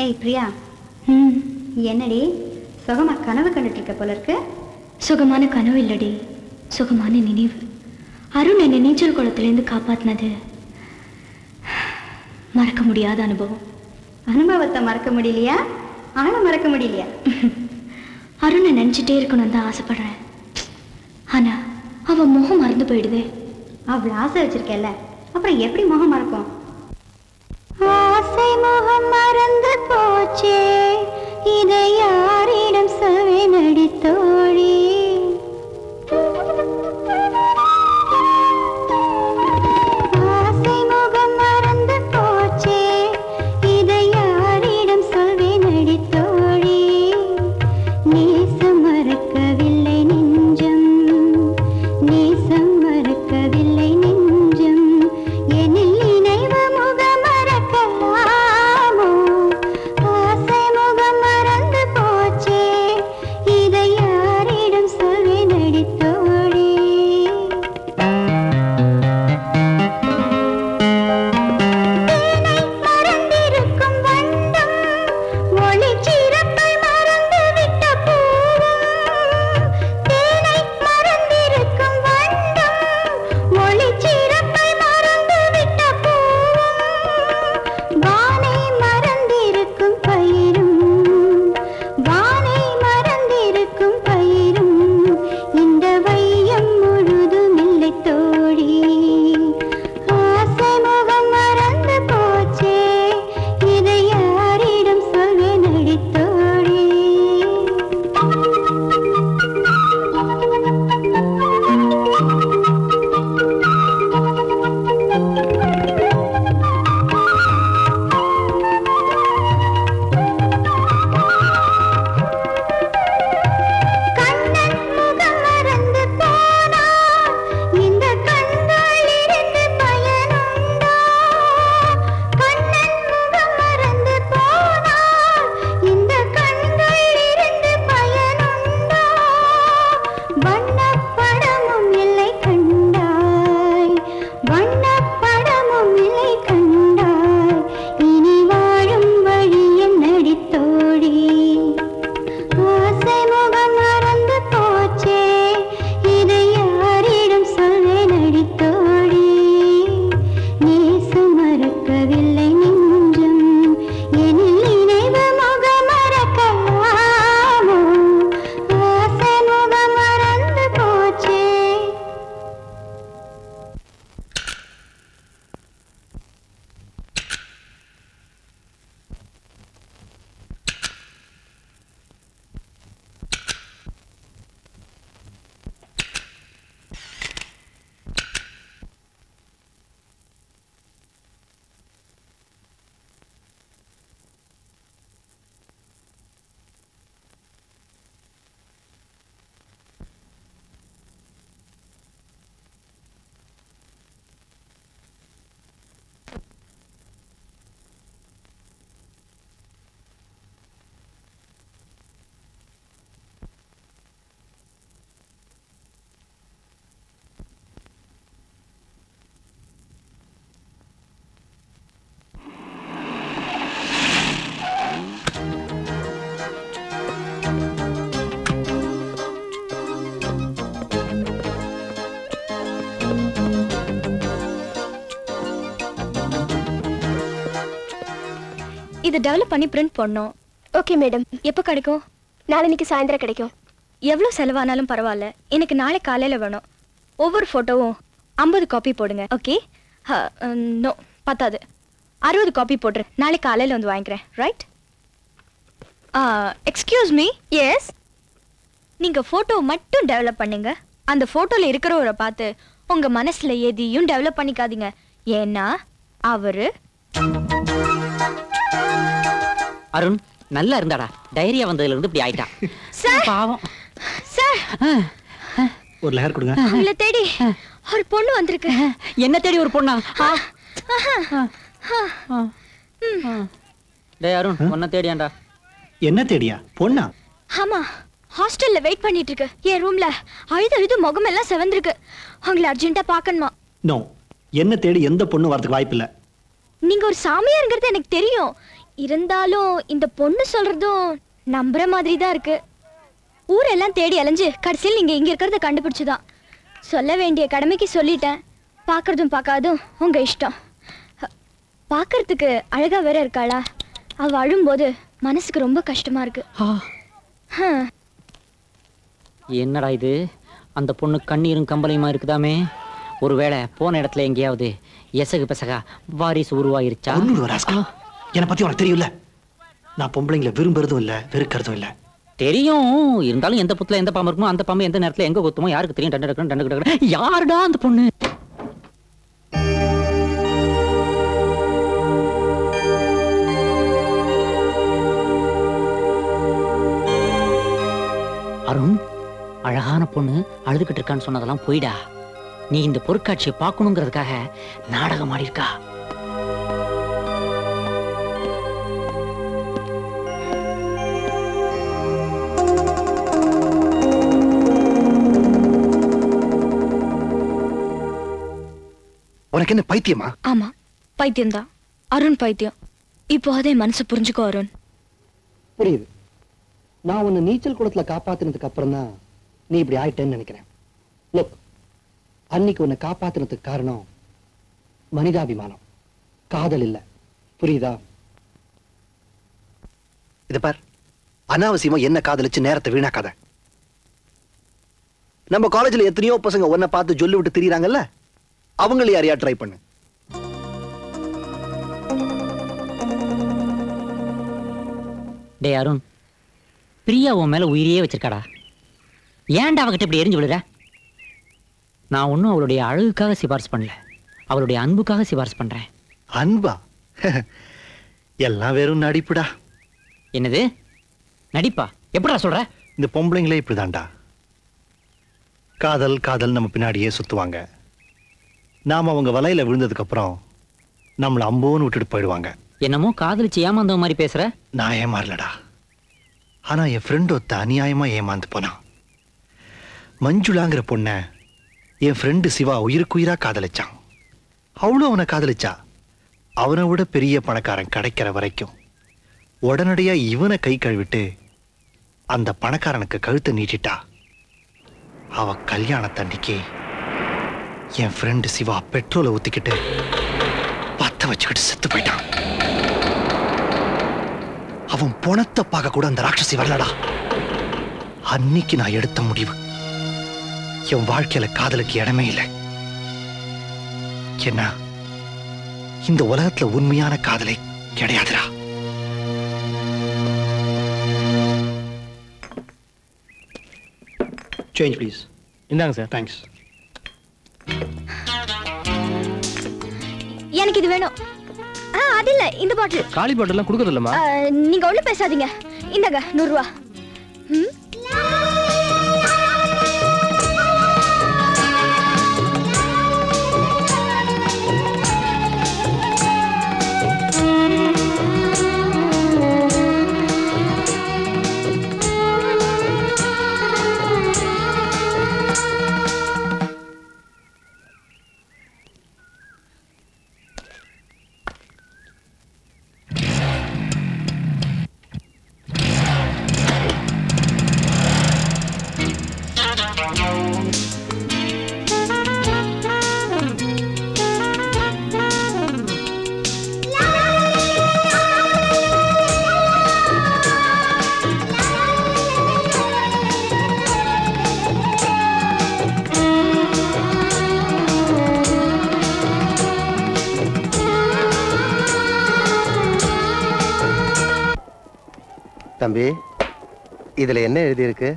ஏய் பிரியா, என்னடி சுகமா கனவு கண்டுட்டு இருக்க போல இருக்கு? சுகமான கனவு இல்லடி, சுகமான நினைவு. அருண் என்னை நீச்சல் குளத்திலேருந்து காப்பாத்தினது மறக்க முடியாத அனுபவம். அனுபவத்தை மறக்க முடியலையா? ஆளை மறக்க முடியலையா? அருணை நினைச்சிட்டே இருக்கணும் தான் ஆசைப்படுறேன். ஆனா அவன் முகம் மறந்து போயிடுதே. அவ்வளோ ஆசை வச்சிருக்கல, அப்புறம் எப்படி முகம் மறக்கும்? ஆசை முகம் மறந்து போச்சே, இதை யாரிடம் சொல்வேனடி தோழி. ஆசை முகம் மறந்து போச்சே, இதை யாரிடம் சொல்வேனடி தோழி. நேசம் மறக்கவில்லை நெஞ்சம், நேசம் மறக்கவில்லை நெஞ்சம். எனில் நினைவு முகம் மறக்கலாமோ? ஆசை முகம் மறந்து போச்சே, இதை யாரிடம் சொல்வேனடி தோழி. தேனை மறந்திருக்கும் வண்டம், ஒளிச்சிறப்பை மறந்து விட்ட பூவும். தேனை மறந்திருக்கும் வண்டம், ஒளிச்சிறப்பை மறந்து விட்ட பூவும். வானை மறந்திருக்கும் பயிரும், வானை மறந்திருக்கும் பயிரும், இந்த வையம் முழுதும் இல்லை தோழி. ஆசை முகம் மறந்து போச்சே, இதை யாரிடம் சொல்வேனடி தோழி. கண்ணன் முகம் மறந்து போனான், இந்த கண்களிலிருந்து பயனுண்டோ? கண்ணன் முகம் மறந்து போனான், இந்த கண்களிலிருந்து பயனுண்டோ? வண்ணப்படமும் இல்லை கண்டாய், வண்ணப்படமும் இல்லை கண்டாய், இனி வாழும் வழி என்னடி தோழி. ஆசை முகம் மறந்து போச்சே, இதை யாரிடம் சொல்வேனடி தோழி. நேசம் மறக்கவில்லை நெஞ்சம், எனில் நினைவு முகம் மறக்கலாமோ? ஆசை முகம் மறந்து போச்சே. இதை டெவலப் பண்ணி பிரிண்ட் பண்ணோம். Okay madam. எப்போ கிடைக்கும்? நாளைக்கு சாயந்தரம் கிடைக்கும். எவ்வளோ செலவானாலும் பரவாயில்ல, எனக்கு நாளை காலையில் வேணும். ஒவ்வொரு ஃபோட்டோவும் 50 காப்பி போடுங்க. ஓகே? நோ, பத்தாது, 60 காப்பி போட்டுரு. நாளை காலையில் வந்து வாங்கிக்கிறேன். ரைட்? Excuse me. எஸ். நீங்கள் ஃபோட்டோ மட்டும் டெவலப் பண்ணுங்க. அந்த ஃபோட்டோவில் இருக்கிறவரை பார்த்து உங்கள் மனசில் எதையும் டெவலப் பண்ணிக்காதீங்க. ஏன்னா அவரு அருண் நல்லா இருந்தாடா. டைரியா வந்ததுல இருந்து இப்படி ஆயிட்டான். சார், பாவம் சார், ஒரு லேயர் கொடுங்க. உங்களை தேடி ஒரு பொண்ணு வந்திருக்கு. என்ன தேடி ஒரு பொண்ணா? டேய் அருண், உன்னை தேடியாண்டா. என்ன தேடியா? பொண்ணா? ஆமா, ஹாஸ்டல்ல வெயிட் பண்ணிட்டு இருக்கு. என் ரூம்ல அழுது முகமெல்லாம் செவந்திருக்கு. உங்களை அர்ஜென்ட்டா பார்க்கணுமா? நோ, என்ன தேடி எந்த பொண்ணு வரதுக்கு வாய்ப்பு இல்ல. நீங்க ஒரு சாமியாருங்கிறது எனக்கு தெரியும். இருந்தாலும் இந்த பொண்ணு சொல்றதும் நம்புற மாதிரி தான் இருக்கு. ஊரெல்லாம் தேடி அலைஞ்சு கடைசியில் நீங்க இங்க இருக்கிறத கண்டுபிடிச்சுதான். சொல்ல வேண்டிய கடமைக்கு சொல்லிட்டேன். பார்க்கறதும் பார்க்காதும் உங்க இஷ்டம். பார்க்கறதுக்கு அழகா வேற இருக்காளா? அவ அழும்போது மனசுக்கு ரொம்ப கஷ்டமா இருக்கு. என்னடா இது? அந்த பொண்ணு கண்ணீரும் கம்பளையுமா இருக்குதாமே. ஒருவேளை போன இடத்துல எங்கேயாவது எசகு பெசகா வாரிசு உருவாயிருச்சா? என்னை பத்தி உனக்கு தெரியும்ல, நான் பொம்பளைங்களை விரும்புறதும் இல்ல வெறுக்கிறதும் இல்ல. தெரியும், இருந்தாலும் எந்த புத்துல எந்த பாம்பு இருக்குமோ அந்த பாம்பு எந்த நேரத்துல எங்க கொத்துமோ யாருக்கு தெரியும்? டண்டு யாருடா அந்த பொண்ணு? அருண், அழகான பொண்ணு அழுதுகிட்டு இருக்கான்னு சொன்னதெல்லாம் போயிடா. நீ இந்த பொருட்காட்சியை பார்க்கணுங்கிறதுக்காக நாடகம் ஆடிருக்கா. உனக்கு என்ன பைத்தியமா? ஆமா, பைத்தியம்தான். அருண் பைத்தியம். இப்போ அதே மனசு புரிஞ்சுக்கோ அருண். புரியுது. நான் உன்னை நீச்சல் குளத்துல காப்பாத்தினதுக்கு அப்புறம் தான் நீ இப்படி ஆயிட்டேன்னு நினைக்கிறேன். லுக், அன்னைக்கு உன்னை காப்பாத்தினதுக்கு காரணம் மனிதாபிமானம், காதல் இல்ல. புரியுதா? இத பார், அனாவசியமா என்ன காதலிச்சு நேரத்தை வீணாக்காத. நம்ம காலேஜ்ல எத்தனையோ பசங்க உன்னை பார்த்து சொல்லி விட்டு திரியறாங்கல்ல, அவங்கள யாரையா ட்ரை பண்ணு. டே அருண், பிரியா உன் மேல உயிரியே வச்சிருக்காடா. ஏன்டா அவகிட்ட இப்படி எரிஞ்சு விழுற? நான் ஒன்னும் அவளுடைய அழகுக்காக சிபாரிசு பண்ணல, அவளுடைய அன்புக்காக சிபாரிசு பண்றேன். அன்பா? எல்லாம் வெறும் நடிப்புடா. என்னது நடிப்பா? எப்படிடா சொல்ற? இந்த பொம்பளைங்களே இப்படிதான்டா. காதல் காதல் நம்ம பின்னாடியே சுத்துவாங்க. நாம அவங்க வலையில விழுந்ததுக்கு அப்புறம் நம்மள அம்போன்னு விட்டுட்டு போயிடுவாங்க. என்னமோ காதலிச்சு ஏமாந்த மாதிரி பேசுற. நான் ஏமாறலடா. ஆனா என் ஃப்ரெண்ட் ஒருத்த அநியாயமா ஏமாந்து போனான். மஞ்சுளாங்கிற பொண்ண என் ஃப்ரெண்டு சிவா உயிருக்குயிரா காதலிச்சான். அவளும் அவனை காதலிச்சா. அவனை விட பெரிய பணக்காரன் கிடைக்கிற வரைக்கும் உடனடியா இவனை கை கழுவிட்டு அந்த பணக்காரனுக்கு கழுத்தை நீட்டிட்டா. அவ கல்யாணத்தன்னைக்கு என் ஃப்ரெண்டு சிவா பெட்ரோலை ஊத்திக்கிட்டு பத்த வச்சுக்கிட்டு செத்து போயிட்டான். அவன் பணத்தை பார்க்க கூட அந்த ராட்சசி வரலடா. அன்னைக்கு நான் எடுத்த முடிவு, என் வாழ்க்கையில காதலுக்கு இடமே இல்லை. என்ன, இந்த உலகத்துல உண்மையான காதலை கிடையாதுடா. Change please. இந்தாங்க சார். தேங்க்ஸ். எனக்கு இது வேணும். அது இல்ல, இந்த பாட்டில். காலி பாட்டிலாம் கொடுக்கறது இல்லம்மா. நீங்க ஒண்ணு பேசாதீங்க. இந்தாங்க 100 ரூபா. தம்பி, இதுல என்ன எழுதி இருக்கு?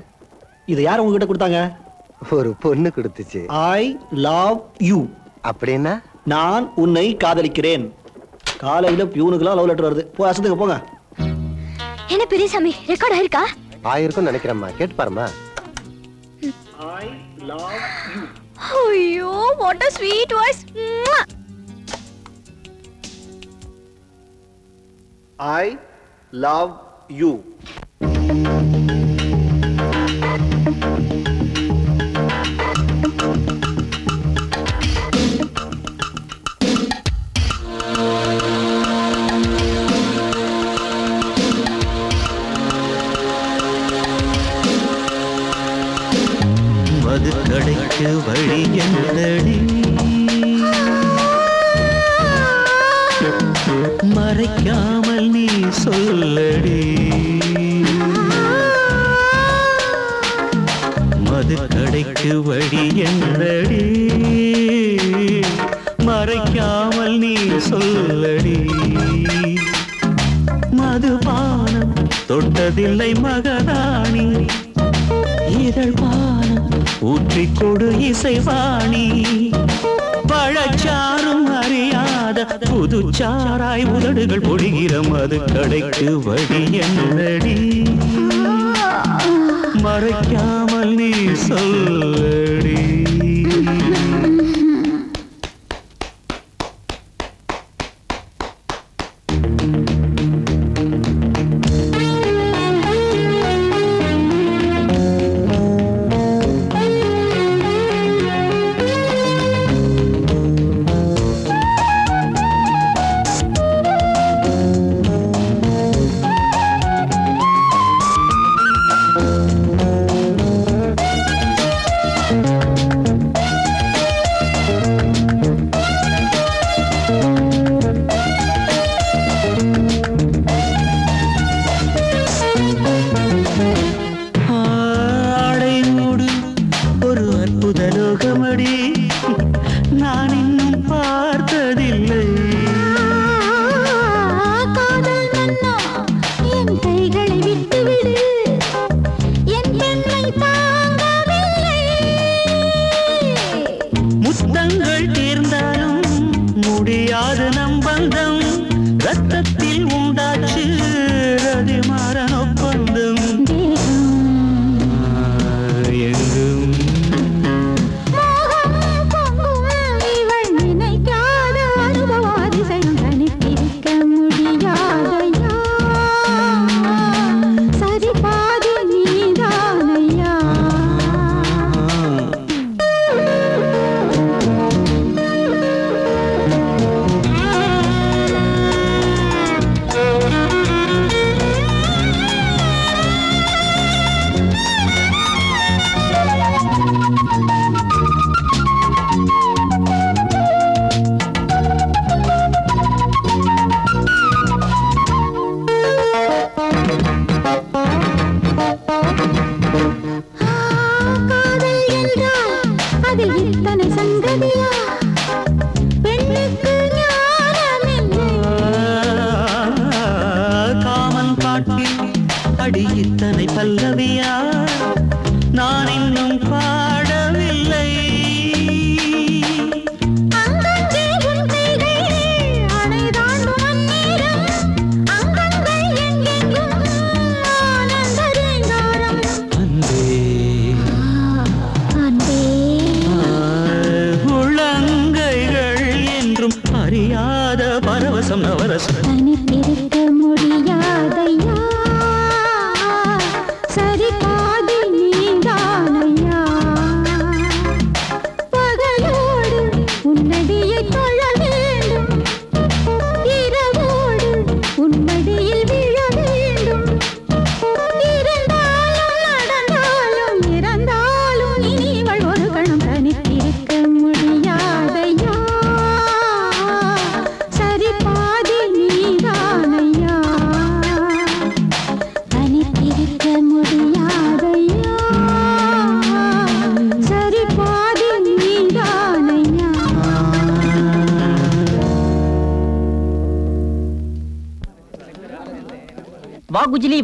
இது யார் உங்ககிட்ட கொடுத்தாங்க? ஒரு பொண்ணு கொடுத்துச்சு. ஐ லவ் யூ. அப்படின்னா? நான் உன்னை காதலிக்கிறேன். காலையில பியூனுக்குலாம் லவ் லெட்டர் வருது. போய் அசத்துக்கு போங்க. என்ன பெரியசாமி, ரெக்கார்ட் ஆயிருக்கா? ஆயிருக்கும் நினைக்கிறேம்மா, கேட்டு பாருமா. ஐ லவ் யூ. ஐயோ, what a sweet voice. I love you. சொல்லடி மறைக்காமல் நீ சொல்லடி மது கடைக்கு வழி என்னடி மறைக்காமல் நீ சொல்லடி மதுபானம் தொட்டதில்லை மகராணி இதழ் பானம் ஊற்றிக் கொடு இசைவாணி பழச்சாரும் அறியாத புதுச்சாராய் உதடுகள் பொழிகிற மது கடைக்கு வழி என்னடி மறைக்காமல் நீ சொல்லடி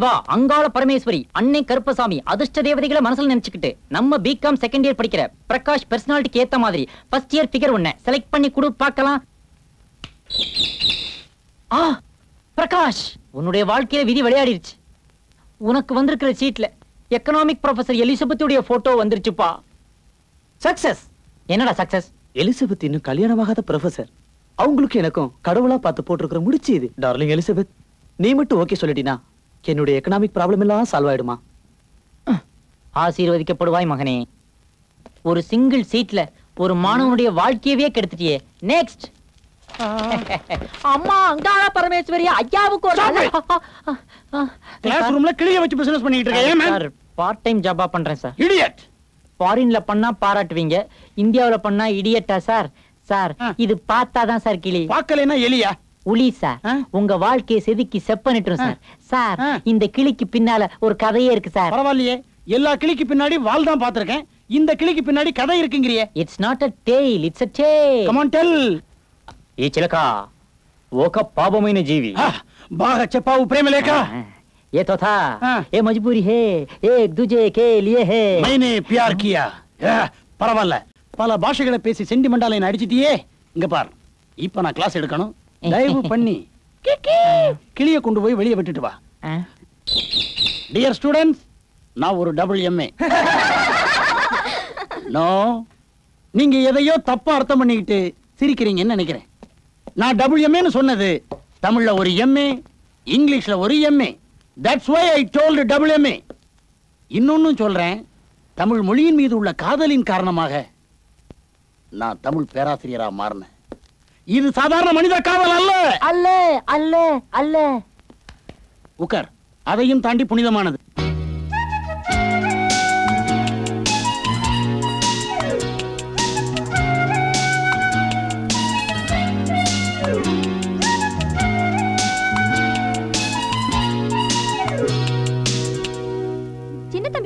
வா அங்காள பரமேஸ்வரி அன்னை கருப்பசாமி அதிர்ஷ்ட தேவதைகளை மனசுல நினைச்சுக்கிட்டு நம்ம பிகாம் செகண்ட் இயர் படிக்கிற பிரகாஷ் பர்சனாலிட்டிக்கு ஏத்த மாதிரி ஃபர்ஸ்ட் இயர் ஃபிகர் ஒண்ண செலக்ட் பண்ணி கொடு பார்க்கலாம். பிரகாஷ், உன்னுடைய வாழ்க்கையில விதி விளையாடிருச்சு. உனக்கு வந்திருக்கிற சீட்ல எக்கனாமிக் ப்ரொஃபசர் எலிசபெத்துடைய போட்டோ வந்துருச்சுப்பா. சக்சஸ். என்னடா சக்சஸ்? எலிசபெத் இன்னும் கல்யாணமாகாத ப்ரொஃபசர். அவங்களுக்கு எனக்கும் கடவுளா பார்த்து போட்டிருக்கிற முடிச்சு இது. டார்லிங் எலிசபெத், நீ மட்டும் ஓகே சொல்லிட்டினா என்னுடைய எக்கனாமிக் ப்ராப்ளம் எல்லாம் சால்வ் ஆயிடுமா? ஆசீர்வதிக்கப்படுவாய் மகனே. ஒரு சிங்கிள் சீட்ல ஒரு மாணவனுடைய வாழ்க்கையவே கெடுத்துட்டியே. நெக்ஸ்ட். அம்மா அங்காள பரமேஸ்வரி ஐயாவுக்கு கிளாஸ் ரூம்ல கிளிய வச்சு பிசினஸ் பண்ணிட்டு இருக்கேன். சார் பார்ட் டைம் ஜாபா பண்றேன் சார். இடியட். ஃபாரின்ல பண்ணா பாராட்டுவீங்க, இந்தியாவுல பண்ணா இடியட்டா சார்? சார் இது பார்த்தாதான் சார் கிளி, பார்க்கலைன்னா எலியா? உளி சார். உங்க வாழ்க்கையை செதுக்கி செப்பனிட்டுரும் சார். சார் இந்த கிளிக்கு பின்னால ஒரு கதையே இருக்கு சார். பரவாயில்லையே, எல்லா கிளிக்கு பின்னாடி வால் தான் பாத்திருக்கேன், இந்த கிளிக்கு பின்னாடி கதை இருக்குங்கறியே. It's not a tale, it's a tale. Come on tell. ఈ చిలక ఒక పాపమైన జీవి. బాగా చెప్పావు ప్రేమలేఖ. ये तो था, ये मजबूरी है, एक दूजे के लिए है. मैंने प्यार किया. பரவாயில்ல, பல பாஷைகளை பேசி சென்டிமெண்டால என்ன அடிச்சிட்டியே. இங்க பார், இப்ப நான் கிளாஸ் எடுக்கணும். தயவு பண்ணி கிளிய கொண்டு போய் வெளியே விட்டுட்டு வா. டியர் ஸ்டூடெண்ட்ஸ், நான் ஒரு WMA. நோ, நீங்க எதையோ தப்பா அர்த்தம் பண்ணிக்கிட்டு சிரிக்கிறீங்கன்னு நினைக்கிறேன். நான் WMAன்னு சொன்னது தமிழ்ல ஒரு MA, இங்கிலீஷ்ல ஒரு MA. That's why I told WMA. இன்னொன்னும் சொல்றேன், தமிழ் மொழியின் மீது உள்ள காதலின் காரணமாக நான் தமிழ் பேராசிரியரா மாறினேன். இது சாதாரண மனித காதல் அல்ல. அல்ல அல்ல அல்ல. உக்கர், அதையும் தாண்டி புனிதமானது.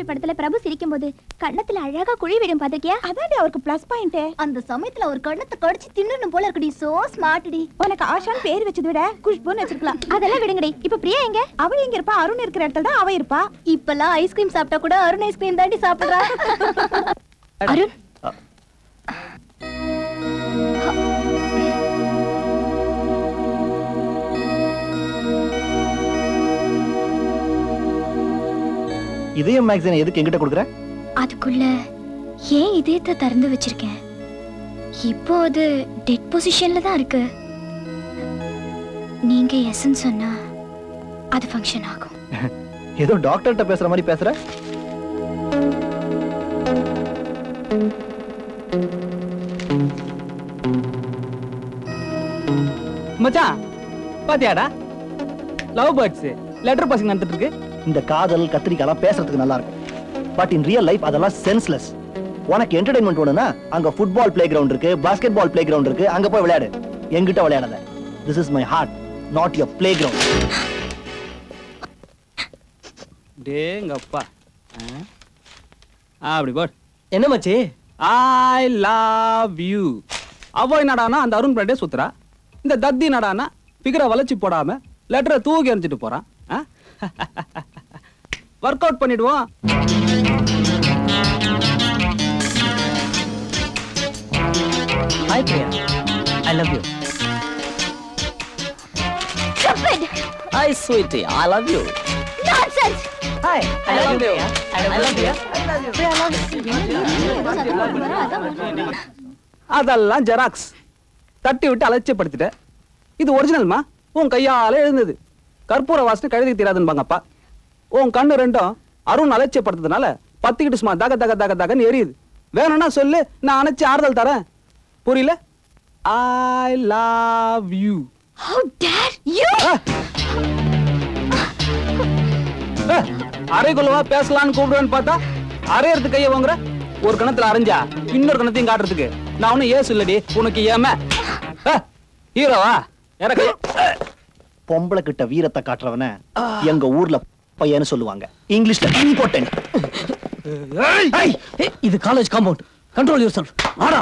படத்துல பிரபு சிரிக்கும் போது கண்ணத்துல அழகா குழி விடும் பாத்திருக்கியா? அதான் அவருக்கு பிளஸ் பாயிண்ட். அந்த சமயத்துல ஒரு கண்ணத்தை கடிச்சு தின்னணும் போல இருக்குடி. So smarty. உனக்கு ஆஷான் பேர் வச்சதை விட குஷ்புன்னு வச்சிருக்கலாம். அதெல்லாம் விடுங்கடி. இப்ப பிரியா எங்க? அவ எங்க இருப்பா? அருண் இருக்கிற இடத்துல தான் அவ இருப்பா. இப்பெல்லாம் ஐஸ்கிரீம் சாப்பிட்டா கூட அருண் ஐஸ்கிரீம் தாண்டி சாப்பிடுறா. அருண் இதயம் மேக்ஸினை எதுக்கு என்கிட்ட கொடுக்குற? அதுக்குள்ள ஏன் இதயத்தை திறந்து வச்சிருக்கேன். இப்போ அது டெட் பொசிஷன்ல தான் இருக்கு. நீங்க எஸ்ன்னு சொன்னா அது ஃபங்க்ஷன் ஆகும். ஏதோ டாக்டர்கிட்ட பேசுற மாதிரி பேசுற. மச்சான் பாத்தியாடா, லவ் பேர்ட்ஸ் லெட்டர் பாசிங் நடந்துட்டு இருக்கு. இந்த காதல் கத்திரிக்காலாம் பேசுறதுக்கு நல்லா இருக்கும், பட் இன் ரியல் லைஃப் அதெல்லாம் சென்ஸ்லெஸ். உனக்கு என்டர்டைன்மெண்ட் வேணும்னா அங்க ஃபுட்பால் பிளே கிரவுண்ட் இருக்கு, பாஸ்கெட் பால் பிளே கிரவுண்ட் இருக்கு, அங்க போய் விளையாடு. என்கிட்ட விளையாடாத. This is my heart, not your play ground. டேங்கப்பா, அப்படி போட். என்ன மச்சி? I love you. அவ என்னடானா அந்த அருண் பிராண்டே சுத்துறா. இந்த தத்தி நடானா பிகரை வளைச்சு போடாம லெட்டரை தூக்கி எறிஞ்சிட்டு போறான். ஒர்க் அவுட் பண்ணிடுவோம். Hi Priya, I love you. Stupid! Hi sweetie, I love you. Nonsense! Hi, I love you. I love you. Priya, I love you. அதெல்லாம் ஜெராக்ஸ். தட்டி விட்டு அலட்சியப்படுத்திட்ட. இது ஒரிஜினல்மா, உன் கையால எழுந்தது. கற்பூர வாசனை கழுதிக்கு தெரியாதுன்பாங்கப்பா. உன் கண்ணு ரெண்டும் அருண் அலட்சியப்படுத்துறதுனால பத்திக்கிட்டு சும்மா தக தக தக தகன்னு எரியுது. வேணும்னா சொல்லு, நான் அணைச்சு ஆறுதல் தரேன். புரியல? I love you. How dare you! அரைக்குள்ளவா பேசலான்னு கூப்பிடுவேன்னு பார்த்தா அரையறதுக்கு கையை வாங்குற. ஒரு கணத்துல அரைஞ்சா இன்னொரு கணத்தையும் காட்டுறதுக்கு நான் ஒன்னும் ஏசு இல்லடி, உனக்கு ஏம ஹீரோவா? பொம்பளை கிட்ட வீரத்தை காட்டுறவன எங்க ஊர்ல பையன்னு சொல்லுவாங்க, இங்கிலீஷ்ல இம்பார்ட்டன்ட். இது college compound, control your self. ஆடா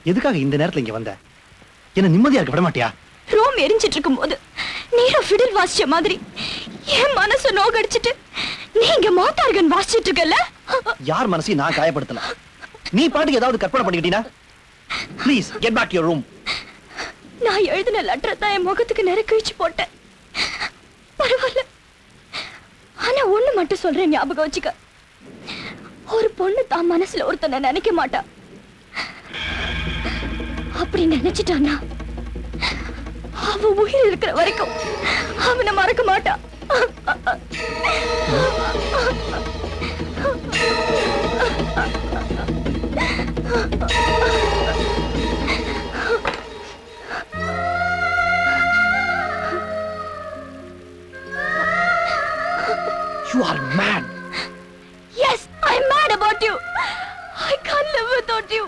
எதுக்காக இந்த நேரத்துல இங்க வந்த? என்ன நிம்மதியா இருக்க விட மாட்டியா? ரோம் எரிஞ்சிட்டு இருக்கும்போது நீரோ ஃபிடில் வாசிச்ச மாதிரி என் மனசு நோகடிச்சிட்டு நீங்க மோத்தார்கன் வாசிச்சிட்டு இருக்கல. யார் மனசையும் நான் காயப்படுத்தல. நீ பாட்டுக்கு ஏதாவது கற்பனை பண்ணிக்கிட்டீனா? Please get back to your room. நான் எழுதின லெட்டர் தான் என் முகத்துக்கு நெருக்கிச்சு போட்டேன். பரவாயில்ல. ஆனா ஒண்ணு மட்டும் சொல்றேன், ஞாபகம் வச்சுக்க. ஒரு பொண்ணு தான் மனசுல ஒருத்தனை நினைக்க மாட்டா. அப்படி நினைச்சிட்டானா அவ உயிர் இருக்கிற வரைக்கும் அவனை மறக்க மாட்டா. You are mad. Yes, I'm mad about you. I can't live without you.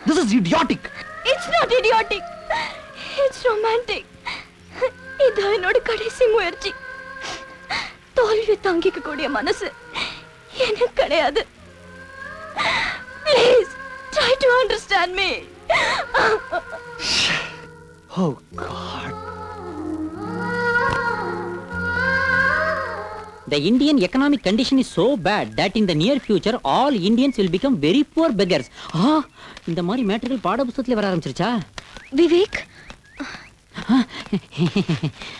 This is idiotic. It's not idiotic. It's romantic. இது என்னோட கடைசி முயற்சி. தோல்வி தாங்கிக்க கூடிய மனசு எனக்கு கிடையாது. Please try to understand me. Oh God. The Indian economic condition is so bad that in the near future all Indians will become very poor beggars. இந்த மாதிரி மேட்டர்கள் பாட புத்தகத்துல வர ஆரம்பிச்சிருச்சா? விவேக்,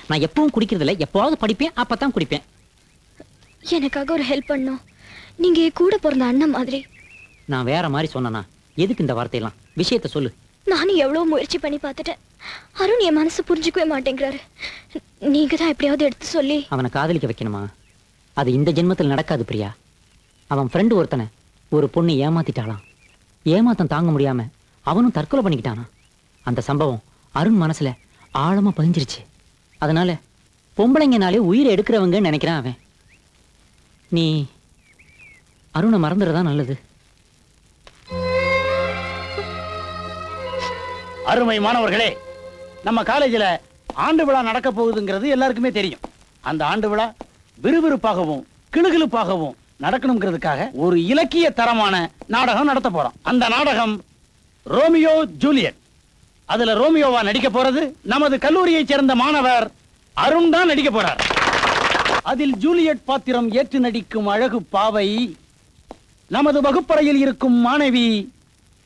நான் எப்பவும் குடிக்கிறதில்ல, எப்பவாவது படிப்பேன், அப்பதான் குடிப்பேன். எனக்காக ஒரு ஹெல்ப் பண்ணும். நீங்க கூட பிறந்த அண்ணன் மாதிரி. நான் வேற மாதிரி சொன்னனா? எதுக்கு இந்த வார்த்தையெல்லாம்? விஷயத்தை சொல்லு. நானும் எவ்வளவு முயற்சி பண்ணி பார்த்துட்டேன். அருண் என் மனசு புரிஞ்சுக்கவே மாட்டேங்கிறாரு. நீங்க தான் எப்படியாவது எடுத்து சொல்லி அவனை காதலிக்க வைக்கணுமா? அது இந்த ஜென்மத்தில் நடக்காது பிரியா. அவன் ஃப்ரெண்டு ஒருத்தனை ஒரு பொண்ணு ஏமாத்திட்டாளாம். ஏமாத்தம் தாங்க முடியாம அவனும் தற்கொலை பண்ணிக்கிட்டானா. அந்த சம்பவம் அருண் மனசுல ஆழமா பதிஞ்சிருச்சு. அதனால பொம்பளைங்கனாலே உயிரை எடுக்கிறவங்கன்னு நினைக்கிறான் அவன். நீ அருணை மறந்துடுறதா நல்லது. அருமை மாணவர்களே, நம்ம காலேஜில் ஆண்டு விழா நடக்க போகுதுங்கிறது எல்லாருக்குமே தெரியும். அந்த ஆண்டு விழா விறுவிறுப்பாகவும் கிளுகிளுப்பாகவும் நடக்கணுங்கிறதுக்காக ஒரு இலக்கிய தரமான நாடகம் நடத்த போறோம். அந்த நாடகம் ரோமியோ ஜூலியட். அதுல ரோமியோவா நடிக்க போறது நமது கல்லூரியைச் சேர்ந்த மாணவர் அருண் தான் நடிக்க போறார். அதில் ஜூலியட் பாத்திரம் ஏற்று நடிக்கும் அழகு பாவை நமது வகுப்பறையில் இருக்கும் மாணவி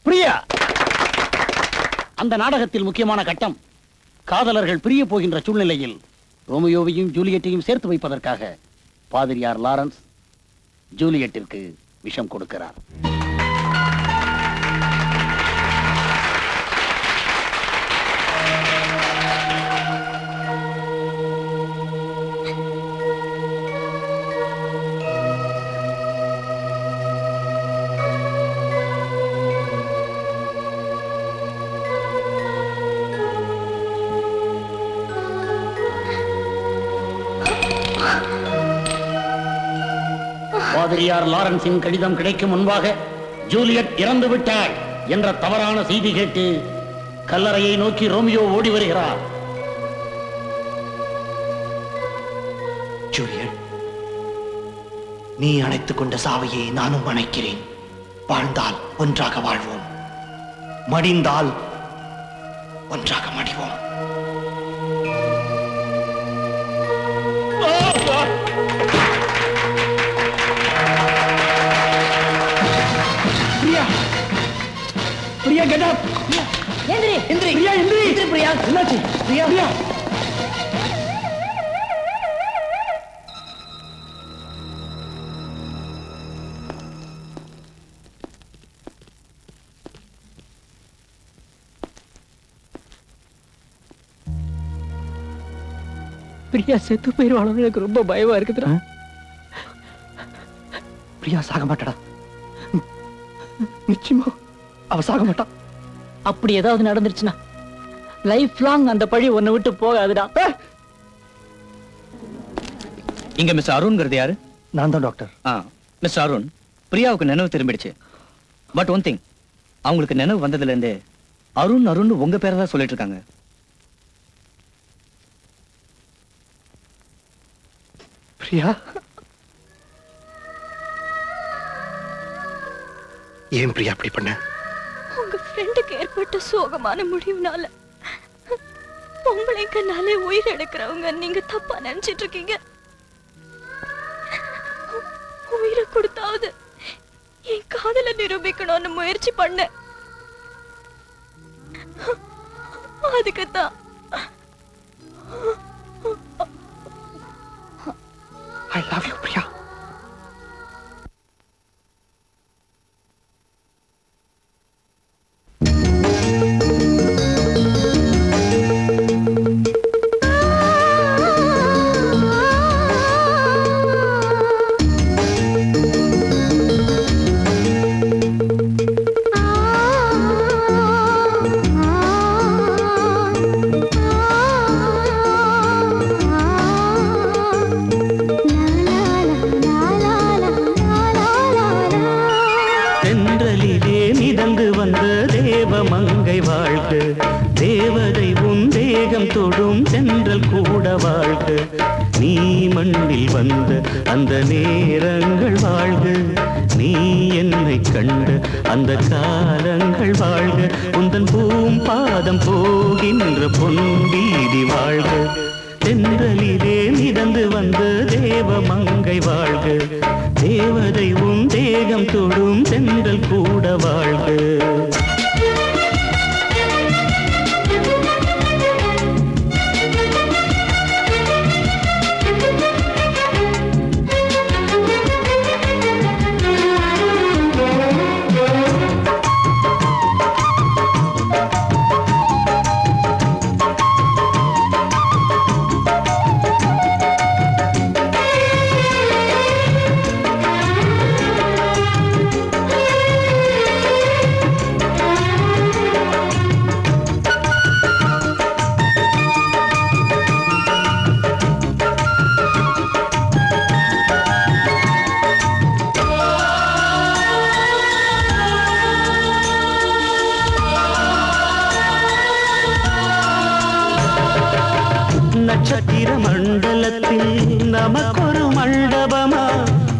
பிரியா. அந்த நாடகத்தில் முக்கியமான கட்டம், காதலர்கள் பிரிய போகின்ற சூழ்நிலையில் ரோமியோவையும் ஜூலியட்டையும் சேர்த்து வைப்பதற்காக பாதிரியார் லாரன்ஸ் ஜூலியட்டிற்கு விஷம் கொடுக்கிறார். பாதிரியார் லாரன்ஸின் கடிதம் கிடைக்கும் முன்பாக ஜூலியட் இறந்து விட்டாள் என்ற தவறான செய்தி கேட்டு கல்லறையை நோக்கி ரோமியோ ஓடி வருகிறார். ஜூலியட், நீ அணைத்துக் கொண்ட சாவையை நானும் அணைக்கிறேன். வாழ்ந்தால் ஒன்றாக வாழ்வோம், மடிந்தால் ஒன்றாக மடிவோம். Priya, get up. எந்திரி எந்திரி பிரியா, எந்திரி. எந்திரி பிரியா. என்னாச்சு? பிரியா, பிரியா. பிரியா செத்து போயிருவாளோ எனக்கு ரொம்ப பயமா இருக்குதுடா. பிரியா சாக மாட்டாடா, நிச்சயமா அவ சாக மாட்டா. அப்படி ஏதாவது நடந்துருச்சுன்னா லைஃப் லாங் அந்த பழி ஒன்ன விட்டு போகாதுடா. இங்க மிஸ் அருண்ங்கிறது யாரு? நான் தான் டாக்டர். மிஸ் அருண், பிரியாவுக்கு நினைவு திரும்பிடுச்சு. பட் ஒன் திங், அவங்களுக்கு நினைவு வந்ததுல இருந்தே அருண் அருண் உங்க பேரை தான் சொல்லிட்டு இருக்காங்க. பிரியா, ஏன் பிரியா அப்படி பண்ண? உங்க ஃப்ரெண்டுக்கு ஏற்பட்ட சோகமான முடிவுனால பொம்பளைங்கனாலே உயிர் எடுக்கிறவங்க நீங்க தப்பா நினைச்சிட்டு இருக்கீங்க. உயிரை கொடுத்தாவது என் காதல நிரூபிக்கணும்னு முயற்சி பண்ண. அதுக்குத்தான் I love you, பிரியா. தொடும் தென்றல் கூட வாழ்க, நீ மண்ணில் வந்த அந்த நேரங்கள் வாழ்க, நீ என்னை கண்ட அந்த காலங்கள் வாழ்க, உந்தன் பூம்பாதம் போகின்ற பொன்வீதி வாழ்க, தென்றலிலே மிதந்து வந்த தேவ மங்கை வாழ்க, தேவதை உன் தேகம் தொடும் தென்றல் கூட வாழ்க. நட்சத்திர மண்டலத்தில் நமக்கொரு மண்டபமா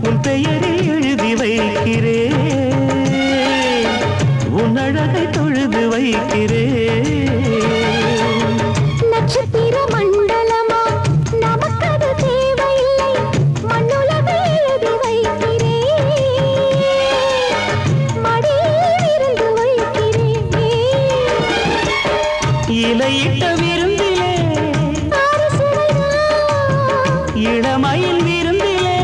உன் பெயரில் எழுதி வைக்கிறேன், உன் அழகை தொழுது வைக்கிறேன். நட்சத்திர மண்டலமா நமக்கது தேவையில்லை, மண்ணுலகை எழுதி வைக்கிறேன், மடியில் இருந்து வைக்கிறேன். இலையிட்ட விருந்திலே இளமயில் விருந்திலே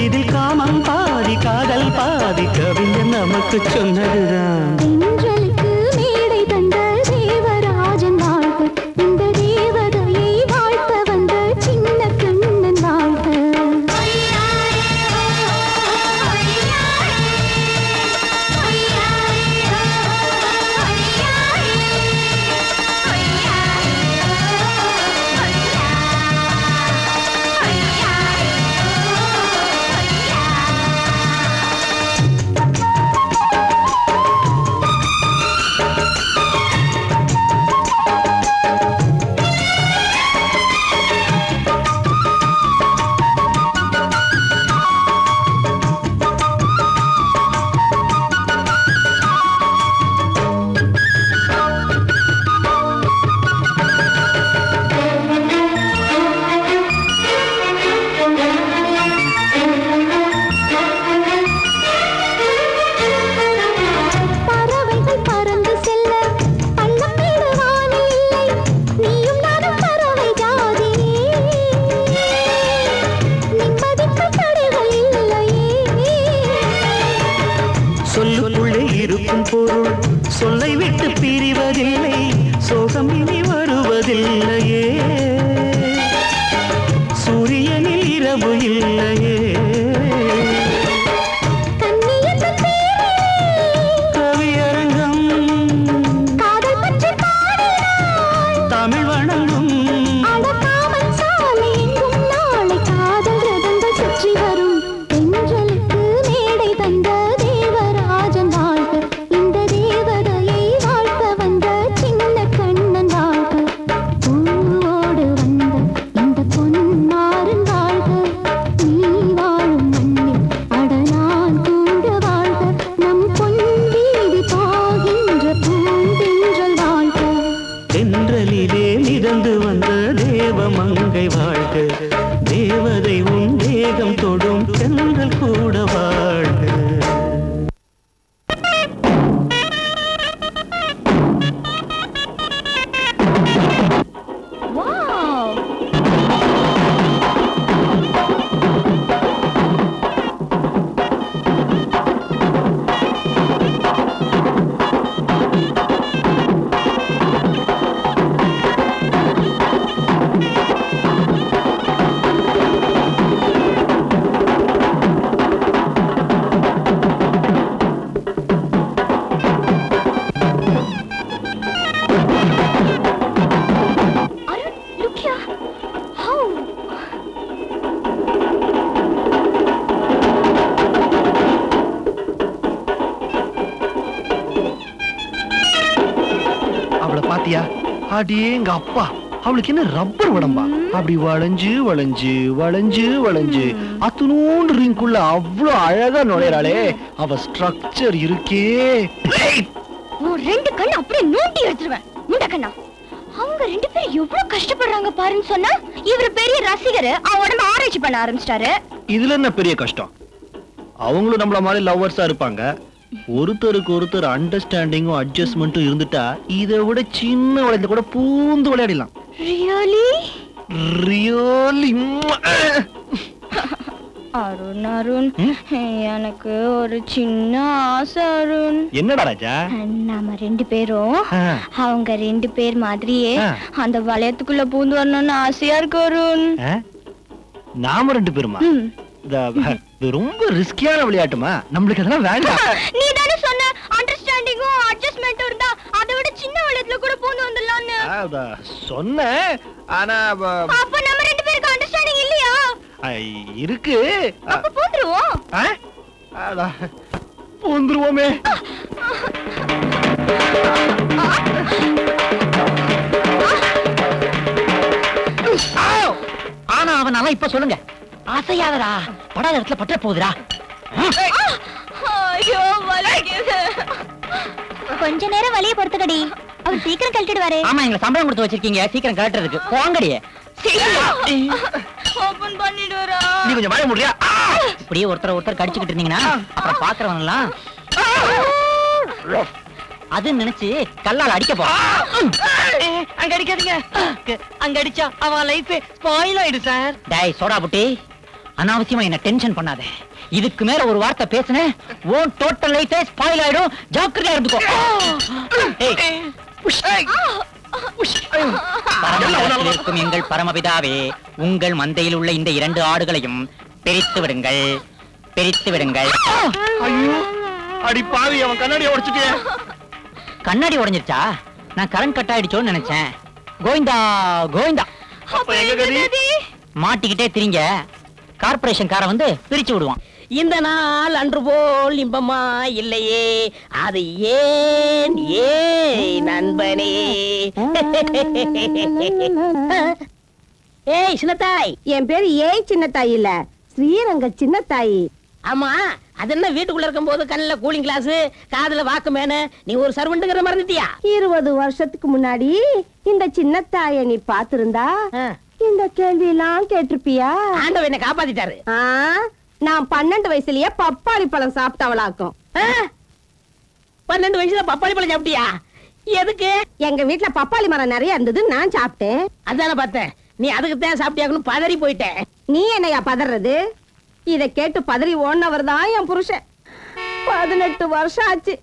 இதில் காமம் பாதி காதல் பாதி கவிஞர் நமக்கு சொன்னதுதான். தென்றலுக்கு மேடை தந்த தேவராஜன் வாழ்க, இந்த தேவதையை வாழ்த்த வந்த சின்ன கண்ணன் வாழ்க. பறவைகள் பறந்து செல்ல பள்ளம் மேடு வானில் இல்லை, நீயும் நானும் பறவை ஜாதியே, நிம்மதிக்கு தடைகள் இல்லையே. சொல்லுக்குள்ளே இருக்கும் பொருள் சொல்லை விட்டு பிரிவதில்லை, சோகம் இனி வருவதில்லையே. இல்லையே கவியரங்கம் தமிழ் வணங்கும் சுற்றி வரும் பெண்களுக்கு மேடை தந்த தேவராஜன் வாழ்க இந்த தேவதையை வாழ்த்த வந்த சின்ன கண்ணன் வாழ்க பூவோடு வந்த இந்த பொன்மாறன் வாழ்க நீ வாழும் மண்ணில் அடனான் கூட வாழ்க நம் பொன் வீதி போகின்ற பூந்தென்றல் வாழ்க தென்றலிலே மிதந்து வந்த தேவமங்கை வாழ்க தேவதை உன் தேகம் தொடும் தென்றல் கூட வாழ்க அடேங்க அப்பா, அவளுக்கு என்ன ரப்பர் உடம்பா? அப்படி வளைஞ்சு வளைஞ்சு வளைஞ்சு வளைஞ்சு அத்துனூண்டு ரிங்குள்ள அவ்வளவு அழகா நுழையறாளே. அவ ஸ்ட்ரக்சர் இருக்கே. ரெண்டு கண்ணு அப்படியே நோண்டி எடுத்துருவேன். முண்ட கண்ணா, அவங்க ரெண்டு பேரும் எவ்வளவு கஷ்டப்படுறாங்க பாருன்னு சொன்னா இவரு பெரிய ரசிகர் அவன் உடம்ப ஆராய்ச்சி பண்ண ஆரம்பிச்சிட்டாரு. இதுல என்ன பெரிய கஷ்டம்? அவங்களும் நம்மள மாதிரி லவ்வர்ஸா இருப்பாங்க. ஒருத்தருக்கு ஒருத்தர் அண்டர்ஸ்டாண்டிங்கும் அட்ஜஸ்ட்மெண்ட்டும் இருந்துட்டா இதை விட சின்ன வளையத்துல கூட பூந்து விளையாடலாம். Really really. அருண் அருண், எனக்கு ஒரு சின்ன ஆசை அருண். என்னடா ராஜா? நாம ரெண்டு பேரும் அவங்க ரெண்டு பேர் மாதிரியே அந்த வளையத்துக்குள்ள பூந்து வரணும்னு ஆசையா இருக்கு அருண். நாம ரெண்டு பேருமா? இது ரொம்ப ரிஸ்கியான விளையாட்டுமா? நம்மளுக்கு அதெல்லாம் வேண்டாம். நீ தானே சொன்ன அண்டர்ஸ்டாண்டிங்கும் அட்ஜஸ்ட்மெண்ட்டும் இருந்தா அதை விட சின்ன வளையத்துல கூட பூந்து வந்துடலாம்னு. சொன்னேன், ஆனா அப்ப நம்ம ரெண்டு பேருக்கு அண்டர்ஸ்டாண்டிங் இல்லையா? இருக்கு. அப்ப பூந்துருவோம். பூந்துருவோமே. ஆனா அவனால இப்ப சொல்லுங்க, ஆசையாதடா, படாத இடத்துல பற்ற போகுதுடா. ஐயோ வலிக்குது. கொஞ்ச நேரம் வலிய பொறுத்துக்கடி, அவர் சீக்கிரம் கழட்டிடுவாரு. ஆமா, எங்களை சம்பளம் கொடுத்து வச்சிருக்கீங்க, சீக்கிரம் கழட்டுறதுக்கு போங்கடியே. ஓபன் பண்ணிடுறா. நீ கொஞ்சம் வாய முடியா? இப்படியே ஒருத்தர் கடிச்சுக்கிட்டு இருந்தீங்கன்னா அப்புறம் பாக்குறவங்க எல்லாம் அது நினைச்சு கல்லால் அடிக்க போ. அங்க அடிக்காதீங்க, அங்க அடிச்சா அவன் லைஃப் ஸ்பாயில் ஆயிடும் சார். டேய் சோடா புட்டி, அனாவசியமா என்ன டென்ஷன் பண்ணாத. இதுக்கு மேல ஒரு வார்த்தை பேசுன ஓன் டோட்டல் லைஃபே ஸ்பாயில் ஆயிடும். ஜாக்கிரதையா இருந்துக்கோ. பரமபிதாவில் இருக்கும் எங்கள் பரமபிதாவே, உங்கள் மந்தையில் உள்ள இந்த 2 ஆடுகளையும் பிரித்து விடுங்கள், பிரித்து விடுங்கள். ஐயோ அடி பாவி, அவன் கண்ணாடி உடைச்சிட்டே. கண்ணாடி உடைஞ்சிருச்சா? நான் கரண்ட் கட் ஆயிடுச்சோன்னு நினைச்சேன். கோவிந்தா கோவிந்தா. மாட்டிக்கிட்டே திரிங்க, கார்பரேஷன் காரை வந்து பிரிச்சு விடுவான். இந்த நாள் அன்று போல் இன்பமா இல்லையே, அது ஏன் ஏன் நண்பனே. ஏய் சின்னத்தாய். என் பேரு ஏய் சின்னத்தாய் இல்ல, ஸ்ரீரங்க சின்னத்தாய். ஆமா, அது என்ன வீட்டுக்குள்ள இருக்கும் போது கண்ணுல கூலிங் கிளாஸ், காதுல வாக்கு மேன, நீ ஒரு சர்வெண்ட்ங்கிற மறந்துட்டியா? 20 வருஷத்துக்கு முன்னாடி இந்த சின்னத்தாய நீ பாத்திருந்தா இந்த கேள்வி எல்லாம் கேட்டிருப்பியா? ஆண்டவன் என்ன காப்பாத்திட்டாரு. நான் 12 வயசுலயே பப்பாளி பழம் சாப்பிட்டவளாக்கும். 12 வயசுல பப்பாளி பழம் சாப்பிட்டியா? எதுக்கு? எங்க வீட்டுல பப்பாளி மரம் நிறைய இருந்தது, நான் சாப்பிட்டேன். அதான பார்த்தேன், நீ அதுக்கு தான் சாப்பிட்டியாக்கணும் பதறி போயிட்டேன். நீ என்னையா பதறது? இத கேட்டு பதறி ஓடினவர் தான் என் புருஷன். 18 வருஷம் ஆச்சு,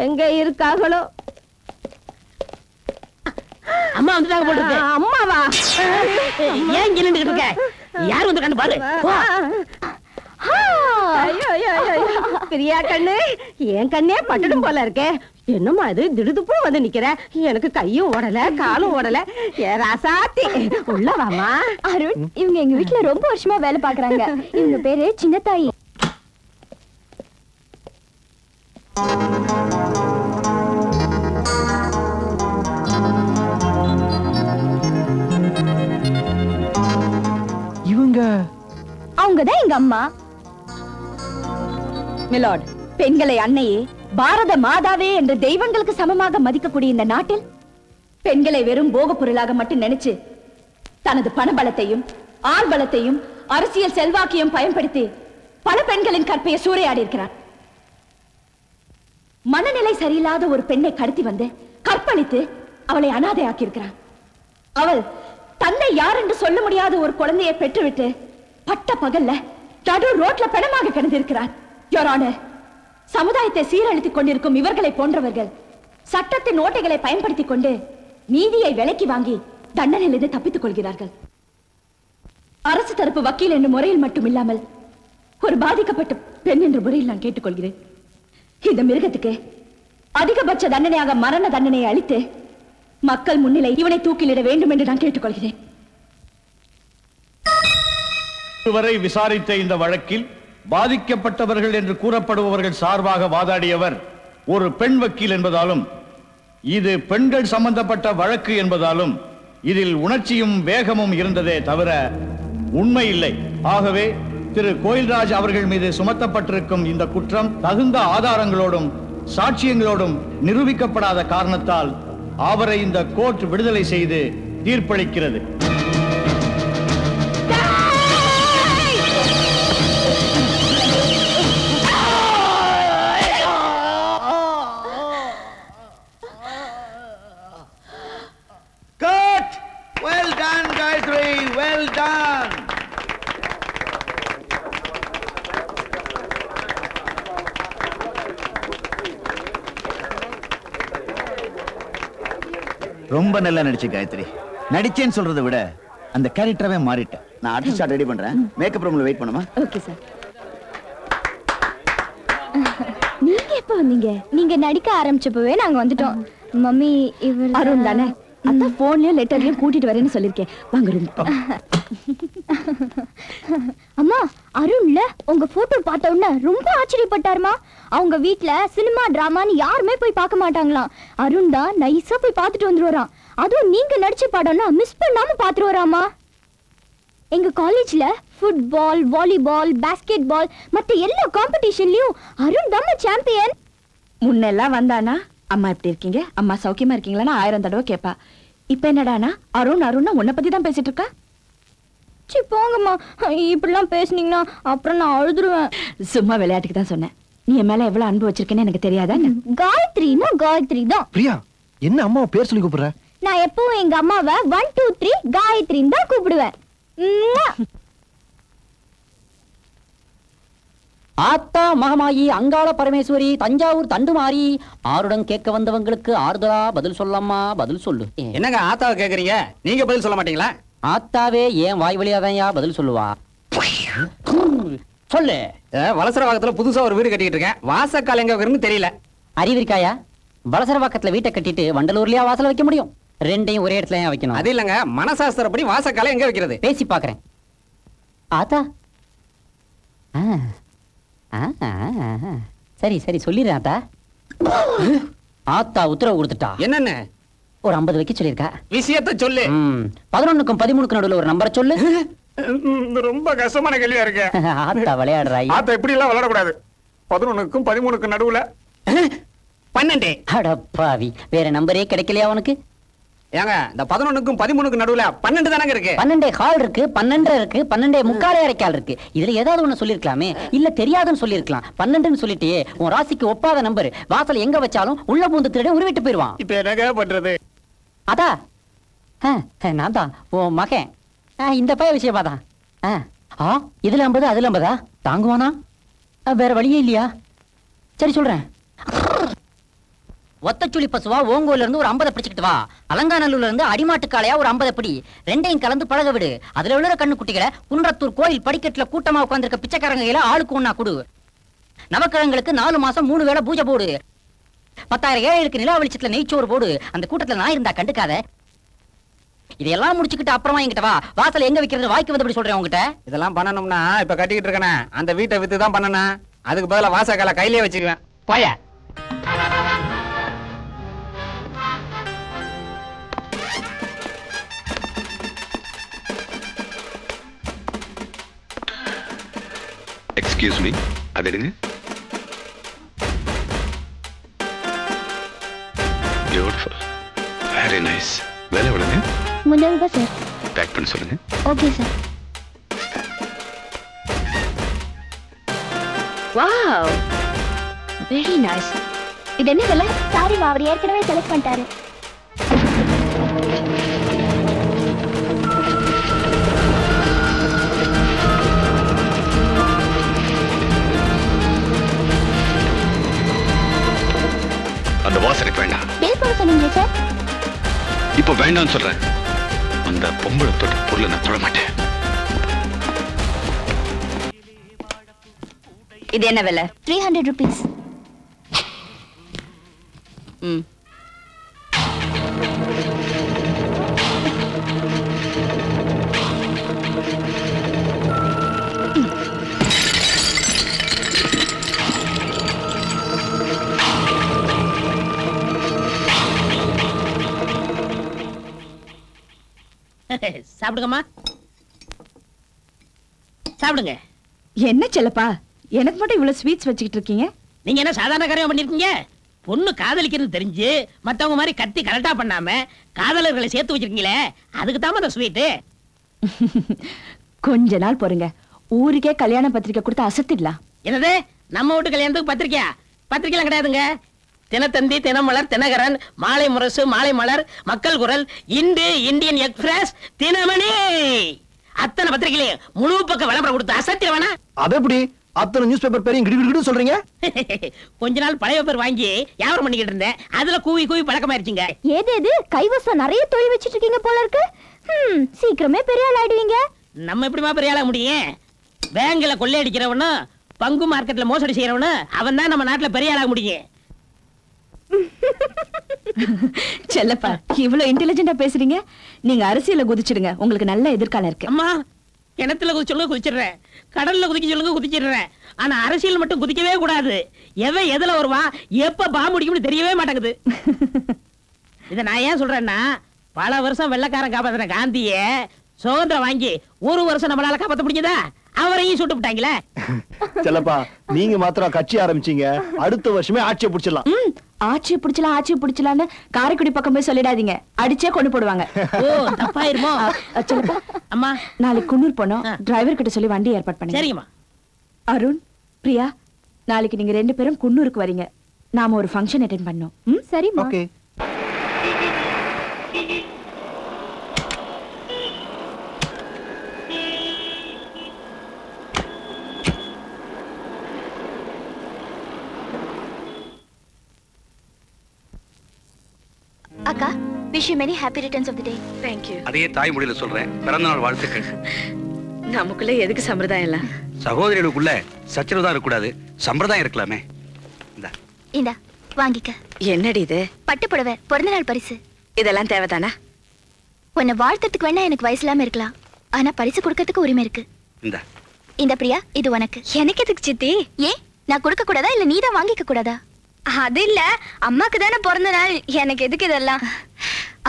எங்க இருக்காங்களோ? அம்மா வந்துட்டாங்க போல இருக்கு. அம்மாவா? ஏன் இங்க நின்னுகிட்டு இருக்க? யார் வந்து கண்டு பாரு. பிரியா கண்ணு, என் கண்ணே பட்டுடும் போல இருக்கே. என்னம்மா இது திடுதுப்பு வந்து நிக்கிற? எனக்கு கையும் ஓடல காலும் ஓடல. ஏ ராசாத்தி, உள்ள வாமா. அருண், இவங்க எங்க வீட்டுல ரொம்ப வருஷமா வேலை பாக்குறாங்க. இவங்க பேரு சின்னத்தாயி. இவங்க அவங்கதான் எங்க அம்மா. மிலாட், பெண்களை அன்னையே, பாரத மாதாவே என்ற தெய்வங்களுக்கு சமமாக மதிக்கக்கூடிய இந்த நாட்டில் பெண்களை வெறும் போக பொருளாக மட்டும் நினைச்சு தனது பணபலத்தையும் ஆள்பலத்தையும் அரசியல் செல்வாக்கையும் பயன்படுத்தி பல பெண்களின் கற்பையை சூறையாடி இருக்கிறார். மனநிலை சரியில்லாத ஒரு பெண்ணை கடத்தி வந்து கற்பழித்து அவளை அனாதையாக்கி இருக்கிறார். அவள் தன்னை யார் என்று சொல்ல முடியாத ஒரு குழந்தையை பெற்றுவிட்டு பட்ட பகல்ல நடு ரோட்ல பிணமாக கிடந்திருக்கிறார். யுவர் ஆனர், சமுதாயத்தை சீரழித்துக் கொண்டிருக்கும் இவர்களை போன்றவர்கள் சட்டத்தின் ஓட்டைகளை பயன்படுத்திக் கொண்டு நீதியை விலைக்கு வாங்கி தண்டனையிலிருந்து தப்பித்துக் கொள்கிறார்கள். அரசு தரப்பு வக்கீல் என்ற முறையில் மட்டும் இல்லாமல் ஒரு பாதிக்கப்பட்ட பெண் என்ற முறையில் நான் கேட்டுக்கொள்கிறேன். இந்த மிருகத்துக்கு அதிகபட்ச தண்டனையாக மரண தண்டனையை அளித்து மக்கள் முன்னிலை இவனை தூக்கிலிட வேண்டும் என்று நான் கேட்டுக்கொள்கிறேன். இதுவரை விசாரித்த இந்த வழக்கில் பாதிக்கப்பட்டவர்கள் என்று கூறப்படுபவர்கள் சார்பாக வாதாடியவர் ஒரு பெண் வக்கீல் என்பதாலும் இது பெண்கள் சம்பந்தப்பட்ட வழக்கு என்பதாலும் இதில் உணர்ச்சியும் வேகமும் இருந்ததே தவிர உண்மை இல்லை. ஆகவே திரு கோயில்ராஜ் அவர்கள் மீது சுமத்தப்பட்டிருக்கும் இந்த குற்றம் தகுந்த ஆதாரங்களோடும் சாட்சியங்களோடும் நிரூபிக்கப்படாத காரணத்தால் அவரை இந்த கோர்ட் விடுதலை செய்து தீர்ப்பளிக்கிறது. Cut! Well done, Gayatri. Well done. ரொம்ப நல்லா நடிச்சு காயத்ரி. நடிச்சேன்னு சொல்றதை விட அந்த கேரக்டரவே மாறிட்டேன். நான் ஆர்டிஸ்ட் ஷாட் ரெடி பண்றேன். மேக்கப் ரூம்ல வெயிட் பண்ணுமா? Okay sir. நீங்க எப்ப வந்தீங்க? நீங்க நடிக்க ஆரம்பிச்சப்பவே நாங்க வந்துட்டோம். மம்மி இவர் அருண் தானே? அதான் போன்லயும் லெட்டர்லயும் கூட்டிட்டு வரேன்னு சொல்லிருக்கேன். வாங்க ரூம். அம்மா, அருண்ல உங்க போட்டோ பார்த்த உடனே ரொம்ப ஆச்சரியப்பட்டாருமா. அவங்க வீட்ல சினிமா டிராமான்னு யாருமே போய் பார்க்க மாட்டாங்களாம். அருண் தான் நைஸா போய் பார்த்துட்டு வந்துருவாராம். அதுவும் நீங்க நடிச்ச படம்னா மிஸ் பண்ணாம பார்த்துட்டு வராமா. எங்க காலேஜ்ல ஃபுட்பால், வாலிபால், பாஸ்கெட் பால் மத்த எல்லா காம்படிஷன்லயும் அருண் தான் சாம்பியன். முன்னெல்லாம் வந்தானா அம்மா எப்படி இருக்கீங்க, அம்மா சௌக்கியமா இருக்கீங்களா 1000 தடவை கேப்பா. இப்ப என்னடானா அருண் அருண் உன்னை பத்தி தான் பேசிட்டு இருக்கா. சி போங்கம்மா, இப்படிலாம் பேசுனீங்கன்னா அப்புறம் நான் அழுதுருவேன். சும்மா விளையாட்டுக்கு தான் சொன்னேன். நீ என் மேல எவ்வளவு அன்பு வச்சிருக்கேன்னு எனக்கு தெரியாதா? காயத்ரினா காயத்ரி தான். பிரியா, என்ன அம்மாவை பேர் சொல்லி கூப்பிடுற? நான் எப்பவும் எங்க அம்மாவை 1 2 3 காயத்ரின்னு தான் கூப்பிடுவேன். ஆத்தா மகமாயி அங்காள பரமேஸ்வரி தஞ்சாவூர் தண்டுமாரி ஆருடன் கேட்க வந்தவங்களுக்கு ஆறுதலா பதில் சொல்லம்மா, பதில் சொல்லு. என்னங்க ஆத்தாவை கேக்குறீங்க? நீங்க பதில் சொல்ல மாட்டீங்களா? ஆத்தாவே ஏன் வாய் வழியாதான் பதில் சொல்லுவா. சொல்லு. வலசரவாக்கத்துல புதுசா ஒரு வீடு கட்டிட்டு இருக்கேன். வாசக்கால் எங்க வைக்கிறதுன்னு தெரியல. அறிவிருக்காயா? வலசரவாக்கத்துல வீட்டை கட்டிட்டு வண்டலூர்லயா வாசல் வைக்க முடியும்? ரெண்டையும் ஒரே இடத்துல ஏன் வைக்கணும்? அது இல்லங்க, மனசாஸ்திரப்படி வாசக்கால எங்க வைக்கிறது? பேசி பாக்குறேன். ஆத்தா சரி சரி சொல்லிடுறேன் ஆத்தா. ஆத்தா உத்தரவு கொடுத்துட்டா. என்னன்னு? ஒரு 50 வைக்க சொல்லிருக்கா. விஷயத்தை சொல்லு. 11க்கும் 13க்கும் நடுவுல ஒரு நம்பரை சொல்லு. ரொம்ப கஷ்டமான கேள்வியா இருக்கு. ஆத்தா விளையாடுறாய். ஆத்தா இப்படி எல்லாம் விளையாடக்கூடாது. 11க்கும் 13க்கும் நடுவுல 12. அடப்பாவி, வேற நம்பரே கிடைக்கலையா உனக்கு? ஏங்க இந்த 11க்கும் 13க்கும் நடுவுல 12 தானங்க இருக்கு. 12 கால் இருக்கு, 12 இருக்கு, 12 முக்காலே அரைக்கால் இருக்கு. இதுல ஏதாவது ஒண்ணு சொல்லிருக்கலாமே. இல்ல தெரியாதுன்னு சொல்லிருக்கலாம். 12ன்னு சொல்லிட்டே உன் ராசிக்கு ஒப்பாத நம்பர். வாசல் எங்க வச்சாலும் உள்ள பூந்து திருட உருவிட்டு போயிருவான். இப்ப என்னங்க பண்றது? அதா நான் தான் உன் மகன். இந்த பைய விஷயமா தான். இதுல 50 அதுல 50 தாங்குவானா? வேற வழியே இல்லையா? சரி சொல்றேன். ஒத்தச்சுளி பசுவா ஓங்கோல இருந்து ஒரு 50 பிடிச்சிக்கிட்டு வா. அலங்காநல்லூர்ல இருந்து அடிமாட்டு காளையா ஒரு 50 பிடி. ரெண்டையும் கலந்து பழக விடு. அதுல விழுற கண்ணு குட்டிகளை குன்றத்தூர் கோயில் படிக்கட்டுல கூட்டமா உட்கார்ந்திருக்க பிச்சைக்காரங்க கையில ஆளுக்கு ஒண்ணா கொடு. நவக்கிழங்களுக்கு 4 மாசம் 3 வேளை பூஜை போடு. 10,000 ஏழைகளுக்கு நிலா வெளிச்சத்துல நெய்ச்சோறு போடு. அந்த கூட்டத்துல நான் இருந்தா கண்டுக்காத. இதெல்லாம் முடிச்சுக்கிட்டு அப்புறமா என்கிட்ட வா. வாசல் எங்க வைக்கிறது வாய்க்கு வந்தபடி சொல்றேன் உங்ககிட்ட. இதெல்லாம் பண்ணணும்னா இப்ப கட்டிக்கிட்டு இருக்கனே அந்த வீட்டை வித்து தான் பண்ணணும். அதுக்கு பதிலா வாசக்கால கையிலே வச்சுக்குவேன். போய எக்ஸ்கியூஸ் மீ, அது எடுங்க. Beautiful, very nice. வேலை எவ்வளவுங்க? 300 ரூபாய் சார். பேக் பண்ண சொல்லுங்க. Okay sir. Wow, very nice. இது என்ன விலை? சாரி, அவர் ஏற்கனவே செலக்ட் பண்ணிட்டாரு. அந்த வாசனைக்கு வேண்டாம். பில் போட சொன்னீங்க சார். இப்போ வேண்டாம்னு சொல்றேன். அந்த பொம்பளை தொட்ட பொருளை நான் தொட மாட்டேன். இது என்ன விலை? 300 rupees. சாப்பிடுங்கம்மா, சாப்பிடுங்க. என்ன செல்லப்பா, எனக்கு மட்டும் இவ்வளவு ஸ்வீட்ஸ் வச்சுக்கிட்டு இருக்கீங்க? நீங்க என்ன சாதாரண காரியம் பண்ணிருக்கீங்க? பொண்ணு காதலிக்கிறது தெரிஞ்சு மத்தவங்க மாதிரி கத்தி கரெக்டா பண்ணாம காதலர்களை சேர்த்து வச்சிருக்கீங்களே, அதுக்கு தான் அந்த ஸ்வீட்டு. கொஞ்ச நாள் பொறுங்க, ஊருக்கே கல்யாண பத்திரிக்கை கொடுத்து அசத்திடலாம். என்னது, நம்ம வீட்டு கல்யாணத்துக்கு பத்திரிக்கையா? பத்திரிக்கைலாம் கிடையாதுங்க. தினத்தந்தி, தினமலர், தினகரன், மாலை முரசு, மாலை மலர், மக்கள் குரல், இந்து, இந்தியன் எக்ஸ்பிரஸ், தினமணி, அத்தனை பத்திரிகையிலையும் முழு பக்கம் விளம்பரம் கொடுத்து அசத்திர வேணா? அது எப்படி அத்தனை நியூஸ் பேப்பர் பேரையும் கிடு சொல்றீங்க? கொஞ்ச நாள் பழைய பேப்பர் வாங்கி வியாபாரம் பண்ணிக்கிட்டு இருந்தேன். அதுல கூவி கூவி பழக்கமாயிருச்சுங்க. ஏது கைவசம் நிறைய தொழில் வச்சிட்டு இருக்கீங்க போல இருக்கு. சீக்கிரமே பெரிய ஆள் ஆயிடுவீங்க. நம்ம எப்படிமா பெரிய ஆள முடியும்? பேங்க்ல கொள்ளையடிக்கிறவனும் பங்கு மார்க்கெட்ல மோசடி செய்யறவனும் அவன் தான் நம்ம நாட்டுல பெரிய ஆளாக முடியும். செல்லப்பா, இவ்வளவு இன்டெலிஜென்ட்டா பேசுறீங்க. நீங்க அரசியல குதிச்சிடுங்க, உங்களுக்கு நல்ல எதிர்காலம் இருக்கு. அம்மா, கிணத்துல குதிச்சு சொல்லுங்க குதிச்சிடுறேன், கடல்ல குதிக்க சொல்லுங்க குதிச்சிடுறேன். ஆனா அரசியல் மட்டும் குதிக்கவே கூடாது. எவன் எதுல வருவான், எப்ப பாம்பு முடிக்கும்னு தெரியவே மாட்டேங்குது. இத நான் ஏன் சொல்றேன்னா, பல வருஷம் வெள்ளக்காரன் காப்பாத்தின காந்திய சுதந்திரம் வாங்கி ஒரு வருஷம் நம்மளால காப்பாத்த முடிஞ்சதா? அவரையும் சுட்டு விட்டாங்களே. செல்லப்பா, நீங்க மாத்திரம் கட்சி ஆரம்பிச்சீங்க, அடுத்த வருஷமே ஆட்சியை பிடிச்சிடலாம். ஆட்சியை பிடிச்சலான்னு காரைக்குடி பக்கம் போய் சொல்லிடாதீங்க, அடிச்சே கொண்டு போடுவாங்க. ஓ, தப்பாயிருமோ? செல்லப்பா, அம்மா நாளைக்கு குன்னூர் போனோம், டிரைவர் கிட்ட சொல்லி வண்டி ஏற்பாடு பண்ணுங்க. சரிங்கம்மா. அருண், பிரியா, நாளைக்கு நீங்க 2 பேரும் குன்னூருக்கு வரீங்க. நாம ஒரு ஃபங்க்ஷன் அட்டெண்ட் பண்ணோம். சரிம்மா. ஓகே. அக்கா, wish you many happy returns of the day. Thank you. அதையே தாய்மொழியில சொல்றேன். பிறந்தநாள் வாழ்த்துக்கள். நமக்குள்ள எதுக்கு சம்பிரதாயம் இல்ல? சகோதரிகளுக்குள்ள சச்சரவு தான் இருக்கக்கூடாது, சம்பிரதாயம் இருக்கலாமே. இந்தா வாங்கிக்க. என்னடி இது? பட்டு புடவை, பிறந்த நாள் பரிசு. இதெல்லாம் தேவைதானா? உன்னை வாழ்த்துறதுக்கு வேணா எனக்கு வயசு இல்லாம இருக்கலாம், ஆனா பரிசு கொடுக்கறதுக்கு உரிமை இருக்கு. இந்த பிரியா, இது உனக்கு. எனக்கு எதுக்கு சித்தி? ஏன் நான் கொடுக்க கூடாதா இல்ல நீ தான் வாங்கிக்க கூடாதா? அது இல்ல, அம்மாக்கு தானே பிறந்த நாள், எனக்கு எதுக்கு இதெல்லாம்?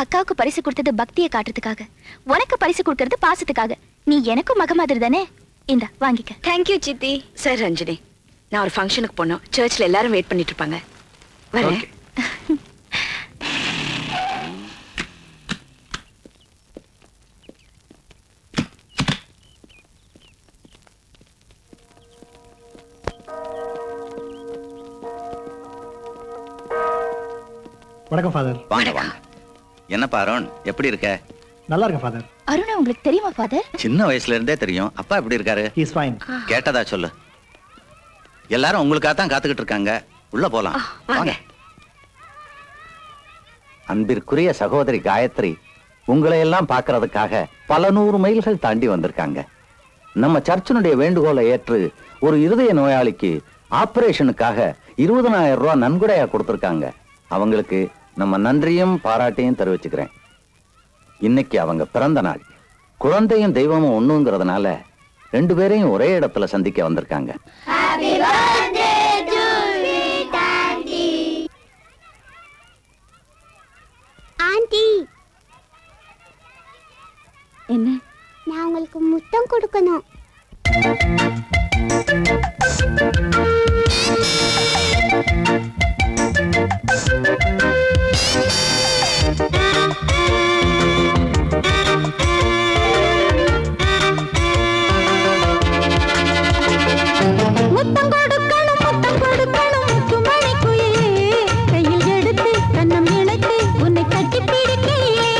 அக்காவுக்கு பரிசு கொடுத்தது பக்தியை காட்டுறதுக்காக, உனக்கு பரிசு கொடுக்கறது பாசத்துக்காக. நீ எனக்கும் மக மாதிரி தானே. இந்த வாங்கிக்க. தேங்க்யூ சித்தி. சார் ரஞ்சினி, நான் ஒரு ஃபங்க்ஷனுக்கு போனோம், சர்ச்சில் எல்லாரும் வெயிட் பண்ணிட்டு இருப்பாங்க. வரேன். வணக்கம் ஃபாதர். வாங்க வாங்க. என்னப்பா அருண், எப்படி இருக்க? நல்லா இருக்கேன் ஃபாதர். அருண் உங்களுக்கு தெரியுமா ஃபாதர்? சின்ன வயசுல இருந்தே தெரியும். அப்பா எப்படி இருக்காரு? He is fine. கேட்டதா சொல்லு. எல்லாரும் உங்களுக்காக தான் காத்துக்கிட்டு இருக்காங்க. உள்ள போலாம். வாங்க. அன்பிற்குரிய சகோதரி காயத்ரி உங்களை எல்லாம் பார்க்கறதுக்காக பல 100 மைல்கள் தாண்டி வந்திருக்காங்க. நம்ம சர்ச்சினுடைய வேண்டுகோளை ஏற்று ஒரு இருதய நோயாளிக்கு ஆபரேஷனுக்காக 20,000 ரூபாய் நன்கொடையா கொடுத்திருக்காங்க. அவங்களுக்கு நம்ம நன்றியும் பாராட்டையும் தெரிவிச்சுக்கிறேன். இன்னைக்கு அவங்க பிறந்த நாள். குழந்தையும் தெய்வமும் ஒண்ணுங்கிறதுனால 2 பேரையும் ஒரே இடத்துல சந்திக்க வந்திருக்காங்க. ஆண்டி, என்ன? நான் உங்களுக்கு முத்தம் கொடுக்கணும். முத்தம் கொடுக்கணும், முத்தம் கொடுக்கணும், முத்துமணி குயிலே, கையில் எடுத்து கண்ணம் இணைத்து உன்னை கட்டி பிடிக்கையிலே.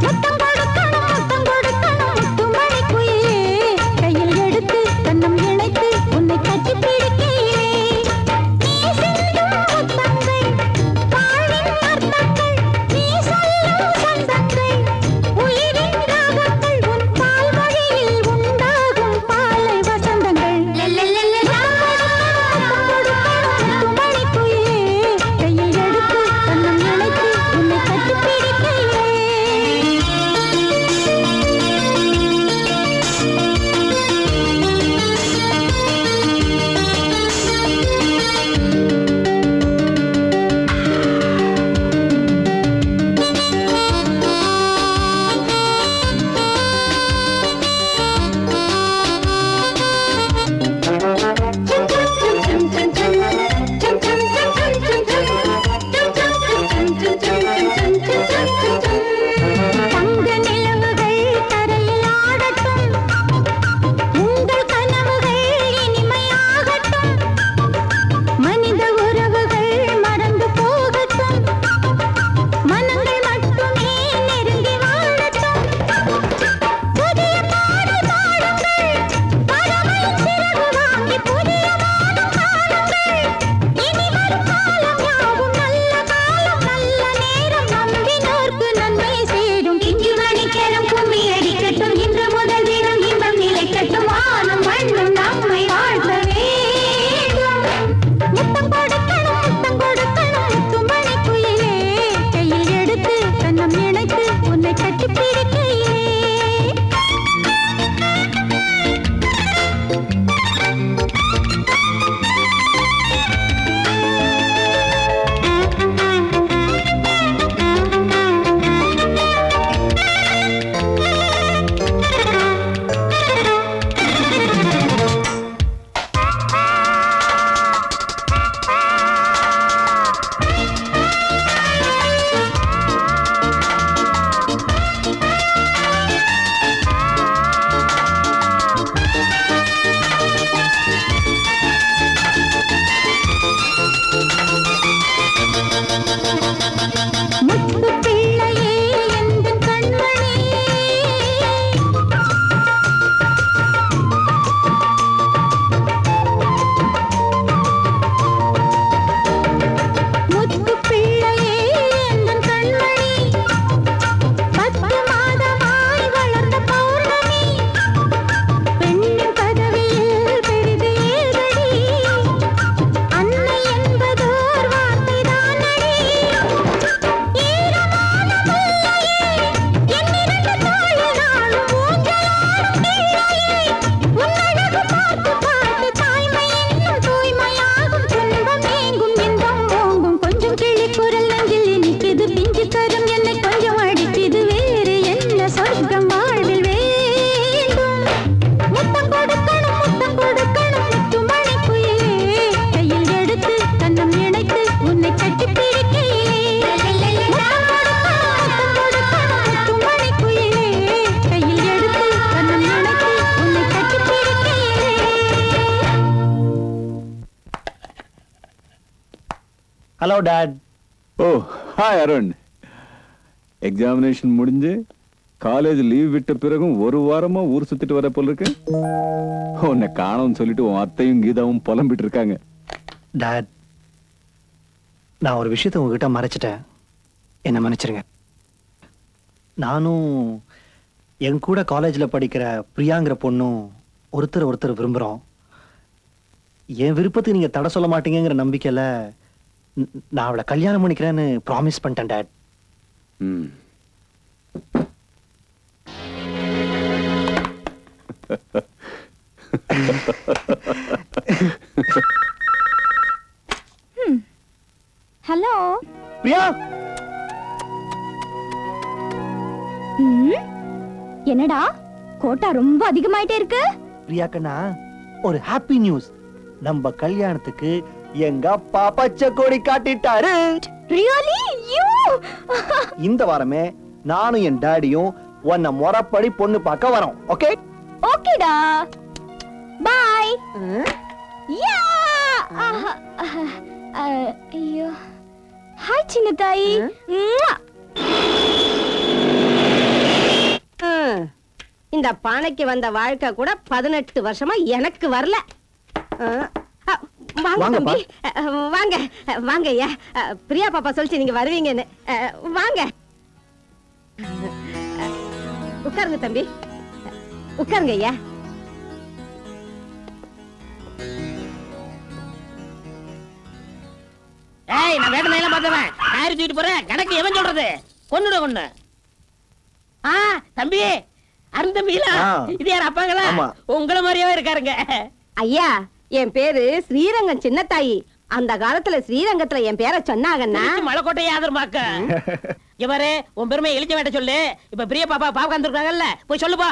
முத்தம் கொடுக்கணும், முத்தம் கொடுக்கணும், முத்துமணி குயிலே, கையில் எடுத்து கண்ணம் இணைத்து உன்னை கட்டி பிடிக்கையிலே. நீ சிந்தும் முத்தங்கள் பாழின் அர்த்தங்கள், நீ சொல்லும் சொந்தங்கள் உயிரின் ராகங்கள், உன் பால் மொழியில் உண்டாகும் பாலை வசந்தங்கள். Hello dad. Oh hi Arun. Examination முடிஞ்சு காலேஜ் லீவ் விட்ட பிறகும் 1 வாரமா ஊர் சுத்திட்டு வர போல இருக்கு. உன்னை காணோம்னு சொல்லிட்டு உன் அத்தையும் கீதாவும் புலம்பிட்டு இருக்காங்க. டாட், நான் ஒரு விஷயத்தை உங்ககிட்ட மறைச்சிட்டேன். என்ன மன்னிச்சிருங்க. நானும் என் கூட காலேஜில் படிக்கிற பிரியாங்கிற பொண்ணும் ஒருத்தர் விரும்புகிறோம். என் விருப்பத்துக்கு நீங்கள் தடை சொல்ல மாட்டீங்கிற நம்பிக்கையில் நான் அவளை கல்யாணம் பண்ணிக்கிறேன்னு ப்ராமிஸ் பண்ணிட்டேன் டாட். ஹலோ பிரியா. என்னடா கோட்டா ரொம்ப அதிகமாயிட்டே இருக்கு. பிரியா கண்ணா, ஒரு ஹாப்பி நியூஸ். நம்ம கல்யாணத்துக்கு எங்க அப்பா பச்சை கொடி காட்டிட்டாரு. ரியலி? யூ இந்த வாரமே நானும் என் டாடியும் உன்னை முறப்படி பொண்ணு பார்க்க வரோம். ஓகே? ஓகேடா. பை. யா. ஐயோ. ஹாய் சின்ன தாயி. இந்த பானைக்கு வந்த வாழ்க்கை கூட 18 வருஷமா எனக்கு வரல. வாங்க தம்பி, வாங்க வாங்க ஐயா. பிரியா பாப்பா சொல்லிச்சு நீங்க வருவீங்கன்னு. வாங்க உட்காருங்க தம்பி, உட்காருங்க ஐயா. ஏய், நான் வேட்டை எல்லாம் பார்த்தவன். காரி தூக்கிட்டு போறேன். கணக்கு எவன் சொல்றது? கொன்னுட கொன்னு. தம்பி, அருந்தம்பிலா, இது யார் அப்பாங்களா? உங்கள மாதிரியாவே இருக்காருங்க. ஐயா, என் பேரு ஸ்ரீரங்கம் சின்னத்தாயி. அந்த காலத்துல ஸ்ரீரங்கத்துல என் பேரை சொன்னாங்கன்னா மலைக்கோட்டை ஆதரமாக்க. இவரே உன் பெருமை இழிச்ச வேட்ட சொல்லு. இப்ப பிரிய பாப்பா பாவம் இருக்காங்கல்ல, போய் சொல்லுப்பா.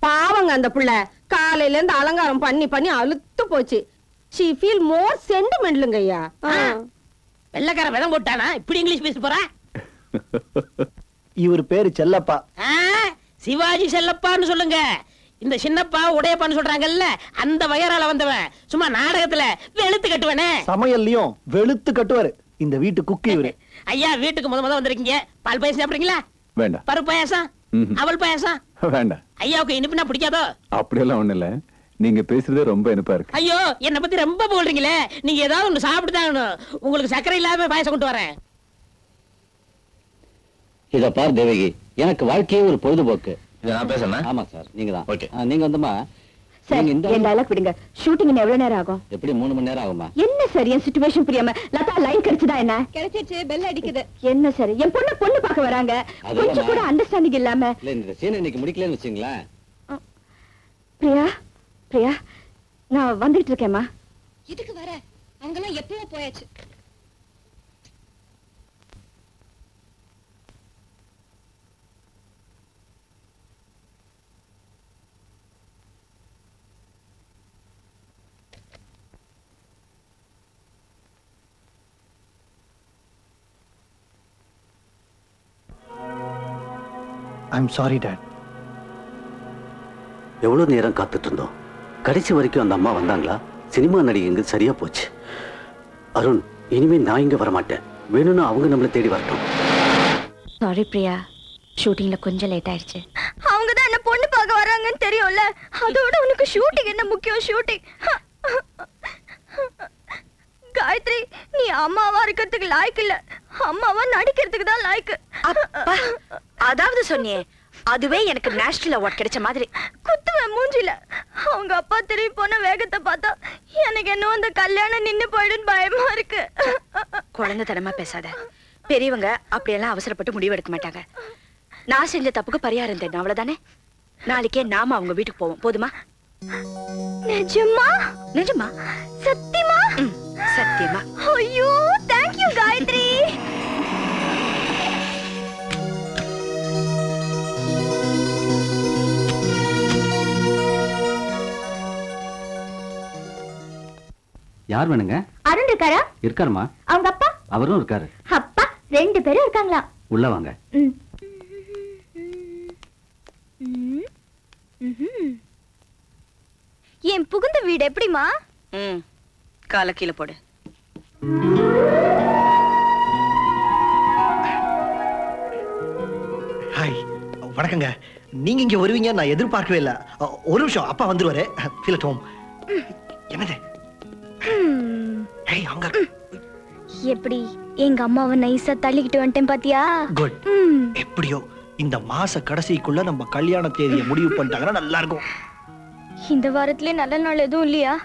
பாவங்க அந்த புள்ள காலையில இருந்து அலங்காரம் பண்ணி பண்ணி அழுத்து போச்சு. she feel more sentimental ஐயா. வெள்ளக்கார விதம் போட்டானா இப்படி இங்கிலீஷ் பேச போறா? இவர் பேரு செல்லப்பா. சிவாஜி செல்லப்பான்னு சொல்லுங்க. இந்த சின்னப்பா உடையப்பான்னு சொல்றாங்கல்ல, அந்த வயரால வந்தவன். சும்மா நாடகத்துல வெளுத்து கட்டுவனே, சமையல்லையும் வெளுத்து கட்டுவாரு. இந்த வீட்டு குக்கு இவரு. ஐயா, வீட்டுக்கு முத வந்திருக்கீங்க. பால் பாயசம் சாப்பிடுறீங்களா? வேண்டாம். பருப்பு பாயசம், அவல் பாயசம் வேண்டாம். ஐயாவுக்கு இனிப்புனா பிடிக்காதோ? அப்படியெல்லாம் ஒண்ணு இல்ல, நீங்க பேசுறதே ரொம்ப இனிப்பா இருக்கு. ஐயோ, என்ன பத்தி ரொம்ப போல்றீங்களே. நீங்க ஏதாவது ஒண்ணு சாப்பிட்டுதான். உங்களுக்கு சர்க்கரை இல்லாம பாயசம் கொண்டு வரேன். இத பார் தேவகி, எனக்கு வாழ்க்கையே ஒரு பொழுதுபோக்கு. நான் பேசுறேன். ஆமா சார், நீங்க தான். நீங்க வந்துமா சார், இந்த டயலாக் விடுங்க. ஷூட்டிங் இன்னும் எவ்வளவு நேரம் ஆகும்? எப்படி 3 மணி நேரம் ஆகுமா? என்ன சார் என் சிச்சுவேஷன் புரியாம? லதா லைன் கிடைச்சதா என்ன? கிடைச்சிச்சு, பெல் அடிக்குது. என்ன சார், என் பொண்ணு பார்க்க வராங்க. கொஞ்சம் கூட அண்டர்ஸ்டாண்டிங் இல்லாம. இல்ல, இந்த சீன் இன்னைக்கு முடிக்கலன்னு வச்சுங்களா? பிரியா, பிரியா, நான் வந்துட்டு இருக்கேம்மா. இதுக்கு வர அங்கெல்லாம் எப்பவோ போயாச்சு. I'm sorry, Dad. எவ்வளவு நேரம் காத்துட்டு இருந்தோம். கடைசி வரைக்கும் அந்த அம்மா வந்தாங்களா? சினிமா நடிகைங்க சரியா போச்சு. அருண், இனிமே நான் இங்க வரமாட்டேன். வேணும்னா அவங்க நம்மளை தேடி வரட்டும். சாரி பிரியா, ஷூட்டிங்ல கொஞ்சம் லேட் ஆயிடுச்சு. அவங்க தான் என்ன பொண்ணு பார்க்க வராங்கன்னு தெரியும்ல. அதோட உனக்கு ஷூட்டிங் என்ன முக்கியம்? ஷூட்டிங். காயத்ரி, நீ அம்மாவா இருக்கிறதுக்கு லாய்க்கு இல்ல, அம்மாவா நடிக்கிறதுக்கு தான் லாய்க்கு. அதாவது சொன்னியே, அதுவே எனக்கு நேஷனல் அவார்ட் கிடைச்ச மாதிரி. குத்துவேன் மூஞ்சில. அவங்க அப்பா திரும்பி போன வேகத்தை பார்த்தா எனக்கு என்ன அந்த கல்யாணம் நின்னு போயிடுன்னு பயமா இருக்கு. குழந்தைத்தனமா பேசாத. பெரியவங்க அப்படியெல்லாம் அவசரப்பட்டு முடிவு எடுக்க மாட்டாங்க. நான் செஞ்ச தப்புக்கு பரிகாரம் தேடணும், அவ்வளவுதானே? நாளைக்கே நாம அவங்க வீட்டுக்கு போவோம், போதுமா? நிஜமா? நிஜமா? சத்தியமா? சத்தியமா. ஐயோ, தேங்க் யூ காயத்ரி. யார் வேணுங்க? அருண் இருக்காரா? இருக்காருமா. அவங்க அப்பா? அவரும் இருக்காரு. அப்பா 2 பேரும் இருக்காங்களா? உள்ள வாங்க. என் புகுந்த வீடு எப்படிமா? கால கீழே போடு. ஹாய், வணக்கங்க. நீங்க இங்க வருவீங்க நான் எதிர்பார்க்கவே இல்ல. ஒரு நிமிஷம், அப்பா வந்துருவாரு. Feel at home. என்னது? எப்படி எங்க அம்மாவை நைஸா தள்ளிக்கிட்டு வந்துட்டேன் பாத்தியா? குட். எப்படியோ இந்த மாச கடைசிக்குள்ள நம்ம கல்யாண தேதியை முடிவு பண்ணிட்டாங்கன்னா நல்லா இருக்கும். இந்த வாரத்திலே நல்ல நாள் எதுவும் இல்லையா?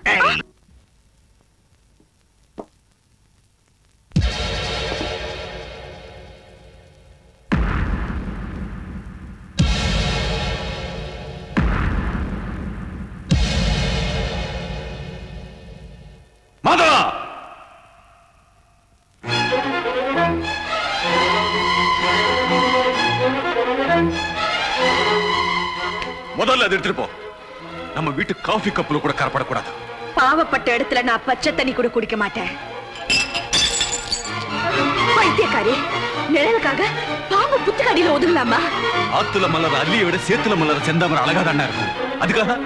மாதவா, முதல்ல அதை எடுத்துட்டு போ. நம்ம வீட்டு காஃபி கப்ல கூட கரப்படக்கூடாது. பாவப்பட்ட இடத்துல நான் பச்சை தண்ணி கூட குடிக்க மாட்டேன். பைத்தியக்காரி, நிழலுக்காக பாம்பு புத்துக்கடியில ஒதுங்கலாமா? ஆத்துல மலர் அள்ளியை விட சேத்துல மலர் செந்தாமரை அழகா தானே இருக்கும். அதுக்காக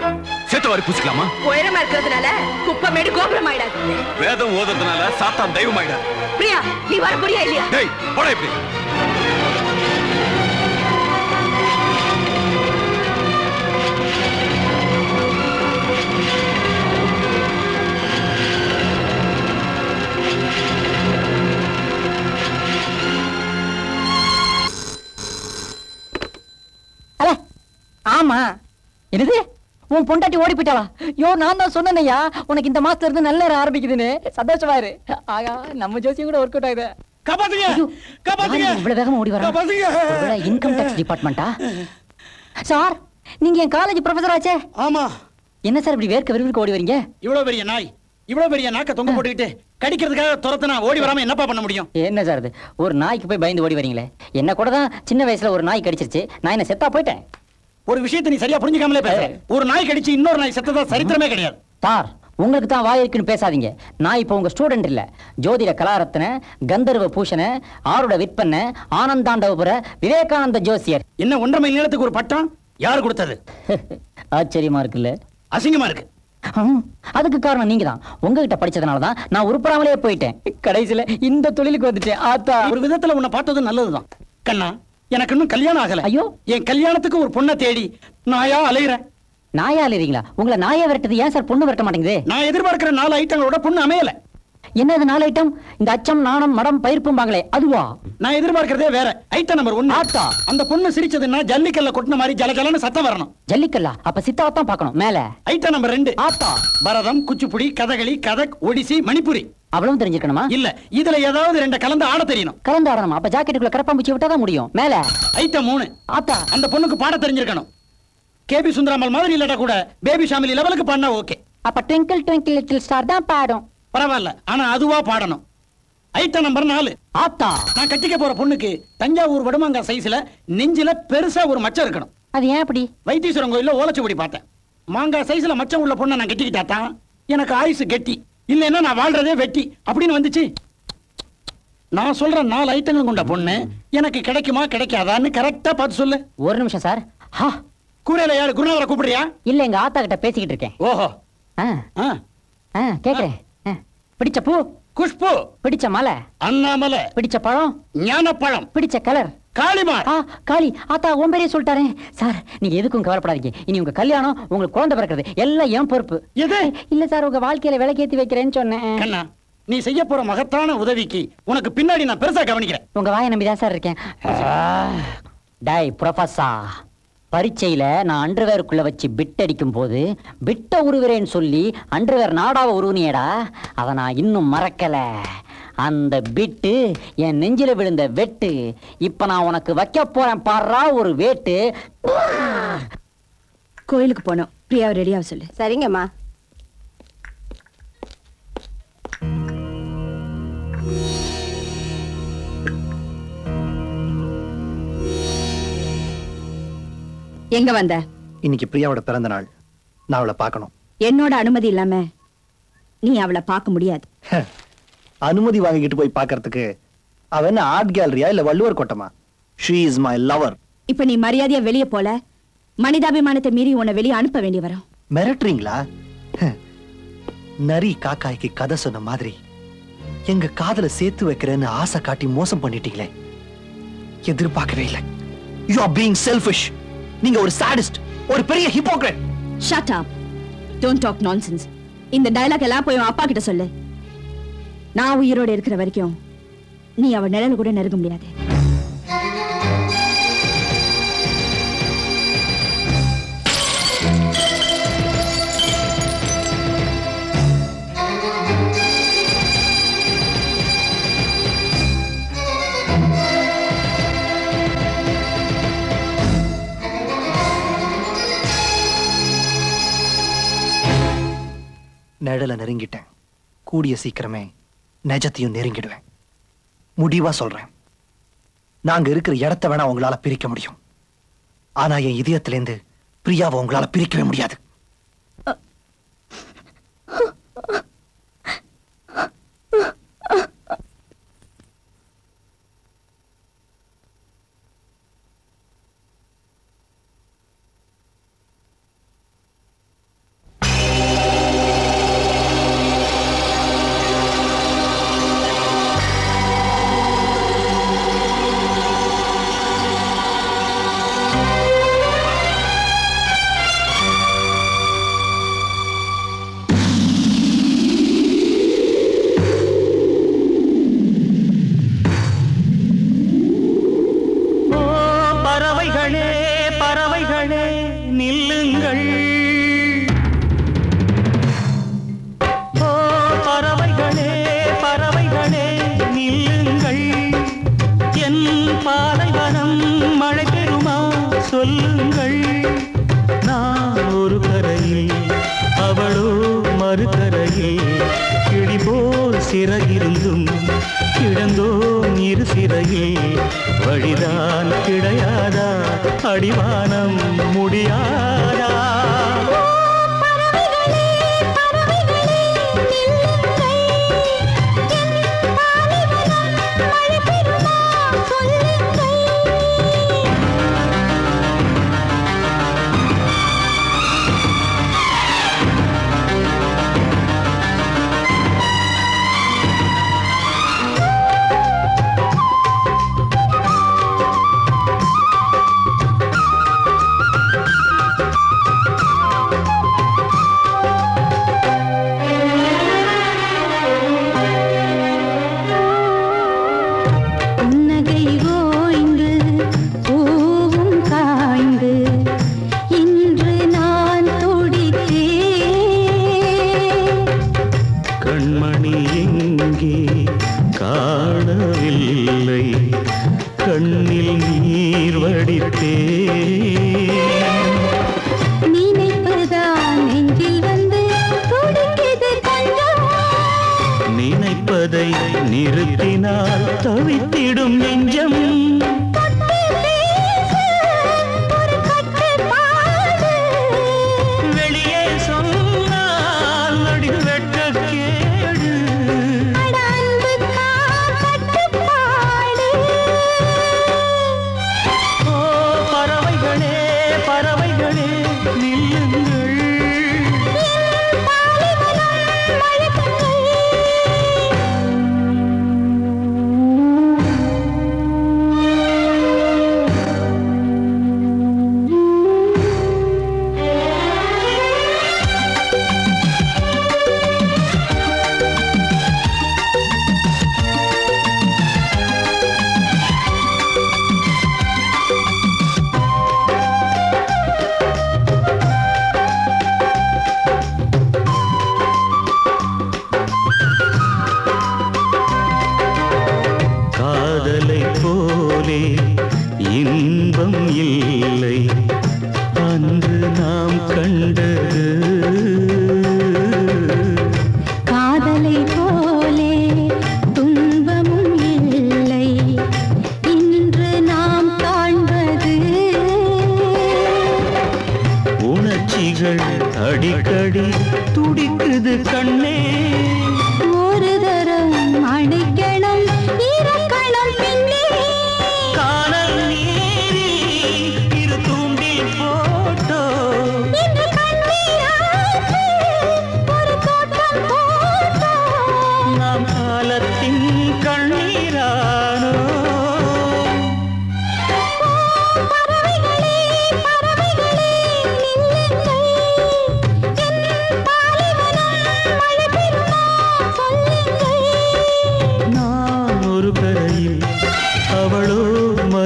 சேத்தவாரி பூசிக்கலாமா? உயரமா இருக்கிறதுனால குப்பமேடு கோபுரம் ஆயிடாது. வேதம் ஓதுறதுனால சாத்தான் தெய்வம் ஆயிடாது. பிரியா, நீ வர போறியா இல்லையா? டேய், போடா இப்படி. ஆமா, என்னது உன் பொண்டாட்டி ஓடி போயிட்டாளா? யோ, நான் தான் சொன்னேன்யா உனக்கு இந்த மாசத்துல இருந்து நல்ல நேரம் ஆரம்பிக்குதுன்னு. சந்தோஷமா இரு. ஆகா, நம்ம ஜோசியம் கூட ஒர்க் அவுட் ஆகுது. இவ்வளவு வேகமா ஓடி வர இன்கம் டாக்ஸ் டிபார்ட்மெண்டா? சார், நீங்க என் காலேஜ் ப்ரொஃபசர் ஆச்சே. ஆமா. என்ன சார் இப்படி வேர்க்க விறுவிறுக்க ஓடி வரீங்க? இவ்வளவு பெரிய நாய், இவ்வளவு பெரிய நாக்க தொங்க போட்டுக்கிட்டு கடிக்கிறதுக்காக துரத்துனா ஓடி வராம என்னப்பா பண்ண முடியும்? என்ன சார் இது, ஒரு நாய்க்கு போய் பயந்து ஓடி வரீங்களே? என்ன கூட தான் சின்ன வயசுல ஒரு நாய் கடிச்சிருச்சு, நான் என்ன செத்தா போயிட்டேன்? ஒரு விஷயத்தை நீ சரியா புரிஞ்சுக்காமலே பேசுற. ஒரு நாய் கடிச்சு இன்னொரு நாய் செத்ததா சரித்திரமே கிடையாது. சார், உங்களுக்கு தான் வாய் இருக்குன்னு பேசாதீங்க. நான் இப்போ உங்க ஸ்டூடெண்ட் இல்ல. ஜோதிட கலாரத்ன, கந்தர்வ பூஷண, ஆருட விற்பன, ஆனந்தாண்டவபுர, விவேகானந்த ஜோசியர். என்ன 1.5 மைல் நீளத்துக்கு ஒரு பட்டம் யாரு கொடுத்தது? ஆச்சரியமா இருக்குல்ல? அசிங்கமா இருக்கு. அதுக்கு காரணம் நீங்க தான். உங்ககிட்ட படிச்சதுனால தான் நான் உருப்படாமலே போயிட்டேன். கடைசியில இந்த தொழிலுக்கு வந்துட்டேன். ஆத்தா, ஒரு விதத்துல உன்னை பார்த்தது நல்லதுதான். கண்ணா, எனக்கு இன்னும் கல்யாணம் ஆகல. ஐயோ, என் கல்யாணத்துக்கு ஒரு பொண்ணை தேடி நாயா அலையிறேன். நாயா அலைறீங்களா? உங்களை நாயா விரட்டது ஏன் சார் பொண்ணு விரட்ட மாட்டேங்குது? நான் எதிர்பார்க்கிற 4 ஐட்டங்களோட பொண்ணு அமையல. என்னது 4 ஐட்டம்? இந்த அச்சம், நாணம், மடம், பயிர்ப்பும்பாங்களே அதுவா? நான் எதிர்பார்க்கிறதே வேற. Item number 1. ஆத்தா, அந்த பொண்ணு சிரிச்சதுன்னா ஜல்லிக்கல்ல கொட்டின மாதிரி ஜலஜலன்னு சத்தம் வரணும். ஜல்லிக்கல்லா? அப்ப சித்தாவத்தான் பார்க்கணும். மேல ஐட்டம் நம்பர் 2. ஆத்தா, பரதம், குச்சிப்புடி, கதகளி, கதக், ஒடிசி, மணிப்புரி. அவ்வளவு தெரிஞ்சுக்கணுமா? இல்ல, இதுல ஏதாவது 2 கலந்து ஆட தெரியணும். கலந்து ஆடணுமா? அப்ப ஜாக்கெட்டுக்குள்ள கரப்பாம்பூச்சி விட்டாதான் முடியும். மேல ஐட்டம் 3. ஆத்தா, அந்த பொண்ணுக்கு பாட தெரிஞ்சிருக்கணும். கேபி சுந்தராமல் மாதிரி இல்லடா கூட பேபி ஷாமிலி லெவலுக்கு பாடினா ஓகே. அப்ப ட்விங்கிள் ட்விங்கிள் லிட்டில் ஸ்டார் தான் பாடும். பரவாயில்ல, ஆனா அதுவா பாடணும். Item number 4. ஆத்தா, நான் கட்டிக்க போற பொண்ணுக்கு தஞ்சாவூர் வடுமாங்கா சைஸ்ல நெஞ்சில பெருசா ஒரு மச்சம் இருக்கணும். அது ஏன் அப்படி? வைத்தீஸ்வரன் கோயில்ல ஓலைச்சுவடி பார்த்தேன். மாங்கா சைஸ்ல மச்சம் உள்ள பொண்ணை நான் கட்டிக்கிட்டாதான் எனக்கு ஆயுசு கெட்டி, இல்லைன்னா நான் வாழ்றதே வெட்டி அப்படின்னு வந்துச்சு. நான் சொல்ற 4 ஐட்டங்கள் கொண்ட பொண்ணு எனக்கு கிடைக்குமா கிடைக்காதான்னு கரெக்டா பார்த்து சொல்லு. ஒரு நிமிஷம் சார். கூரையில யாரு குருநாதரை கூப்பிடுறியா? இல்ல, எங்க ஆத்தா கிட்ட பேசிக்கிட்டு இருக்கேன். ஓஹோ. கேக்குறேன். பிடிச்ச பூ குஷ்பு, பிடிச்ச மலை அண்ணாமலை, பிடிச்ச பழம் ஞானப்பழம், பிடிச்ச கலர் காளிமா. காளி. ஆத்தா உன் பேரே சொல்லிட்டாரே. சார், நீங்க எதுக்கும் கவலைப்படாதீங்க. இனி உங்க கல்யாணம், உங்களுக்கு குழந்தை பிறக்கிறது எல்லாம் என் பொறுப்பு. எது? இல்ல சார், உங்க வாழ்க்கையில விளக்கேத்தி வைக்கிறேன்னு சொன்னேன். கண்ணா, நீ செய்ய போற மகத்தான உதவிக்கு உனக்கு பின்னாடி நான் பெருசா கவனிக்கிறேன். உங்க வாயை நம்பிதான் சார் இருக்கேன். டேய் ப்ரொஃபசர், பரீட்சையில நான் அண்டர்வேருக்குள்ள வச்சு பிட் அடிக்கும் போது பிட்ட உருவுறேன்னு சொல்லி அண்டர்வேர் நாடாவ உருவுனியடா. அத நான் இன்னும் மறக்கல. அந்த பிட்டு என் நெஞ்சில விழுந்த வெட்டு. இப்ப நான் உனக்கு வைக்க போறேன் பாடுறா ஒரு வேட்டு. கோயிலுக்கு போனோம். பிரியாவை ரெடியாக சொல்லு. சரிங்கம்மா. எங்க வந்த? இன்னைக்கு பிரியாவோட பிறந்த நாள். நான் அவளை பார்க்கணும். என்னோட அனுமதி இல்லாம நீ அவளை பார்க்க முடியாது. அனுமதி வாங்கிக்கிட்டு போய் பார்க்கிறதுக்கு அவ என்ன ஆர்ட் கேலரியா இல்ல Valluvar கோட்டமா? She is my lover. இப்ப நீ மரியாதையா வெளியே போல, மனிதாபிமானத்தை மீறி உன்னை வெளியே அனுப்ப வேண்டி வரும். மிரட்டுறீங்களா? நரி காக்காய்க்கு கதை சொன்ன மாதிரி எங்க காதல சேர்த்து வைக்கிறேன்னு ஆசை காட்டி மோசம் பண்ணிட்டீங்களே. எதிர்பார்க்கவே இல்லை. You are being selfish. நீங்க ஒரு சாடிஸ்ட், ஒரு பெரிய hypocrite. Shut up. Don't talk nonsense. இந்த டயலாக் எல்லாம் போய் அப்பா கிட்ட சொல்லு. நான் உயிரோட இருக்கிற வரைக்கும் நீ அவ நிழல கூட நெருங்க முடியாது. நிழல நெருங்கிட்டேன். கூடிய சீக்கிரமே நிஜத்தையும் நெருங்கிடுவேன். முடிவா சொல்றேன், நாங்க இருக்கிற இடத்த வேணா உங்களால பிரிக்க முடியும். ஆனா என் இதயத்திலேருந்து பிரியாவை உங்களால பிரிக்கவே முடியாது. மழை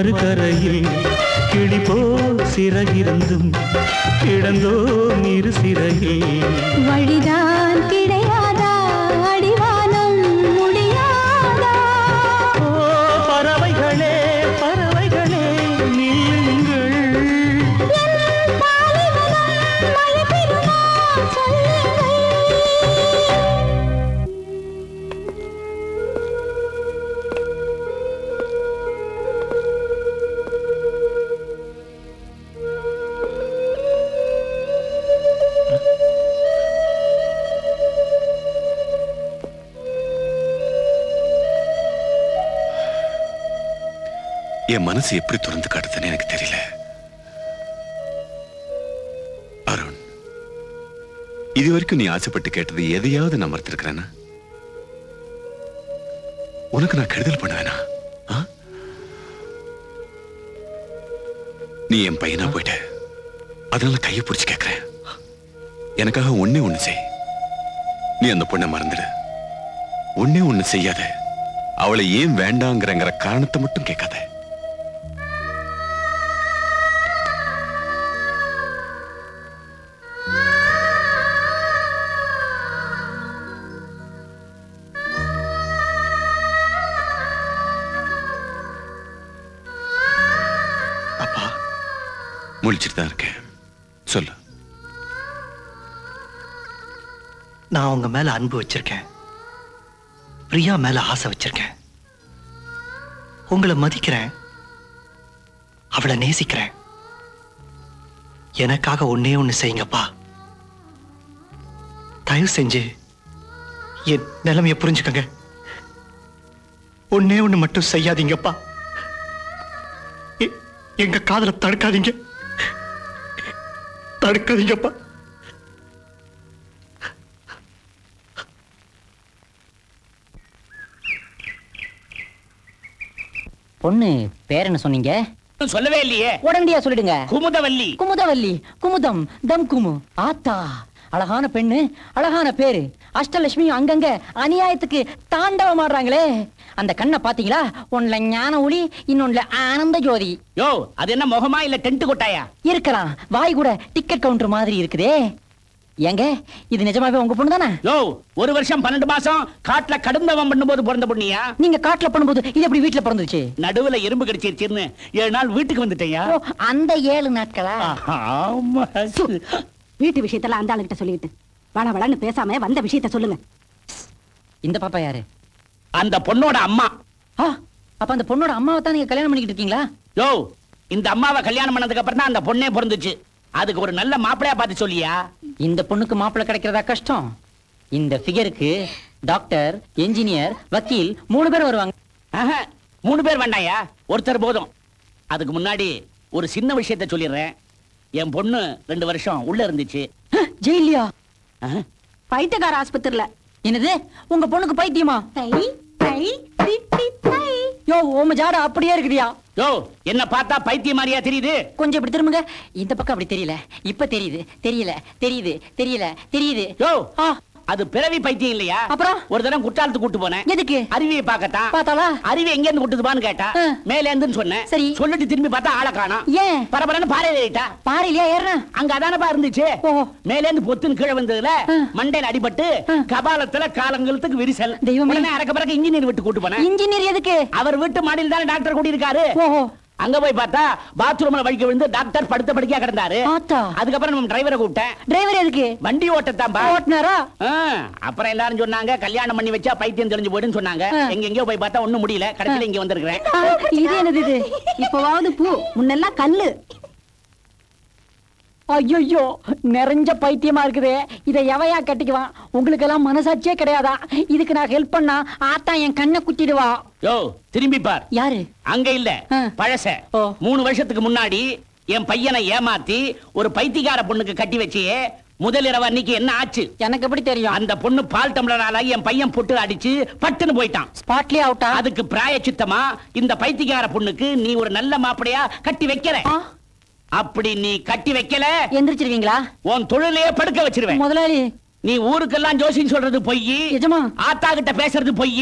மறுகரையில் கிளி போல் சிறகிருந்தும் கிடந்தோம் இரு சிறையில். வழிதான் கிடையாதா அடிவானம் முடியாதா? ஓ பறவைகளே பறவைகளே நீங்கள் என் பாலைவனம் மழை பெறுமா சொல்லுங்கள். என் மனசு எப்படி துறந்து காட்டுதுன்னு எனக்கு தெரியல. அருண், இது வரைக்கும் நீ ஆசைப்பட்டு கேட்டது எதையாவது நான் மறுத்திருக்கிறேன்னா? உனக்கு நான் கெடுதல் பண்ணுவேனா? நீ என் பையனா போயிட்ட, அதனால கையை பிடிச்சு கேட்கிறேன். எனக்காக ஒண்ணே ஒண்ணு செய். நீ அந்த பொண்ணை மறந்துடு. ஒண்ணே ஒண்ணு செய்யாத. அவளை ஏன் வேண்டாங்கிற காரணத்தை மட்டும் கேட்காத. முழிச்சிட்டு தான் இருக்கேன். சொல்லு. நான் உங்க மேல அன்பு வச்சிருக்கேன். பிரியா மேல ஆசை வச்சிருக்கேன். உங்களை மதிக்கிறேன். அவளை நேசிக்கிறேன். எனக்காக ஒன்னே ஒண்ணு செய்யுங்கப்பா. தயவு செஞ்சு என் நிலைமைய புரிஞ்சுக்கங்க. ஒன்னே ஒண்ணு மட்டும் செய்யாதீங்கப்பா. எங்க காதலை தடுக்காதீங்க. தடுக்காதீங்கப்பா. பொண்ணு பேர் என்ன சொன்னீங்க? சொல்லவே இல்லையே. உடனடியா சொல்லிடுங்க. குமுதவல்லி. குமுதவல்லி. குமுதம் தம் குமு. ஆத்தா, அழகான பெண்ணு, அழகான பேரு. அஷ்டலட்சுமி அங்கங்க அநியாயத்துக்கு தாண்டவம் ஆடுறாங்களே. அந்த கண்ணை பாத்தீங்களா? ஒன்னுல ஞான ஒளி, இன்னொன்னுல ஆனந்த ஜோதி. யோ, அது என்ன முகமா இல்ல டென்ட் கொட்டாயா? இருக்கலாம். வாய் கூட டிக்கெட் கவுண்டர் மாதிரி இருக்குதே. ஏங்க, இது நிஜமாவே உங்க பொண்ணு தானே? யோ, 1 வருஷம் 12 மாசம் காட்டுல கடுந்தவம் பண்ணும்போது பிறந்த பொண்ணியா? நீங்க காட்டுல பண்ணும்போது இது எப்படி வீட்டுல பிறந்துச்சு? நடுவுல எறும்பு கடிச்சிருச்சுன்னு 7 நாள் வீட்டுக்கு வந்துட்டேயா? அந்த 7 நாட்களா? ஆமா. வீட்டு விஷயத்தெல்லாம் அந்த ஆளுகிட்ட சொல்லிட்டு வள வளன்னு பேசாம வந்த விஷயத்த சொல்லுங்க. இந்த பாப்பா யாரு? அந்த பொண்ணோட அம்மா. அப்ப அந்த பொண்ணோட அம்மாவை தான் நீங்க கல்யாணம் பண்ணிக்கிட்டு இருக்கீங்களா? யோ, இந்த அம்மாவை கல்யாணம் பண்ணதுக்கு அப்புறம் தான் அந்த பொண்ணே பிறந்துச்சு. அதுக்கு ஒரு நல்ல மாப்பிளையா பார்த்து சொல்லியா? இந்த பொண்ணுக்கு மாப்பிள்ளை கிடைக்கிறதா கஷ்டம். இந்த ஃபிகருக்கு டாக்டர், என்ஜினியர், வக்கீல் 3 பேர் வருவாங்க. 3 பேர் வேண்டாயா, ஒருத்தர் போதும். அதுக்கு முன்னாடி ஒரு சின்ன விஷயத்தை சொல்லிடுறேன். என் பொண்ணு 2 வருஷம் உள்ள இருந்துச்சு. ஜெயிலியா? பைத்தியக்கார ஆஸ்பத்திரியில. என்னது, உங்க பொண்ணுக்கு பைத்தியமா? யோ, ஓம ஜாட அப்படியே இருக்குதியா? யோ, என்ன பார்த்தா பைத்தியம் மாதிரியா தெரியுது? கொஞ்சம் இப்படி திரும்புங்க. இந்த பக்கம் அப்படி தெரியல. இப்ப தெரியுது. தெரியல, தெரியுது, தெரியல, தெரியுது. யோ, அது பிறவி பைத்தியம் இல்லையா? அப்புறம் ஒரு தடவை குற்றாலத்துக்கு கூட்டு போனேன். எதுக்கு? அருவியை பார்க்கத்தான். பார்த்தாளா? அருவி எங்க இருந்து கூட்டுதுபான்னு கேட்டா, மேல இருந்துன்னு சொன்னேன். சரி, சொல்லிட்டு திரும்பி பார்த்தா ஆளை காணோம். ஏன்? பரபரன்னு பாறையில ஏறிட்டா. பாறையிலயா ஏறனா? அங்க அதானப்பா இருந்துச்சு. மேல இருந்து பொத்துன்னு கீழே வந்ததுல மண்டையில அடிபட்டு கபாலத்துல காலங்களுக்கு விரிசல். உடனே அறக்க பறக்க இன்ஜினியர் விட்டு கூட்டு போனேன். இன்ஜினியர் எதுக்கு? அவர் வீட்டு மாடியில் தானே டாக்டர் கூட்டி இருக்காரு. அங்க போய் பார்த்தா பாத்ரூம்ல வழிக்க விழுந்து டாக்டர் படுத்த படுக்கையா கிடந்தாரு. அதுக்கப்புறம் நம்ம டிரைவரை கூப்பிட்டேன். டிரைவர் எதுக்கு? வண்டி ஓட்டத்தாம்பா. ஓட்டுனாரா? அப்புறம் எல்லாரும் சொன்னாங்க கல்யாணம் பண்ணி வச்சா பைத்தியம் தெரிஞ்சு போயிடுன்னு சொன்னாங்க. எங்கெங்கயோ போய் பார்த்தா ஒண்ணும் முடியல. கடைசியில இங்க வந்திருக்கிறேன். இது என்னது இது? இப்பவாவது பூ, முன்னெல்லாம் கல்லு. ஐயோ, நிறைஞ்ச பைத்தியமா இருக்குதே. இதை எவையா கட்டிக்குவான்? உங்களுக்கு எல்லாம் மனசாட்சியே கிடையாதா? இதுக்கு நான் ஹெல்ப் பண்ணா ஆத்தா என் கண்ணை குத்திடுவா. யோ, திரும்பி பார். யாரு? அங்க இல்ல, பழச. 3 வருஷத்துக்கு முன்னாடி என் பையனை ஏமாத்தி ஒரு பைத்தியக்கார பொண்ணுக்கு கட்டி வச்சியே, முதல் இரவு அன்னைக்கு என்ன ஆச்சு? எனக்கு எப்படி தெரியும்? அந்த பொண்ணு பால் டம்ளரால என் பையன் பொட்டு அடிச்சு பட்டுன்னு போயிட்டான். ஸ்பாட்லயே அவுட்டா? அதுக்கு பிராயச்சித்தமா இந்த பைத்தியக்கார பொண்ணுக்கு நீ ஒரு நல்ல மாப்பிளையா கட்டி வைக்கிற. அப்படி நீ கட்டி வைக்கல, எந்திரிச்சிருவீங்களா? உன் தொழிலையே படுக்க வச்சிருவேன். முதலாளி, நீ ஊருக்கெல்லாம் ஜோசின்னு சொல்றது பொய், ஆத்தா கிட்ட பேசுறது பொய்,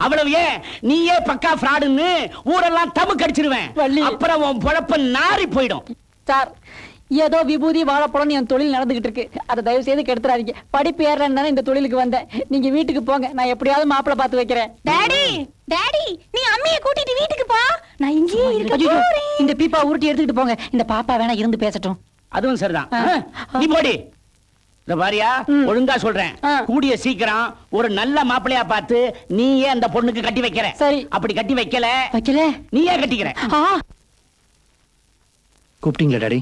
அவ்வளவு ஏன் நீயே பக்கா ஃப்ராடுன்னு ஊரெல்லாம் தமுக்கு அடிச்சிருவேன். அப்புறம் உன் பொழப்ப நாரி போயிடும். சார், ஏதோ விபூதி வாழைப்பழம் என் தொழில் நடந்துகிட்டு இருக்கு, அதை தயவு செய்து கெடுத்துறாதீங்க. படிப்பு ஏறலன்னு இந்த தொழிலுக்கு வந்தேன். நீங்க வீட்டுக்கு போங்க, நான் எப்படியாவது மாப்பிள்ளை பார்த்து வைக்கிறேன். டாடி டாடி, நீ அம்மியை கூட்டிட்டு வீட்டுக்கு போ, நான் இங்கேயே இருக்க. இந்த பீப்பா உருட்டி எடுத்துக்கிட்டு போங்க, இந்த பாப்பா வேணா இருந்து பேசட்டும். அதுவும் சரிதான். நீ போடி. இந்த பாரியா, ஒழுங்கா சொல்றேன், கூடிய சீக்கிரம் ஒரு நல்ல மாப்பிள்ளையா பார்த்து நீயே அந்த பொண்ணுக்கு கட்டி வைக்கிற. சரி, அப்படி கட்டி வைக்கல நீயே கட்டிக்கிற. கூப்பிட்டீங்களா டாடி?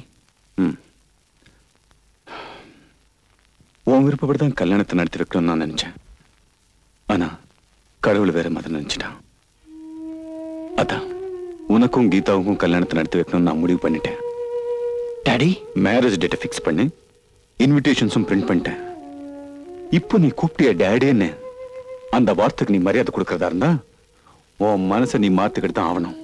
உன் விருப்பப்படிதான் கல்யாணத்தை நடத்தி வைக்கணும்னு நான் நினைச்சேன். ஆனா கடவுள் வேற மாதிரி நினைச்சிட்டான். அதான் உனக்கும் கீதாவுக்கும் கல்யாணத்தை நடத்தி வைக்கணும்னு நான் முடிவு பண்ணிட்டேன். டாடி, மேரேஜ் டேட்டை ஃபிக்ஸ் பண்ணி இன்விடேஷன்ஸும் பிரிண்ட் பண்ணிட்டேன். இப்போ நீ கூப்பிட்டிய டேடின்னு அந்த வார்த்தைக்கு நீ மரியாதை கொடுக்கறதா இருந்தா உன் மனசை நீ மாத்திக்கிட்டு தான் ஆகணும்.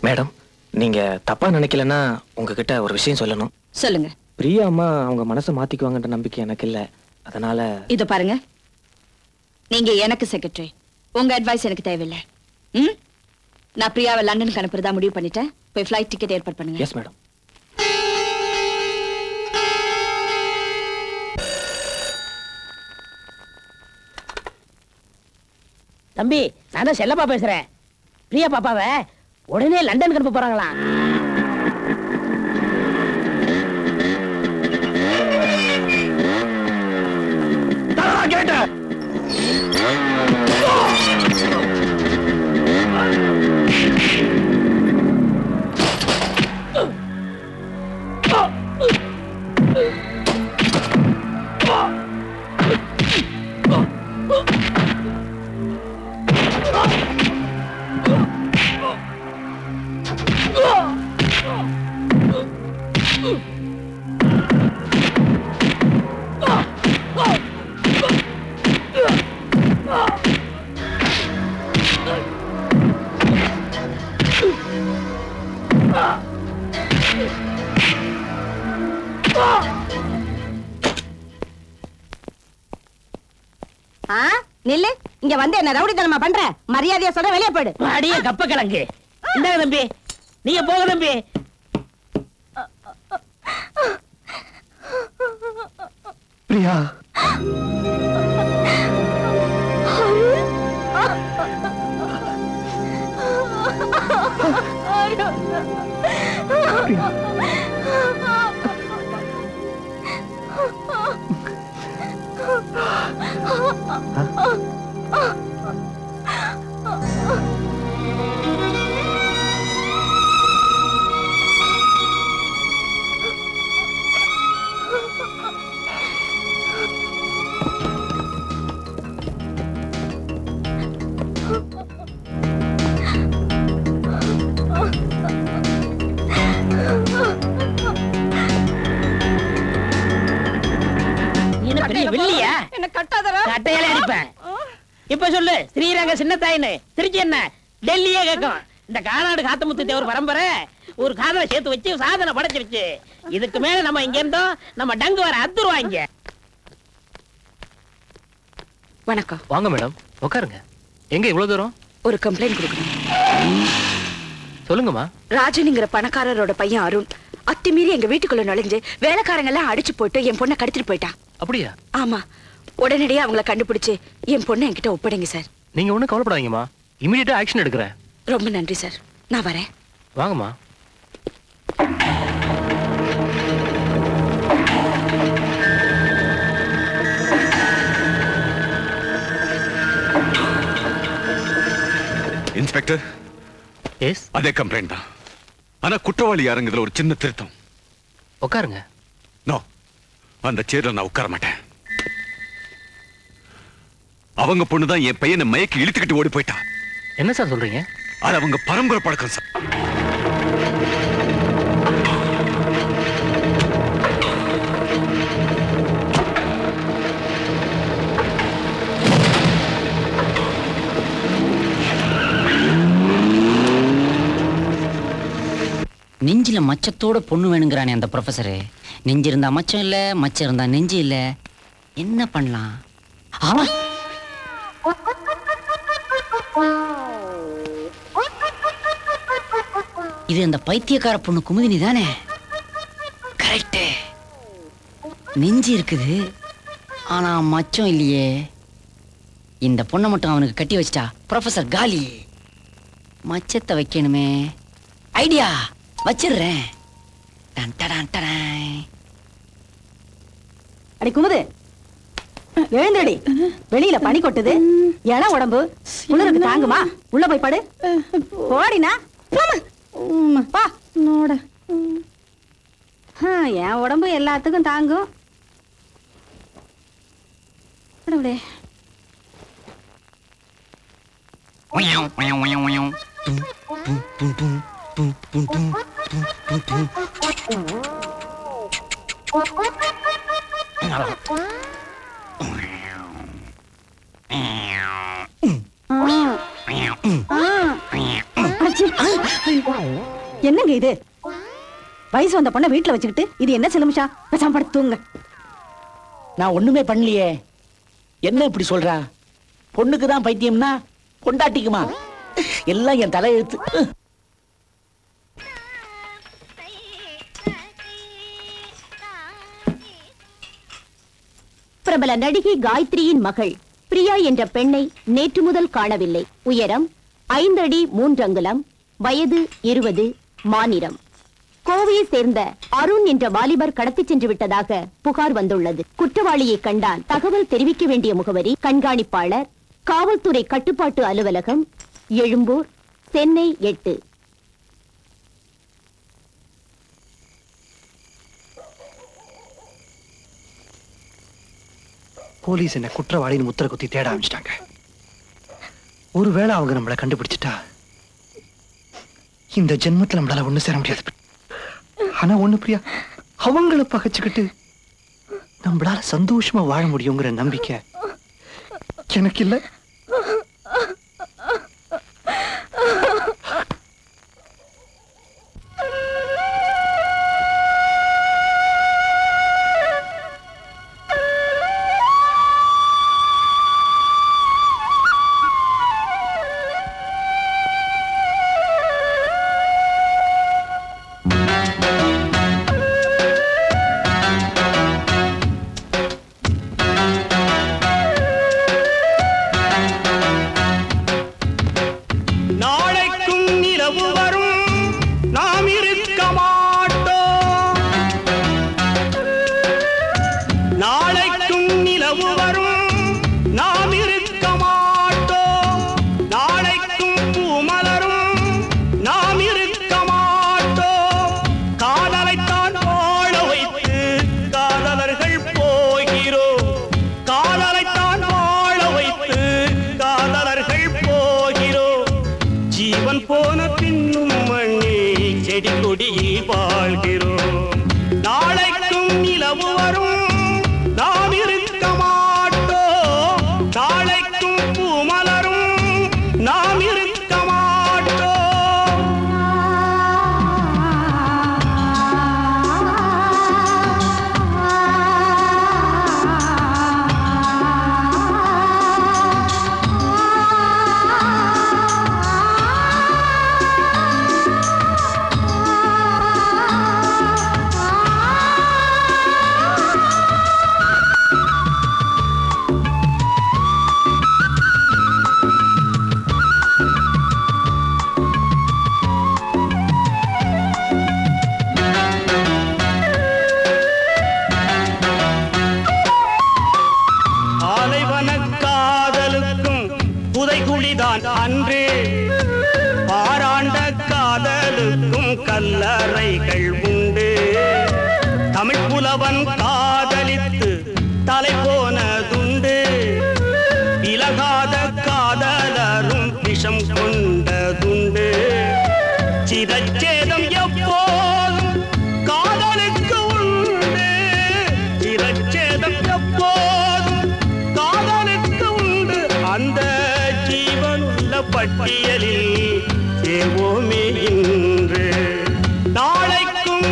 மேடம், நீங்க தப்பா நினைக்கலன்னா உங்ககிட்ட ஒரு விஷயம் சொல்லணும். சொல்லுங்க. பிரியா அம்மா அவங்க மனசை மாத்திக்குவாங்கன்ற நம்பிக்கை எனக்கு இல்ல. அதனால இத பாருங்க, நீங்க எனக்கு செக்ரட்டரி, உங்க அட்வைஸ் எனக்கு தேவையில்லை. நான் பிரியாவை லண்டனுக்கு அனுப்புறதா முடிவு பண்ணிட்டேன். போய் ஃப்ளைட் டிக்கெட் ஏற்பாடு பண்ணுங்க. Yes madam. தம்பி, நான் தான் செல்லப்பா பேசுறேன். பிரியா பாப்பாவை உடனே லண்டனுக்கு அனுப்ப போறாங்களா? நில்லு, இங்க வந்து என்ன ரவுடித்தனமா பண்ற? மரியாதையா சொல்ற, வெளியே போயிடு. அடியே கப்ப கிழங்கு. இந்தாங்க தம்பி, நீங்க போக தம்பி. பிரியா, கட்டையால அடிப்பேன். இப்ப சொல்லு, ஸ்ரீரங்க சின்னத்தாயின்னு திருச்சி என்ன டெல்லியே கேட்கும். இந்த காநாடு காத்தமுத்து தேவர் பரம்பரை ஒரு காதலை சேர்த்து வச்சு சாதனை படைச்சிருச்சு. இதுக்கு மேல நம்ம இங்க இருந்தோம் நம்ம டங்கு வர அத்துருவாங்க. வணக்கம். வாங்க மேடம், உட்காருங்க. எங்க இவ்வளவு தூரம்? ஒரு கம்ப்ளைண்ட் கொடுக்கணும். சொல்லுங்கம்மா. ராஜனுங்கிற பணக்காரரோட பையன் அருண் அத்துமீறி எங்க வீட்டுக்குள்ள நுழைஞ்சு வேலைக்காரங்க எல்லாம் அடிச்சு போட்டு என் பொண்ணை கடத்திட்டு போயிட்டான். அப்படியா? ஆமா, உடனடியே அவங்கள கண்டுபிடிச்சு என் பொண்ணை என்கிட்ட ஒப்படைங்க சார். நீங்க ஒண்ணும் கவலைப்படாதீங்கம்மா, இமிடியேட்டா ஆக்ஷன் எடுக்கிறேன். ரொம்ப நன்றி சார், நான் வரேன். வாங்கம்மா. இன்ஸ்பெக்டர், எஸ், அதே கம்ப்ளைண்ட் தான். ஆனா குற்றவாளி யாருங்கிறதுல ஒரு சின்ன திருத்தம். உட்காருங்க. நோ, அந்த சேர்ல நான் உட்கார மாட்டேன். அவங்க பொண்ணுதான் என் பையனை மயக்கி இழுத்துக்கிட்டு ஓடி போயிட்டா. என்ன சார் சொல்றீங்க? அது அவங்க பரம்பரை பழக்கம் சார். மச்சத்தோட பொண்ணு வேணுங்கிறானே அந்த ப்ரொஃபஸரு. நெஞ்சு இருந்தா மச்சம் இல்ல, மச்சம் இருந்தா நெஞ்சு இல்ல. என்ன பண்ணலாம்? ஆமா, இது அந்த பைத்தியக்கார பொண்ணு குமுதினி தானே? கரெக்ட். நெஞ்சு இருக்குது, ஆனா மச்சம் இல்லையே. இந்த பொண்ணை மட்டும் அவனுக்கு கட்டி வச்சிட்டா ப்ரொஃபசர் காலி. மச்சத்தை வைக்கணுமே. ஐடியா, வச்சிடுறேன். அடி குமுது, எழுந்தடி. வெளியில பனி கொட்டுது, என உடம்பு குளிருக்கு தாங்குமா? உள்ள போய் படு. போடினா பா நோட. என் உடம்பு எல்லாத்துக்கும் தாங்கும். என்னங்க இது? வயசு வந்த பொண்ணை வீட்டுல வச்சுக்கிட்டு இது என்ன சிலமிஷா? பேசாம படுத்துங்க. நான் ஒண்ணுமே பண்ணலையே. என்ன இப்படி சொல்றா? பொண்ணுக்கு தான் பைத்தியம்னா பொண்டாட்டிக்குமா? எல்லாம் என் தலையெழுத்து. பிரபல நடிகை காயத்ரியின் மகள் பிரியா என்ற பெண்ணை நேற்று முதல் காணவில்லை. உயரம் 5 அடி 3 அங்குலம், வயது 20, மாநிலம் கோவையை சேர்ந்த அருண் என்ற வாலிபர் கடத்தி சென்று விட்டதாக புகார் வந்துள்ளது. குற்றவாளியை கண்டால் தகவல் தெரிவிக்க வேண்டிய முகவரி: கண்காணிப்பாளர், காவல்துறை கட்டுப்பாட்டு அலுவலகம், எழும்பூர், சென்னை 8. போலீஸ் என்ன குற்றவாளின்னு முத்திர குத்தி தேட ஆரம்பிச்சிட்டாங்க. ஒருவேளை அவங்க நம்மளை கண்டுபிடிச்சிட்டா இந்த ஜென்மத்துல நம்மளால ஒண்ணு சேர முடியாது. ஆனா ஒண்ணு பிரியா, அவங்கள பகைச்சுக்கிட்டு நம்மளால சந்தோஷமா வாழ முடியுங்கிற நம்பிக்கை எனக்கு இல்ல. கல்லறைகள் உண்டு. தமிழ் புலவன் காதலித்து தலை போனதுண்டு. விலகாத காதலரும் விஷம் கொண்டதுண்டு. சிரச்சேதம் எப்போதும் காதலுக்கு உண்டு. சிரச்சேதம் எப்போதும் காதலுக்கு உண்டு. அந்த ஜீவனுள்ள பட்டியலில் சேர்வோமே இன்று. நாளைக்கும்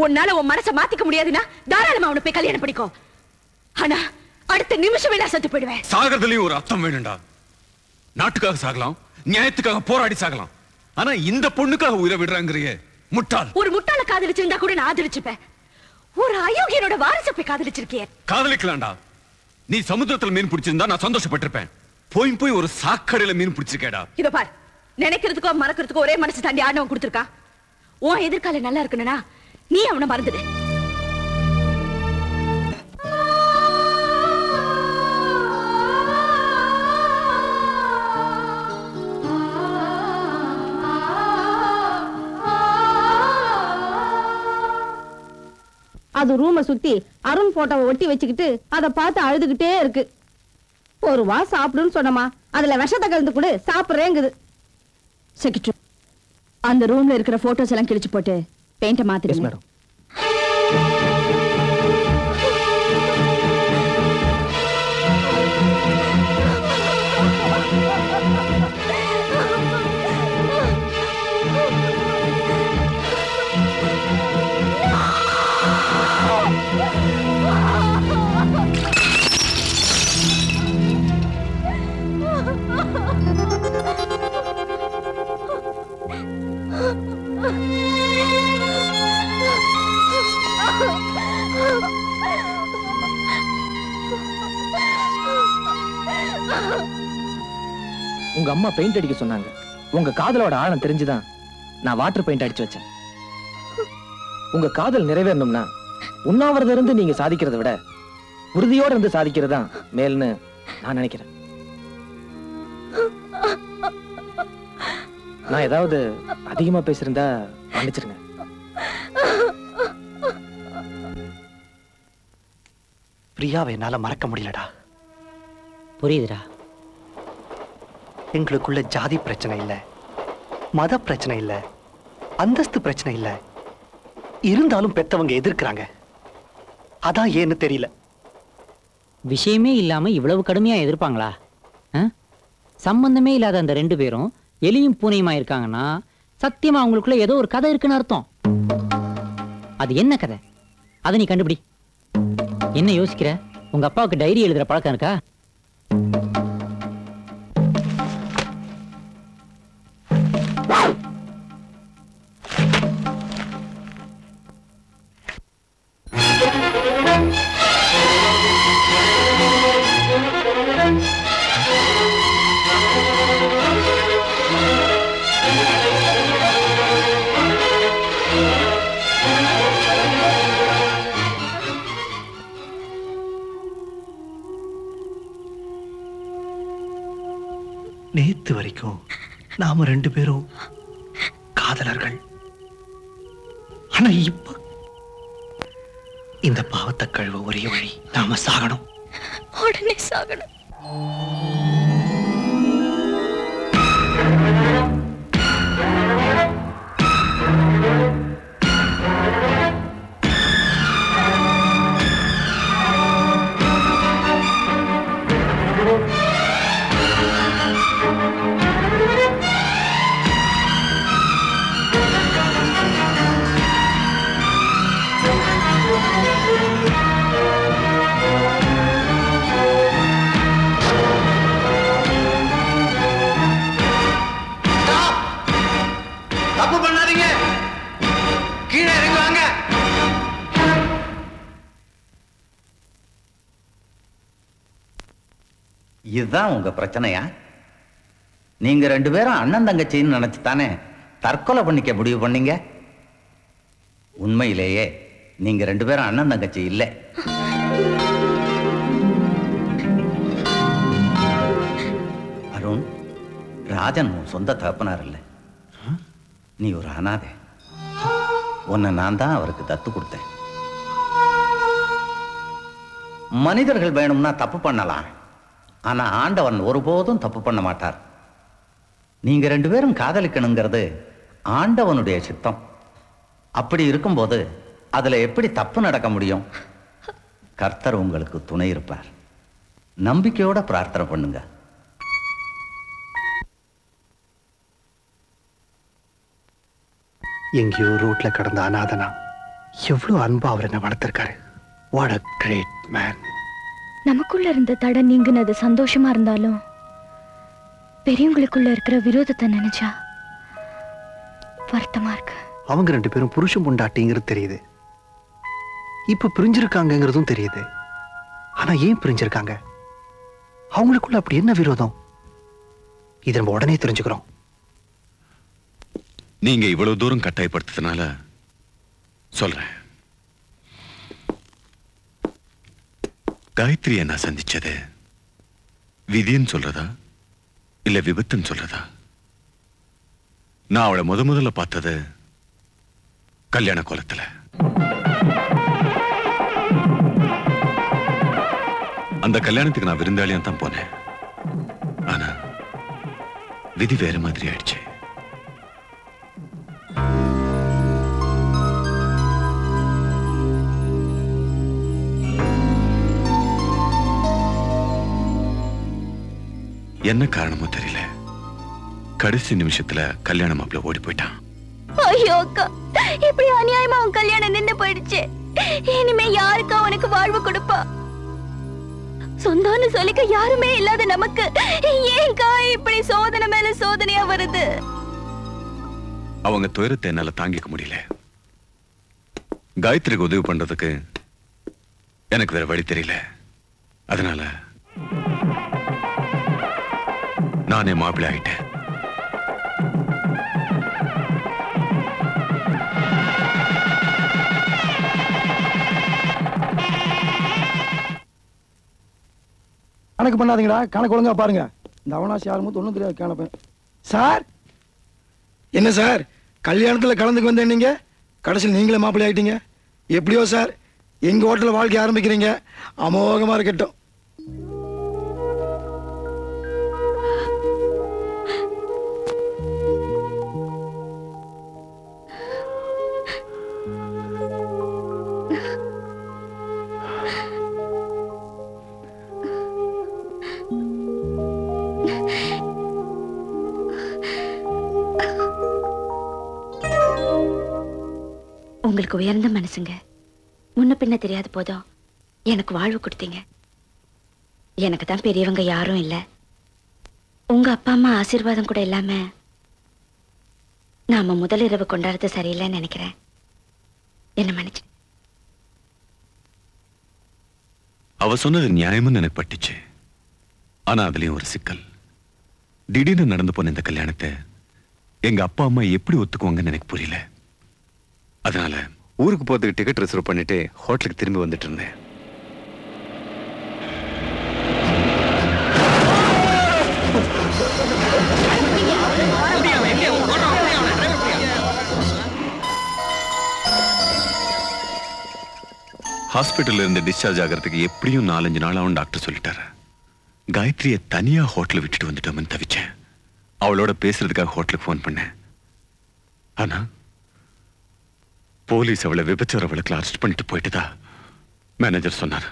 உன்னால உன் மனசை மாத்திக்க முடியாதுன்னா தாராளமா அவனை போய் கல்யாணம் பண்ணிக்கோ. ஆனா அடுத்த நிமிஷமே நான் செத்து போயிடுவேன். சாகிறதுலயும் ஒரு அர்த்தம் வேணும்டா. நாட்டுக்காக சாகலாம், நியாயத்துக்காக போராடி சாகலாம். ஆனா இந்த பொண்ணுக்காக உயிரை விடுறாங்கறியே முட்டாள். ஒரு முட்டாள காதலிச்சிருந்தா கூட நான் ஆதரிச்சுப்பேன். ஒரு அயோக்கியனோட வாரிசை போய் காதலிச்சிருக்கியே. காதலிக்கலாம்டா. நீ சமுத்திரத்துல மீன் பிடிச்சிருந்தா நான் சந்தோஷப்பட்டிருப்பேன். போய் ஒரு சாக்கடையில மீன் பிடிச்சிருக்கேடா. இத பார், நினைக்கிறதுக்கோ மறக்கிறதுக்கோ ஒரே மனசு தாண்டி ஆண்டவன் கொடுத்திருக்கா. உன் எதிர்காலம் நல்லா இருக்கணும்னா நீ அவனை மறந்துடு. அது ரூமை சுத்தி அருண் போட்டோவை ஒட்டி வச்சுக்கிட்டு அதை பார்த்து அழுதுகிட்டே இருக்கு. ஒரு வா சாப்பிடுன்னு சொன்னமா, அதுல விஷத்தை கலந்து கூட சாப்பிடுறேங்குது. செக்ரட்டரி, அந்த ரூம்ல இருக்கிற போட்டோஸ் எல்லாம் கிழிச்சு போட்டு பெயிண்ட மாத்திடுங்க. உங்க அம்மா பெயிண்ட் அடிக்க சொன்னாங்க. உங்க காதலோட ஆழம் தெரிஞ்சுதான் நான் வாட்டர் பெயிண்ட் அடிச்சு வச்சேன். உங்க காதல் நிறைவேறணும்னா உண்ணாவிரதம் இருந்து நீங்க சாதிக்கிறத விட உறுதியோட இருந்து சாதிக்கிறதா மேல்னு நான் நினைக்கிறேன். நான் ஏதாவது அதிகமா பேசியிருந்தா மன்னிச்சிருங்க. பிரியாவை என்னால மறக்க முடியலடா. புரியுதுடா. எங்களுக்குள்ள ஜாதி பிரச்சனை இல்ல, மத பிரச்சனை இல்ல, அந்தஸ்து பிரச்சனை இல்ல. இருந்தாலும் பெத்தவங்க எதிர்க்கிறாங்க. அதான் ஏன்னு தெரியல. விஷயமே இல்லாம இவ்வளவு கடுமையா எதிர்ப்பாங்களா? சம்பந்தமே இல்லாத அந்த ரெண்டு பேரும் எலியும் பூனையுமா இருக்காங்கன்னா சத்தியமா அவங்களுக்குள்ள ஏதோ ஒரு கதை இருக்குன்னு அர்த்தம். அது என்ன கதை? அதை நீ கண்டுபிடி. என்ன யோசிக்கிற? உங்க அப்பாவுக்கு டைரி எழுதுற பழக்கம் இருக்கா? நேத்து வரைக்கும் நாம ரெண்டு பேரும் காதலர்கள். ஆனா இப்ப இந்த பாவத்தை கழுவ ஒரே வழி, நாம சாகணும். உடனே சாகணும். தப்பு பண்ணாதீங்க, கீழே இறங்குவாங்க. இதுதான் உங்க பிரச்சனையா? நீங்க ரெண்டு பேரும் அண்ணன் தங்கச்சின்னு நினைச்சுதானே தற்கொலை பண்ணிக்க முடிவு பண்ணீங்க? உண்மையிலேயே நீங்க ரெண்டு பேரும் அண்ணன் தங்கச்சி இல்லை. அருண், ராஜன் உன் சொந்த தகப்பனார் இல்லை. நீ ஒரு அனாதை. உன்னை நான் தான் அவருக்கு தத்து கொடுத்தேன். மனிதர்கள் வேணும்னா தப்பு பண்ணலாம், ஆனா ஆண்டவன் ஒருபோதும் தப்பு பண்ண மாட்டார். நீங்க ரெண்டு பேரும் காதலிக்கணுங்கிறது ஆண்டவனுடைய சித்தம். அப்படி இருக்கும்போது அதுல எப்படி தப்பு நடக்க முடியும்? கர்த்தர் உங்களுக்கு துணை இருப்பார். நம்பிக்கையோட பிரார்த்தனை பண்ணுங்க. எங்கேயோ ரோட்ல கடந்த அநாதனா எவ்வளவு அன்பா அவர் என்ன வளர்த்திருக்காரு. What a great man. நமக்குள்ள இருந்த தடை நீங்குனது சந்தோஷமா இருந்தாலும் பெரியவங்களுக்குள்ள இருக்கிற விரோதத்தை நினைச்சா வருத்தமா இருக்கு. அவங்க 2 பேரும் புருஷன் பொண்டாட்டிங்கிறது தெரியுது. இப்ப பிரிஞ்சிருக்காங்கிறதும் தெரியுது. ஆனா ஏன் பிரிஞ்சிருக்காங்க? அவங்களுக்குள்ள அப்படி என்ன விரோதம்? இதை நம்ம உடனே தெரிஞ்சுக்கிறோம். நீங்க இவ்வளவு தூரம் கட்டாயப்படுத்ததுனால சொல்றேன். காயத்ரியை நான் சந்திச்சது விதின்னு சொல்றதா இல்ல விபத்துன்னு சொல்றதா? நான் அவளை முதல்ல பார்த்தது கல்யாண கோலத்துல. அந்த கல்யாணத்துக்கு நான் விருந்தாளியா தான் போனேன். ஆனா விதி வேற மாதிரி ஆயிடுச்சு. என்ன காரணமோ தெரியல, கடைசி நிமிஷத்துல கல்யாண மாப்பிள்ள ஓடி போயிட்டான். ஐயோ அக்கா, இப்படி அநியாயமா உன் கல்யாணம் நின்னு போயிடுச்சு. இனிமே யாருக்கா உனக்கு வாழ்வு கொடுப்பா? சொந்தம்னு சொல்லிக்க யாருமே இல்லாத நமக்கு ஏன்கா இப்படி சோதனை மேல சோதனையா வருது? அவங்க துயரத்தை என்னால தாங்கிக்க முடியல. காயத்ரிக்கு உதவி பண்றதுக்கு எனக்கு வேற வழி தெரியல. அதனால நானே மாப்பிள்ளை ஆயிட்டேன். கணக்கு பண்ணாதீங்கடா, கணக்கு ஒழுங்கா பாருங்க. இந்த அவனாசி யாருமோ ஒன்றும் தெரியாது கணப்பேன். சார் என்ன சார் கல்யாணத்தில் கலந்துக்கு வந்தேன், நீங்க கடைசியில் நீங்களே மாப்பிள்ளை ஆயிட்டீங்க. எப்படியோ சார் எங்க ஹோட்டலில் வாழ்க்கை ஆரம்பிக்கிறீங்க, அமோகமா இருக்கட்டும். உங்களுக்கு உயர்ந்த மனசுங்க. முன்ன பின்ன தெரியாத போதும் எனக்கு வாழ்வு கொடுத்தீங்க. எனக்கு தான் பெரியவங்க யாரும் இல்லை. உங்க அப்பா அம்மா ஆசீர்வாதம் கூட இல்லாம நாம முதல் இரவு கொண்டாடுறது சரியில்லைன்னு நினைக்கிறேன். என்ன மன்னிச்சு. அவ சொன்னது நியாயம்னு எனக்கு பட்டுச்சு. ஆனா அதுலயும் ஒரு சிக்கல். திடீர்னு நடந்து போன இந்த கல்யாணத்தை எங்க அப்பா அம்மா எப்படி ஒத்துக்குவாங்கன்னு எனக்கு புரியல. அதனால ஊருக்கு போறதுக்கு டிக்கெட் ரிசர்வ் பண்ணிட்டு ஹோட்டலுக்கு திரும்பி வந்துட்டு இருந்தேன். ஹாஸ்பிட்டல்ல இருந்து டிஸ்சார்ஜ் ஆகிறதுக்கு எப்படியும் 4-5 நாள் ஆகும் டாக்டர் சொல்லிட்டாரு. காயத்ரியை தனியா ஹோட்டல விட்டுட்டு வந்துட்டோம்னு தவிச்சேன். அவளோட பேசுறதுக்காக ஹோட்டலுக்கு போன் பண்ணேன். ஆனா போலீஸ் அவளை விபச்சார வழக்குல அரெஸ்ட் பண்ணிட்டு போயிட்டுதா மேனேஜர் சொன்னார்.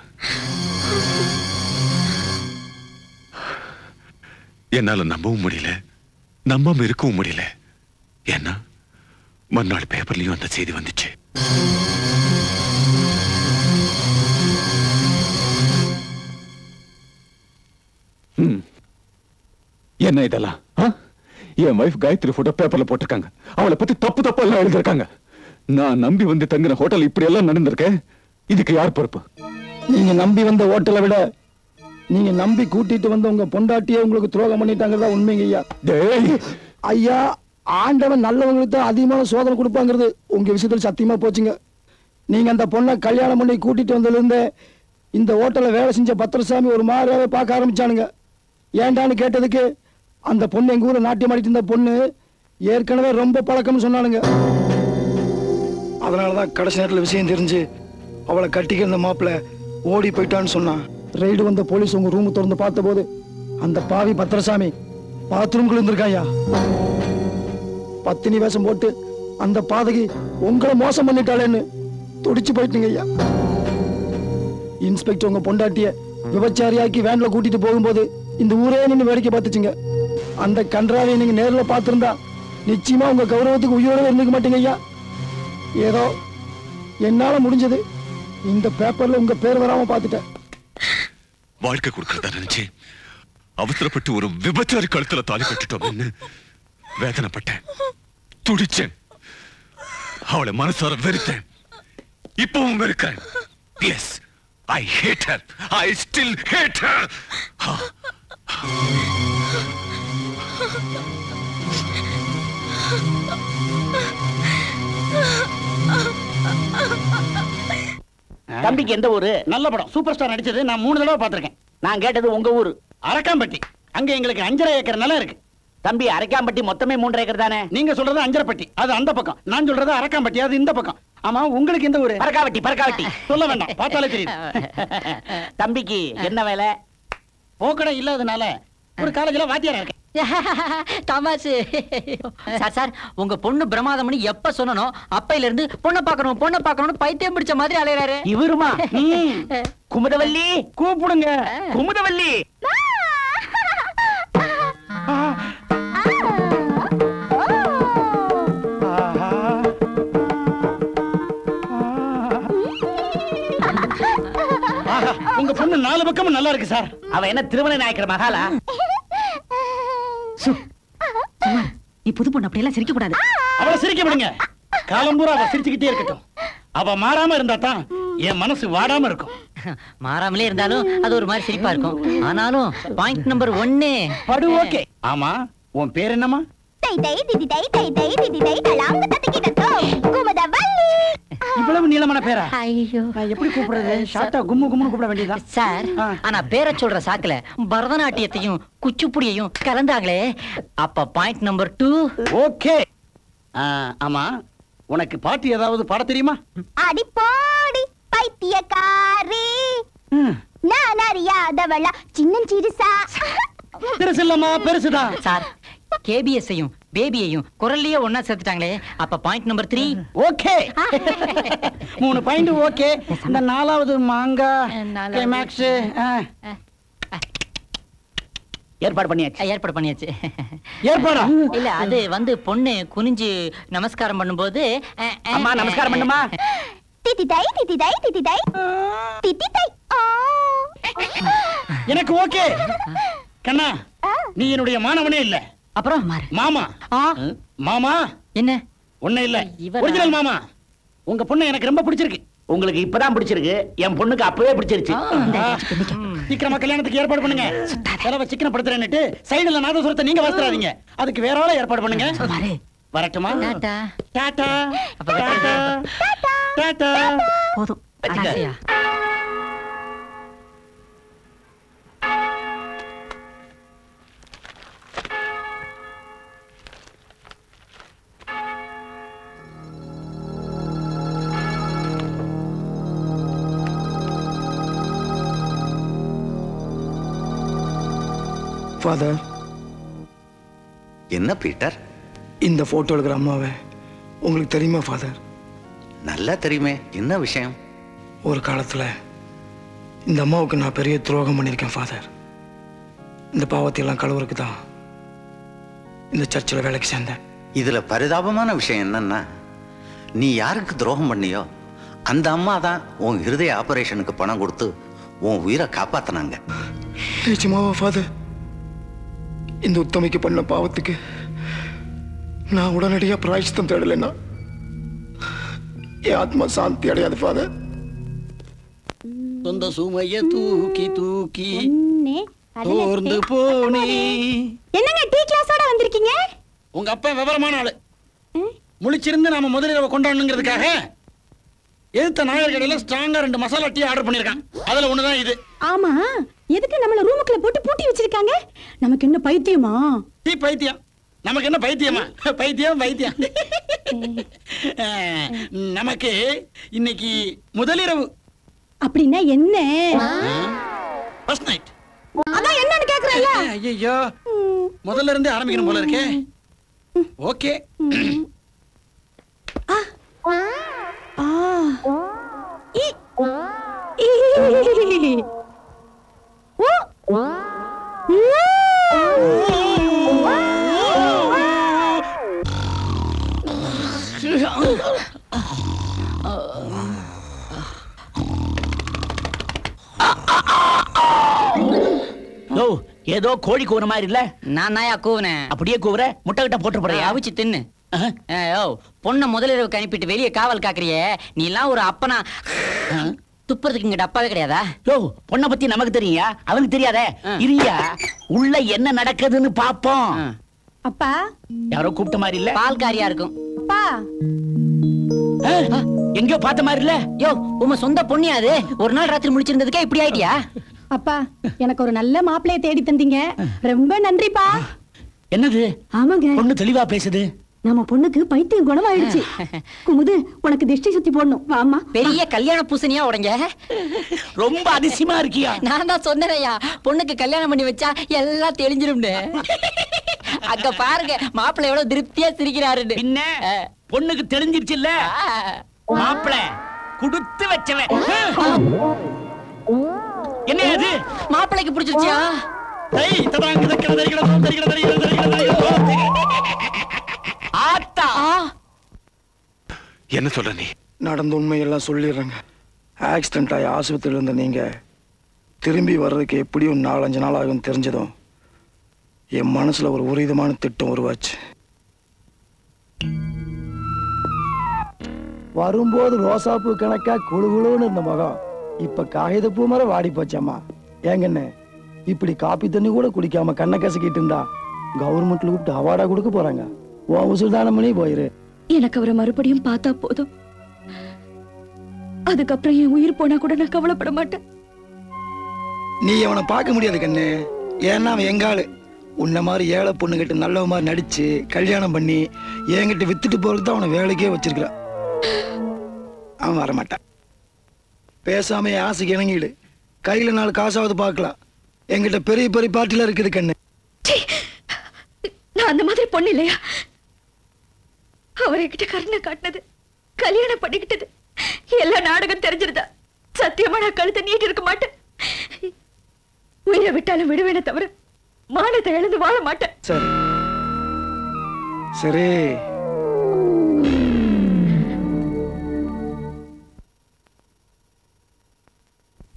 என்னால நம்பவும் முடியல, நம்பாம இருக்கவும் முடியல. ஏன்னா மறுநாள் பேப்பர்லயும் அந்த செய்தி வந்துச்சு. என்ன இதெல்லாம்? என் வைஃப் காயத்ரி போட்டோ பேப்பர்ல போட்டிருக்காங்க. அவளை பத்தி தப்பு எல்லாம் எழுதிருக்காங்க. நான் நம்பி வந்து தங்கின ஹோட்டல் இப்படி எல்லாம் நடந்திருக்கேன். இதுக்கு யார் பொறுப்பு? நீங்க நம்பி வந்த ஹோட்டலை விட நீங்க நம்பி கூட்டிட்டு வந்த உங்க பொண்டாட்டியே உங்களுக்கு துரோகம் பண்ணிட்டாங்கிறதா உண்மைங்க ஐயா. ஐயா, ஆண்டவன் நல்லவங்களுக்கு தான் அதிகமான சோதனை கொடுப்பாங்கிறது உங்க விஷயத்துல சத்தியமா போச்சுங்க. நீங்க அந்த பொண்ணை கல்யாணம் பண்ணி கூட்டிட்டு வந்ததுல இருந்து இந்த ஹோட்டல்ல வேலை செஞ்ச பத்திரசாமி ஒரு மாதிரியாவே பார்க்க ஆரம்பிச்சானுங்க. ஏண்டான்னு கேட்டதுக்கு அந்த பொண்ணு எங்க ஊர்ல நாட்டியம் ஆடிட்டு இருந்த பொண்ணு ஏற்கனவே ரொம்ப பழக்கம்னு சொன்னானுங்க. அதனாலதான் கடைசி நேரத்தில் விஷயம் தெரிஞ்சு அவளை கட்டிக்க இருந்த மாப்பிள்ள ஓடி போயிட்டான்னு சொன்னான். ரைடு வந்த போலீஸ் உங்க ரூம் திறந்து பார்த்த போது அந்த பாவி பத்திரசாமி பாத்ரூம்குள்ள இருந்திருக்காயா. பத்தினி வேஷம் போட்டு அந்த பாதகி உங்களை மோசம் பண்ணிட்டாளேன்னு துடிச்சு போயிட்டீங்க ஐயா. இன்ஸ்பெக்டர் உங்க பொண்டாட்டிய விபச்சாரியாக்கி வேன்ல கூட்டிட்டு போகும்போது இந்த ஊரே நின்று வேடிக்கை பார்த்துச்சுங்க. அந்த கன்றாவை நீங்க நேரில் பார்த்திருந்தா நிச்சயமா உங்க கௌரவத்துக்கு உயிரோட இருந்துக்க மாட்டீங்க ஐயா. ஏதோ என்னால முடிஞ்சது இந்த பேப்பர்ல உங்க பேர் வராம பார்த்துட்டேன். வாழ்க்கை கொடுக்கறதா நினைச்சு அவசரப்பட்டு ஒரு விபச்சாரி கழுத்துல தாலி கட்டிட்டோம்னு வேதனைப்பட்டேன், துடிச்சேன், அவளை மனசார வெறுத்தேன், இப்பவும் வெறுக்கிறேன். Yes, I hate her. I still hate her. தம்பிக்கு எந்த ஊரு? நல்ல படம், சூப்பர் ஸ்டார் நடிச்சது. நான் 3 தடவை பார்த்திருக்கேன். நான் கேட்டது உங்க ஊரு. அரக்காம்பட்டி. அங்க எங்களுக்கு 5.5 ஏக்கர் நிலம் இருக்கு. தம்பி, அரக்காம்பட்டி மொத்தமே 3 ஏக்கர் தானே? நீங்க சொல்றது அஞ்சரைப்பட்டி, அது அந்த பக்கம். நான் சொல்றது அரக்காம்பட்டி, அது இந்த பக்கம். ஆமா, உங்களுக்கு எந்த ஊரு? பரக்காவட்டி. பரக்காவட்டி சொல்ல வேண்டாம், பார்த்தாலே தெரியுது. தம்பிக்கு என்ன வேலை? போக்கடை இல்லாதனால ஒரு காலேஜ்ல வாத்தியாரா இருக்கேன். தமாசு. சார் சார், உங்க பொண்ணு பிரமாதம்னு எப்ப சொன்னனோ அப்பையில இருந்து பொண்ணை பார்க்கணும் பைத்தியம் பிடிச்ச மாதிரி அலையறாரு. இவருமா? குமுதவல்லி கூப்பிடுங்க. குமுதவல்லி. உங்க பொண்ணு 4 பக்கமும் நல்லா இருக்கு சார். அவ என்ன திருமண நாயக்கர் மகாலா? நீ புது பொண்ணு அப்படியெல்லாம் சிரிக்க கூடாது. அவளை சிரிக்க விடுங்க. காலம்பூரா அவ சிரிச்சுக்கிட்டே இருக்கட்டும். அவ மாறாம இருந்தா தான் என் மனசு வாடாம இருக்கும். மாறாமலே இருந்தாலும் அது ஒரு மாதிரி சிரிப்பா இருக்கும். ஆனாலும் பாயிண்ட் நம்பர் 1 படு. ஓகே. ஆமா, உன் பேர் என்னமா? இவ்வளவு நீளமான பேரா? ஐயோ, நான் எப்படி கூப்பிடுறது? ஷார்ட்டா கும்மு கும்முன்னு கூப்பிட வேண்டியதுதான் சார். ஆனா பேரை சொல்ற சாக்குல பரதநாட்டியத்தையும் குச்சிப்புடியையும் கலந்தாங்களே, அப்ப பாயிண்ட் நம்பர் 2. ஓகே. ஆமா, உனக்கு பாட்டு ஏதாவது பாட தெரியுமா? அடி போடி பைத்தியக்காரி, நான் அறியாதவளா சின்னஞ்சிறுசா. பெருசில்லம்மா, பெருசுதான் சார். கேபிஎஸ்ஸையும் பேபியையும் குரல்லையே ஒன்னா சேர்த்துட்டாங்களே, அப்ப point number 3. Okay. 3 point. Okay. இந்த 4வது மாங்கா கிளைமாக்ஸ் ஏற்பாடு பண்ணியாச்சு. ஏற்பாடா? இல்ல, அது வந்து பொண்ணு குனிஞ்சு நமஸ்காரம் பண்ணும்போது, அம்மா நமஸ்காரம் பண்ணுமா? திதிதை திதிதை திதிதை திதிதை. எனக்கு ஓகே. கண்ணா, நீ என்னுடைய மாணவனே இல்ல. அப்புறம் மாமா. மாமா என்ன? ஒண்ணு இல்ல, ஒரிஜினல் மாமா. உங்க பொண்ணு எனக்கு ரொம்ப பிடிச்சிருக்கு. உங்களுக்கு இப்பதான் பிடிச்சிருக்கு, என் பொண்ணுக்கு அப்பவே பிடிச்சிருச்சு. சீக்கிரமா கல்யாணத்துக்கு ஏற்பாடு பண்ணுங்க. செலவை சிக்கனப்படுத்துறேன்னுட்டு சைடுல நாதசுரத்தை நீங்க வாசிறாதீங்க. அதுக்கு வேற ஆள ஏற்பாடு பண்ணுங்க. வரட்டுமா? டாடா டாடா டாடா டாடா. போதும். ஃபாதர். என்ன பீட்டர்? இந்த போட்டோ எடுக்கிற அம்மாவை உங்களுக்கு தெரியுமா ஃபாதர்? நல்லா தெரியுமே. என்ன விஷயம்? ஒரு காலத்துல இந்த அம்மாவுக்கு நான் பெரிய துரோகம் பண்ணியிருக்கேன் ஃபாதர். இந்த பாவத்தை எல்லாம் கழுவுறதுக்கு தான் இந்த சர்ச்சில் வேலைக்கு சேர்ந்தேன். இதுல பரிதாபமான விஷயம் என்னன்னா, நீ யாருக்கு துரோகம் பண்ணியோ அந்த அம்மா தான் உன் இருதய ஆபரேஷனுக்கு பணம் கொடுத்து உன் உயிரை காப்பாத்தினாங்க. நிஜமாவா ஃபாதர்? இந்த உத்தமைக்கு பண்ண பாவத்துக்கு நான் உடனடியா பிராயச்சித்தம் தேடலைன்னா என் ஆத்மா சாந்தி அடையாது ஃபாதர். சொந்த சுமைய தூக்கி தூக்கி தோர்ந்து போனே. என்னங்க டீ கிளாஸோட வந்திருக்கீங்க? உங்க அப்பா விவரமான ஆளு. முழிச்சிருந்து நாம முதலிரவை கொண்டாடணுங்கிறதுக்காக எதிர்த்த நாயர் கடையில ஸ்ட்ராங்கா 2 மசாலா டீ ஆர்டர் பண்ணிருக்கான். அதுல ஒண்ணுதான் இது. ஆமா, எதுக்கு நம்மள ரூமுக்குள்ள போட்டு பூட்டி வச்சிருக்காங்க? நமக்கு என்ன பைத்தியமா? டீ பைத்தியம். நமக்கு என்ன பைத்தியமா? பைத்தியம் பைத்தியம். நமக்கு இன்னைக்கு முதலிரவு. அப்படின்னா என்ன? First night. அதான் என்னன்னு கேக்குறேன்ல. ஐயோ, முதல்ல இருந்து ஆரம்பிக்கணும் போல இருக்கே. ஓகே. ஏதோ கோழி கூவுற மாதிரி இல்ல. நான் நாயா கூவுனேன். அப்படியே கூவுற, முட்டை கிட்ட போட்டு போறியா? அவிச்சு தின்னு. பொண்ண முதலிரவுக்கு அனுப்பிட்டு வெளியே காவல் காக்குறியே, நீ எல்லாம் ஒரு அப்பனா? துப்புறதுக்கு இங்க டப்பாவே கிடையாதா? யோ, பொண்ணை பத்தி நமக்கு தெரியா, அவனுக்கு தெரியாதே. இருயா, உள்ள என்ன நடக்குதுன்னு பாப்போம். அப்பா, யாரோ கூப்பிட்ட மாதிரி இல்ல? பால்காரியா இருக்கும். அப்பா, எங்கயோ பார்த்த மாதிரி இல்ல? யோ, உங்க சொந்த பொண்ணியா அது? ஒரு நாள் ராத்திரி முடிச்சிருந்ததுக்கே இப்படி ஆயிட்டியா? அப்பா, எனக்கு ஒரு நல்ல மாப்பிளைய தேடி தந்தீங்க, ரொம்ப நன்றிப்பா. என்னது? ஆமாங்க, பொண்ணு தெளிவா பேசுது. நம்ம பொண்ணுக்கு பைத்தியம் குணமாயிடுச்சு. குமுது, உனக்கு திஷ்டி சுத்தி போடணும், வாமா. பெரிய கல்யாண பூசணியா உடங்க. ரொம்ப அதிசயமா இருக்கியா? நான் தான் சொன்னேயா, பொண்ணுக்கு கல்யாணம் பண்ணி வச்சா எல்லாம் தெளிஞ்சிரும்னு. அங்க பாருங்க, மாப்பிள்ளை எவ்வளவு திருப்தியா சிரிக்கிறாரு. என்ன பொண்ணுக்கு தெரிஞ்சிருச்சு இல்ல? மாப்பிள்ளை குடுத்து வச்சவன். என்ன அது? மாப்பிள்ளைக்கு பிடிச்சிருச்சியா? என்ன சொல்ற நீ? நடந்த உண்மையெல்லாம் சொல்லிடுறேங்க. ஆக்சிடென்ட் ஆகி ஆஸ்பத்திரியில் இருந்த நீங்க திரும்பி வர்றதுக்கு எப்படியும் 4-5 நாள் ஆகும் தெரிஞ்சதும் என் மனசுல ஒரு விதமான திட்டம் உருவாச்சு. வரும்போது ரோசாப்பூ கணக்கா குழுகுழுன்னு இருந்த முகம் இப்ப காகித பூ மரம் வாடி போச்சாமா. ஏங்கண்ணே, இப்படி காப்பி தண்ணி கூட குடிக்காம கண்ணை கசக்கிட்டு இருந்தா கவர்மெண்ட்ல கூப்பிட்டு அவார்டா கொடுக்க போறாங்க. உன் உசுல்தானம் பண்ணி போயிரு. எனக்கு அவரை மறுபடியும் பார்த்தா போதும். அதுக்கப்புறம் என் உயிர் போனா கூட நான் கவலைப்பட மாட்டேன். நீ அவனை பார்க்க முடியாது கண்ணு, ஏன்னா அவன் எங்காளு. உன்ன மாதிரி ஏழை பொண்ணுகிட்ட நல்லவ மாதிரி நடிச்சு கல்யாணம் பண்ணி என்கிட்ட வித்துட்டு போறதுக்கு தான் அவனை வேலைக்கே வச்சிருக்கிறான். அவன் வரமாட்டான். பேசாம என் ஆசைக்கு இணங்கிடு. கையில 4 காசாவது பார்க்கலாம். என்கிட்ட பெரிய பெரிய பார்ட்டில இருக்குது கண்ணு. நான் அந்த மாதிரி பொண்ணு இல்லையா? அவரை கிட்ட கருணை காட்டினது, கல்யாணம் பண்ணிக்கிட்டது எல்லா நாடகம் தெரிஞ்சிருந்தா சத்தியமா நான் கழுத்தை நீட்டி இருக்க மாட்டேன். உயிரை விட்டாலும் விடுவேனே தவிர மானத்தை இழந்து வாழ மாட்டேன். சரி சரி,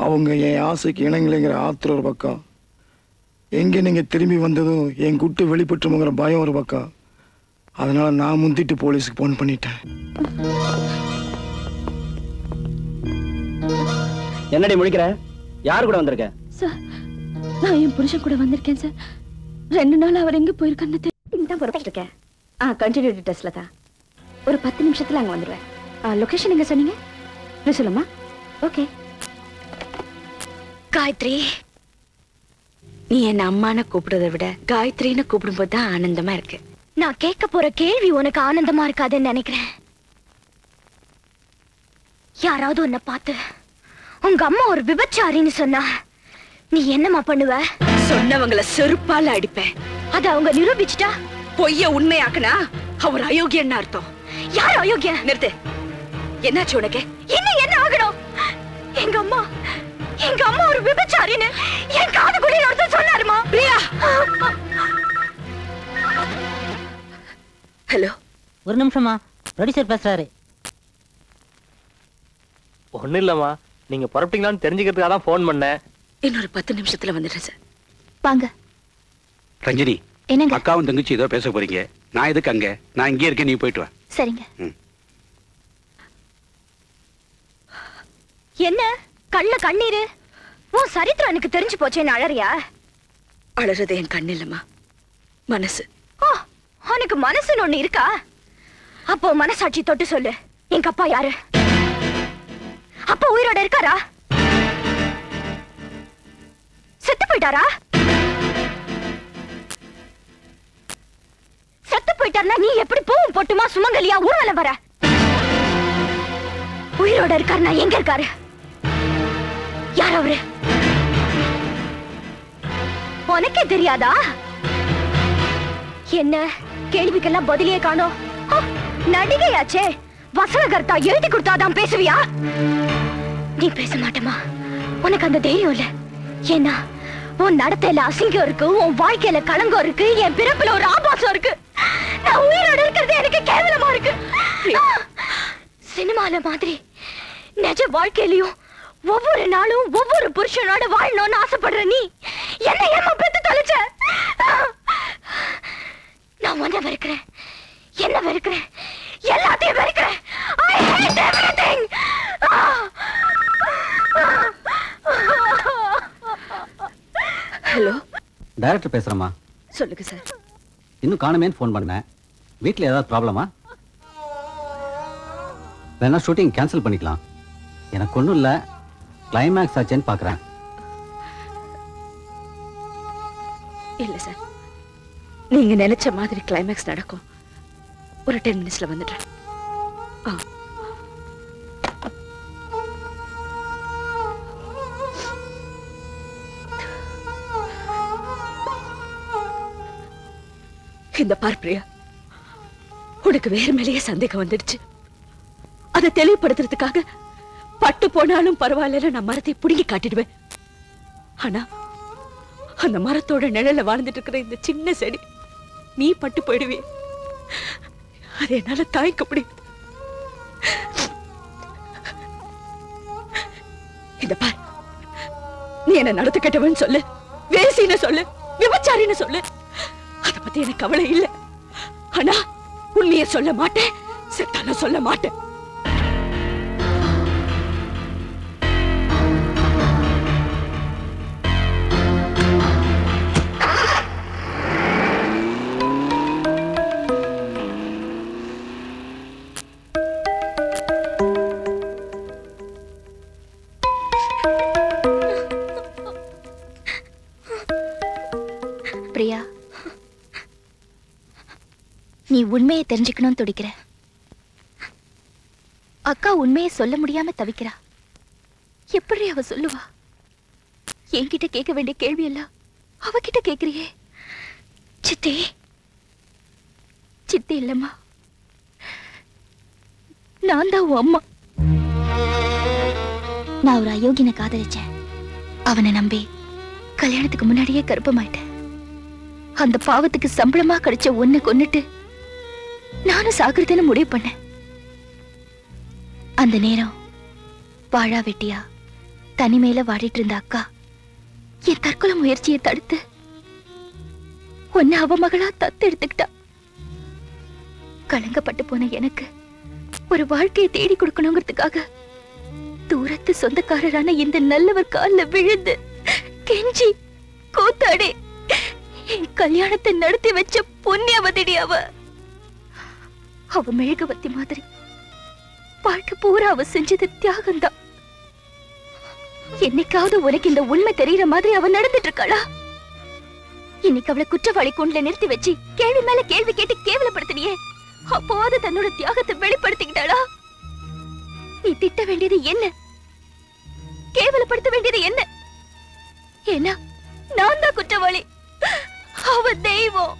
அவங்க என் ஆசைக்கு இணங்கலைங்கிற ஆத்திர ஒரு பக்கம், எங்க நீங்க திரும்பி வந்ததும் என் குட்டு வெளிப்பட்டுங்கிற பயம் ஒரு பக்கம். அதனால நான் முந்திட்டு போலீஸுக்கு போன் பண்ணிட்டேன். என்னடி முடிக்கிற? யாரு கூட வந்திருக்க? சார், நான் என் புருஷன் கூட வந்திருக்கேன் சார். 2 நாள் அவர் எங்க போயிருக்கான்னு தான் பொறுப்பிட்டு இருக்கேன். கண்டினியூட்டி டெஸ்ட்ல தான். ஒரு 10 நிமிஷத்துல அங்க வந்துடுவேன். லொகேஷன் எங்க சொன்னீங்க? சொல்லுமா? ஓகே. காயத்ரி, நீ என்ன அம்மான கூப்பிடுறதை விட காயத்ரின்னு கூப்பிடும்போது தான் ஆனந்தமா இருக்கு. நான் கேட்க போற கேள்வி உனக்கு ஆனந்தமா இருக்காதுன்னு நினைக்கிறேன். யாராவது உன்னை பார்த்து உங்க அம்மா ஒரு விபச்சாரின்னு சொன்னா நீ என்னமா பண்ணுவ? சொன்னவங்கள செருப்பால அடிப்பேன். அத அவங்க நிரூபிச்சுட்டா? பொய்ய உண்மையாக்குனா அவர் அயோக்கியன்னு அர்த்தம். யார் அயோக்கிய? நிறுத்து. என்னாச்சு உனக்கு? என்ன ஆகணும்? எங்க அம்மா ஒரு விபச்சாரின்னு என் காதுக்குள்ள ஒருத்தர் சொன்னாருமா? பிரியா, ஹலோ. ஒரு நிமிஷமா, ப்ரொடியூசர் பேசுறாரு. ஒண்ணும் இல்லம்மா, நீங்க புறப்பட்டீங்களான்னு தெரிஞ்சுக்கிறதுக்காக தான் ஃபோன் பண்ணேன். இன்னொரு 10 நிமிஷத்துல வந்துடுறேன் சார். வாங்க. ரஞ்சினி, என்னங்க? அக்காவும் தங்கச்சி ஏதோ பேச போறீங்க. நான் எதுக்கு அங்க? நான் இங்கே இருக்கேன், நீ போயிட்டு வா. சரிங்க. என்ன கண்ணுல கண்ணீரு? உன் சரித்திரம் எனக்கு தெரிஞ்சு போச்சேன்னு அழறியா? அழறது என் கண்ணு இல்லம்மா, மனசு. உனக்கு மனசுன்னு ஒண்ணு இருக்கா? அப்போ மனசாட்சி தொட்டு சொல்லு, எங்க அப்பா யாரு? அப்பா உயிரோட இருக்காரா? செத்து போயிட்டாரா? செத்து போயிட்டாருன்னா நீ எப்படி பூவும் போட்டுமா சுமங்கலியா ஊர்வலம் வர? உயிரோட இருக்காருன்னா எங்க இருக்காரு? யார் அவரு? உனக்கே தெரியாதா? என்ன கேள்விக்கெல்லாம் பதிலே காணோம். நடிகையாச்சே, வசனகர்த்தா எழுதி கொடுத்தாதான் பேசுவியா? நீ பேச மாட்டமா? உனக்கு அந்த தைரியம் இல்ல. ஏன்னா உன் நடத்தையில அசிங்கம் இருக்கு, உன் வாழ்க்கையில களங்கம் இருக்கு, என் பிறப்புல ஒரு ஆபாசம் இருக்கு. நான் உயிரோட இருக்கிறது எனக்கு கேவலமா இருக்கு. சினிமால மாதிரி நிஜ வாழ்க்கையிலயும் ஒவ்வொரு நாளும் ஒவ்வொரு புருஷனோட வாழணும்னு ஆசைப்படுற நீ என்ன ஏமா பெத்து தொலைச்ச? நினைச்சேன். நான் உன்னை வெறுக்கிறேன், என்ன வெறுக்கிறேன், எல்லாத்தையும் வெறுக்கிறேன். I hate everything. Hello, director பேசுறேம்மா. சொல்லுங்க சார். இன்னும் காணுமேன்னு ஃபோன் பண்ணேன். வீட்டில் ஏதாவது ப்ராப்ளமா? வேணா ஷூட்டிங் கேன்சல் பண்ணிக்கலாம். எனக்கு ஒன்றும் இல்லை, கிளைமேக்ஸ் ஆச்சேன்னு பார்க்குறேன். இல்ல சார், நீங்க நினைச்ச மாதிரி கிளைமேக்ஸ் நடக்கும். ஒரு 10 மினிட்ஸ்ல வந்துடுறேன். இந்த பார் பிரியா, உனக்கு வேற மேலேயே சந்தேகம் வந்துடுச்சு. அதை தெளிவுபடுத்துறதுக்காக பட்டு போனாலும் பரவாயில்ல, நான் மரத்தை புடுங்கி காட்டிடுவேன். ஆனா அந்த மரத்தோட நிழல்ல வாழ்ந்துட்டு இருக்கிற இந்த சின்ன செடி நீ பட்டு போயிடுவே. அதை என்னால தாய்க்க முடியும். இந்த பார், நீ என்ன நடத்த கெட்டவன்னு சொல்லு, வேசின்னு சொல்லு, விபச்சாரின்னு சொல்லு, அதை பத்தி எனக்கு கவலை இல்லை. ஆனா உண்மையை சொல்ல மாட்டேன், செத்தாலும் சொல்ல மாட்டேன். பிரியா, நீ உண்மையை தெரிஞ்சுக்கணும்னு துடிக்கிற. அக்கா உண்மையை சொல்ல முடியாம தவிக்கிறா. எப்படி அவ சொல்லுவா? என்கிட்ட கேட்க வேண்டிய கேள்வி எல்லாம் அவகிட்ட கேக்குறியே. சித்தி, சித்தி இல்லம்மா, நான் தான் உன் அம்மா. நான் ஒரு அயோக்கியனை காதலிச்சேன். அவனை நம்பி கல்யாணத்துக்கு முன்னாடியே கர்ப்பமாயிட்டேன். அந்த பாவத்துக்கு சம்பளமா கிடைச்ச ஒண்ணு கொன்னுட்டு நானும் சாகுறதுன்னு முடிவு பண்ணேன். அந்த நேரம் வாழா வெட்டியா தனிமையில வாடிட்டு இருந்த அக்கா என் தற்கொலை முயற்சியை தடுத்து ஒன்னு அவ மகளா தத்து எடுத்துக்கிட்டா. கலங்கப்பட்டு போன எனக்கு ஒரு வாழ்க்கையை தேடி கொடுக்கணுங்கிறதுக்காக தூரத்து சொந்தக்காரரான இந்த நல்லவர் கால்ல விழுந்து கெஞ்சி கூத்தாடி என் கல்யாணத்தை நடத்தி வச்ச புண்ணியவதிடி அவ. அவ மெழுகுவத்தி மாதிரி வாழ்க்கை பூரா அவ செஞ்சது தியாகம்தான். என்னைக்காவது உனக்கு இந்த உண்மை தெரியற மாதிரி அவ நடந்துட்டு இருக்காளா? இன்னைக்கு அவளை குற்றவாளி கூண்டுல நிறுத்தி வச்சு கேள்வி மேல கேள்வி கேட்டு கேவலப்படுத்தினியே, அப்போது தன்னோட தியாகத்தை வெளிப்படுத்திக்கிட்டாளா? நீ திட்ட வேண்டியது என்ன, கேவலப்படுத்த வேண்டியது என்ன? ஏன்னா நான் தான் குற்றவாளி, அவ தெய்வம்.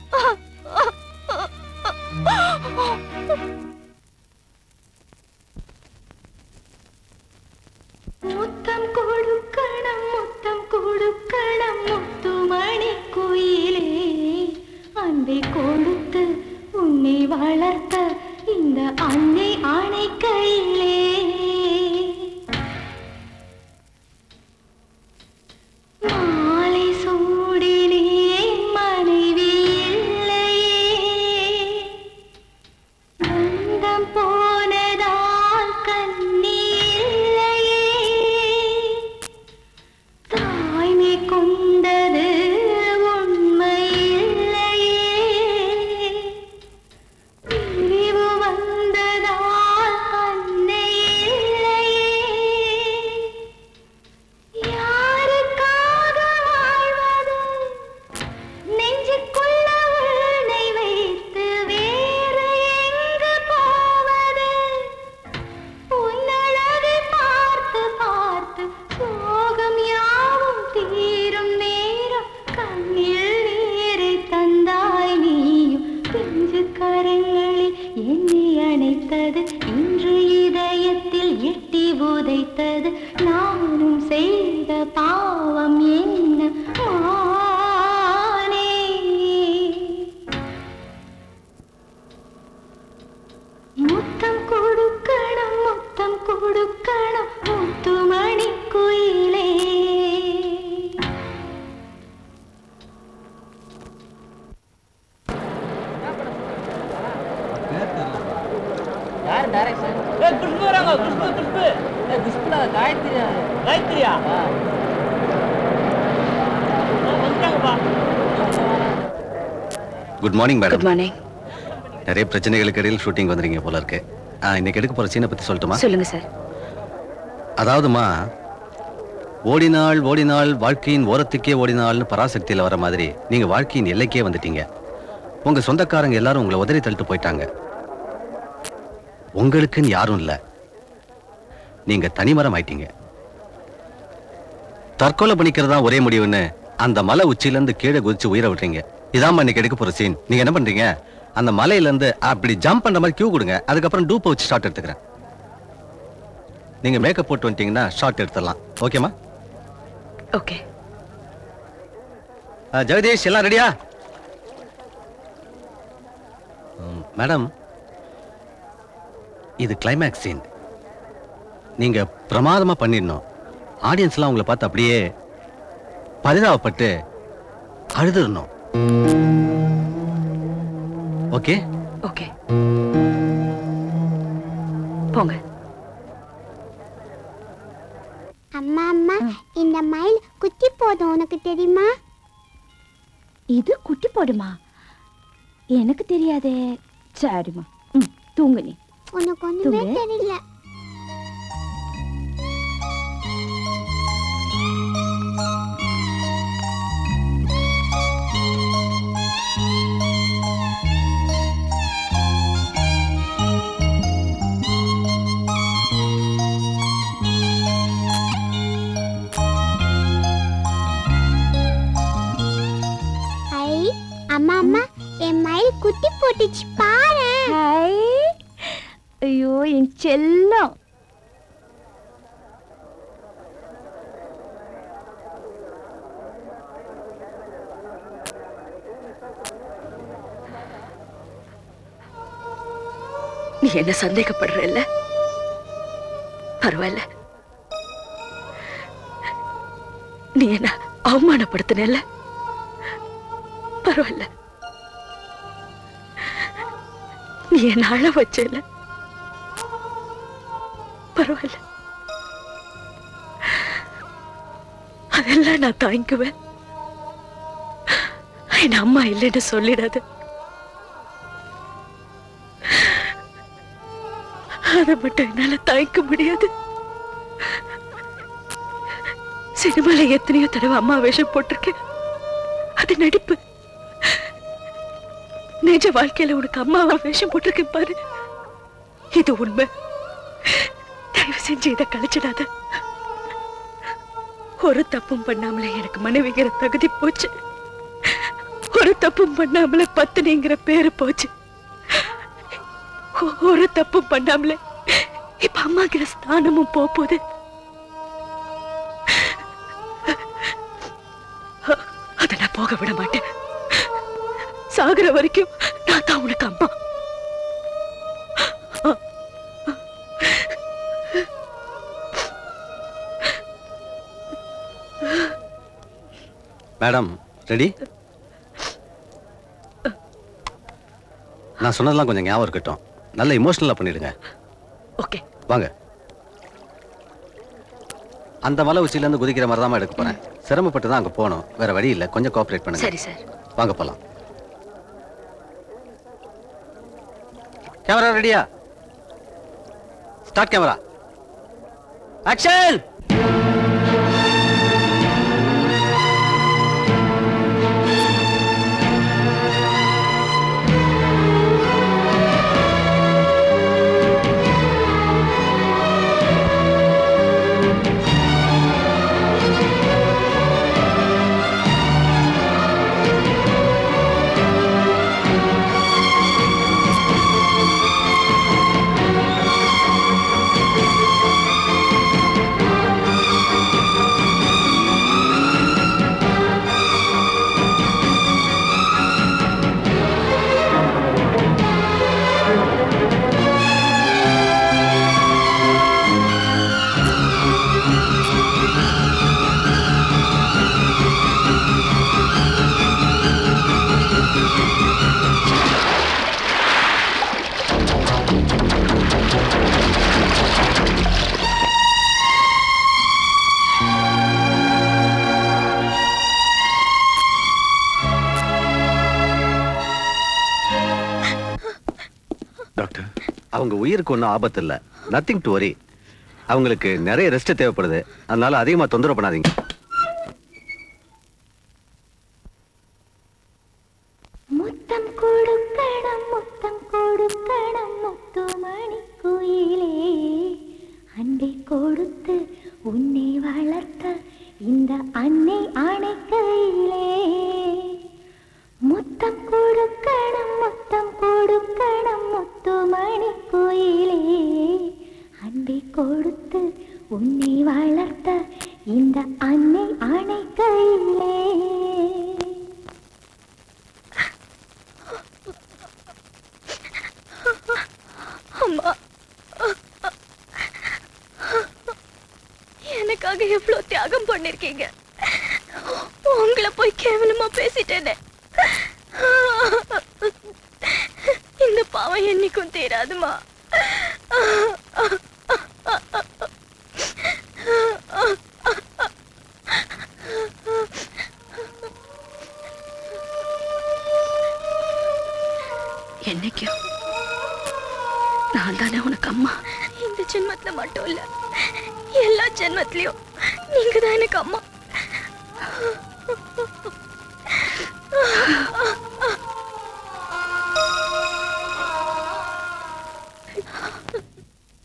முத்தம் கொடுக்கணும், முத்தம் கொடுக்கணும், முத்துமணி குயிலே, அன்பை கொடுத்து உன்னை வளர்த்த இந்த அன்னை ஆணை கையிலே. மாலை சூடினே மனைவி இல்லையே, பந்தம் போனதால் கண்ணி இல்லையே, தாய்மை கொண்டது உண்மை இல்லையே, பிரிவு வந்ததால் அன்னை இல்லையே, யாருக்காக வாழ்வது, நெஞ்சுக்குள்ள உன்னை வைத்து வேறு எங்கு போவது, உன்னழகை பார்த்து பார்த்து சோகம் யாவும் தீரும் நேரம், கண்ணில் நீரை தந்தாய் நீயும், பிஞ்சு கரங்களில் என்னை அணைத்தது, இன்று இதயத்தில் எட்டி உதைத்தது, நானும் செய்த பாவம் என்ன மானே. முத்தம் கொடுக்கணும், முத்தம் கொடுக்கணும், முத்துமணி குயிலே. Good morning madam. Good morning. நிறைய பிரச்சனைகளுக்கு இடையில் ஷூட்டிங் வந்துறீங்க போல இருக்கு. இன்னைக்கு எடுக்க போற சீனை பத்தி சொல்லட்டுமா? சொல்லுங்க சார். அதாவதுமா, ஓடினாள் ஓடினாள் வாழ்க்கையின் ஓரத்துக்கே ஓடினாள்னு பராசக்தியில வர மாதிரி நீங்க வாழ்க்கையின் எல்லைக்கே வந்துட்டீங்க. உங்க சொந்தக்காரங்க எல்லாரும் உங்களை உதறி தள்ளிட்டு போயிட்டாங்க. உங்களுக்குன்னு யாரும் இல்ல, நீங்க தனிமரம் ஆயிட்டீங்க. தற்கொலை பண்ணிக்கிறதா ஒரே முடிவுன்னு அந்த மலை உச்சியில இருந்து கீழே குதிச்சு உயிரை விட்டுறீங்க. இதாம இன்னைக்கு எடுக்க போற சீன். நீங்க என்ன பண்றீங்க, அந்த மலையில இருந்து அப்படி ஜம்ப் பண்ற மாதிரி கியூ கொடுங்க. அதுக்கப்புறம் டூப்பை வச்சு ஷாட் எடுத்துக்கிறேன். நீங்க மேக்கப் போட்டு வந்துட்டீங்கன்னா ஷாட் எடுத்துடலாம். ஓகேமா? ஓகே. ஜெகதீஷ் எல்லாம் ரெடியா? மேடம், இது கிளைமேக்ஸ் சீன். நீங்க பிரமாதமா பண்ணிடணும். ஆடியன்ஸ்லாம் உங்களை பார்த்து அப்படியே பரிதாபப்பட்டு அழுதுறணும். ஓகே? ஓகே. போங்க. அம்மா அம்மா, இந்த மயில் குட்டி போடும், உனக்கு தெரியுமா? இது குட்டி போடுமா? எனக்கு தெரியாதே. சரிம்மா, தூங்கு நீ. உனக்கு ஒண்ணுமே தெரியல. அம்மா அம்மா, என் மயில் குட்டி போட்டுச்சு பாரு. ஐயோ என் செல்லம். நீ என்ன சந்தேகப்படுற இல்ல? பரவாயில்ல. நீ என்ன அவமானப்படுத்தின? பரவாயில்ல. நீ என்ன அழ வச்சல? பரவாயில்ல. அதெல்லாம் நான் தாங்கிக்குவேன். என் அம்மா இல்லைன்னு சொல்லிடாது. அதை மட்டும் என்னால தாங்கிக்க முடியாது. சினிமால எத்தனையோ தடவை அம்மா வேஷம் போட்டிருக்கேன். அது நடிப்பு. நிஜ வாழ்க்கையில உனக்கு அம்மாவா வேஷம் போட்டிருக்கேன் பாரு. இது உண்மை. தயவு செஞ்சு இதை கழிச்சிடாத. ஒரு தப்பும் பண்ணாமல எனக்கு மனைவிங்கிற தகுதி போச்சு. ஒரு தப்பும் பண்ணாமல பத்தினிங்கிற பேரு போச்சு. ஒரு தப்பும் பண்ணாமல இப்ப அம்மாங்கிற ஸ்தானமும் போகுது. அதை நான் போக விட மாட்டேன். சாகுற வரைக்கும் நான் தான் உனக்கு அம்மா. Madam ready? நான் சொன்னதெல்லாம் கொஞ்சம் ஞாபகம் இருக்கட்டும். நல்ல இமோஷனலா பண்ணிடுங்க. ஓகே வாங்க. அந்த மலை உச்சியில இருந்து குதிக்கிற மாதிரி தான் எடுக்க போறேன். சிரமப்பட்டு தான் அங்க போகணும். வேற வழி இல்ல. கொஞ்சம் கோஆபரேட் பண்ணுங்க. சரி சார். வாங்க போலாம். கேமரா ரெடியா? Start camera. ஆக்ஷன். அவங்க உயிருக்கு ஒன்றும் ஆபத்து இல்லை. Nothing to worry. அவங்களுக்கு நிறைய ரெஸ்ட் தேவைப்படுது. அதனால அதிகமாக தொந்தரவு பண்ணாதீங்க. முத்தம் கொடுக்கணும் முத்தம் கொடுக்கணும் முத்துமணி குயிலே, அண்டை கொடுத்து உன்னை வளர்த்த இந்த அன்னை அணைக்கையிலே. முத்தம் கொடுக்கணும் முத்தம் கொடுக்கணும் முத்துமணி குயிலே, அண்டை கொடுத்து உன்னை வளர்த்த இந்த அன்னை அணைக்கையிலே. அம்மா, எனக்காக எவ்வளவு தியாகம் பண்ணிருக்கீங்க. உங்களை போய் கேவலமா பேசிட்டேனே. இந்த பாவம் என்னைக்கும் தீராதுமா. என்னைக்கும் நான் தானே உனக்கு அம்மா. இந்த ஜென்மத்துல மட்டும் இல்ல, எல்லா ஜென்மத்திலயும் நீங்க தான் எனக்கு அம்மா.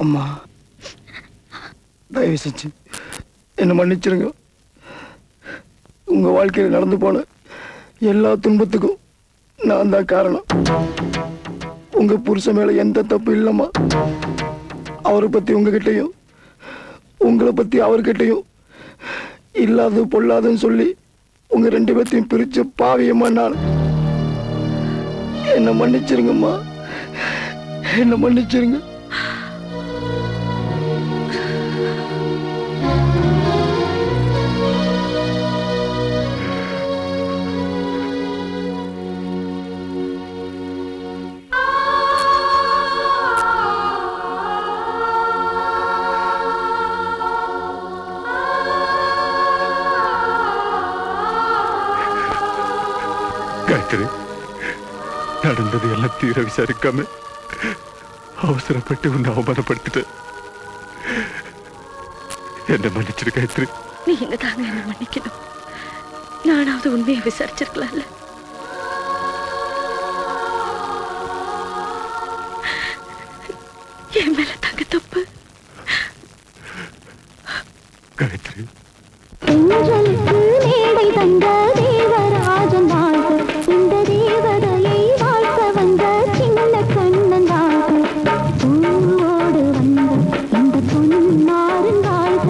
அம்மா, தயவு செஞ்சு என்ன மன்னிச்சிருங்க. உங்க வாழ்க்கையில் நடந்து போன எல்லா துன்பத்துக்கும் நான் தான் காரணம். உங்க புருஷன் மேல எந்த தப்பு இல்லம்மா. அவரை பத்தி உங்ககிட்டையும் உங்களை பத்தி அவர்கிட்டையும் இல்லாது பொல்லாதுன்னு சொல்லி உங்க ரெண்டு பேர்த்தையும் பிரிச்ச பாவியம்மா நான். என்ன மன்னிச்சிருங்கம்மா, என்ன மன்னிச்சிருங்க. காயத்ரி, நடந்தது எல்லாம் தீர விசாரிக்காம அவசரப்பட்டு உன்னை அவமானப்படுத்திட்ட. என்ன மன்னிச்சிரு காயத்ரி. நீங்க தாங்க என்ன மன்னிக்கணும். நானாவது உண்மையை விசாரிச்சிருக்கலாம்ல. என் மேல தாங்க தப்பு. காயத்ரி, தென்றலுக்கு மேடை தந்த தேவராஜன் வாழ்க, இந்த தேவதையை வாழ்க்க வந்த சின்ன கண்ணன் வாழ்க, பூவோடு வந்த இந்த பொன்னாரின் வாழ்க,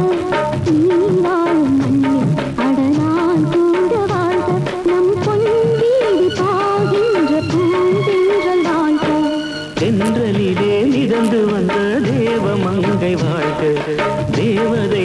நீ வாழும் மண்ணில் அடனான் கூட வாழ்க, நம் பொன் வீடு பாகின்ற பூந்தென்றல் வாழ்க. தென்றலிலே மிதந்து வந்த தேவ மங்கை வாழ்க, தேவதை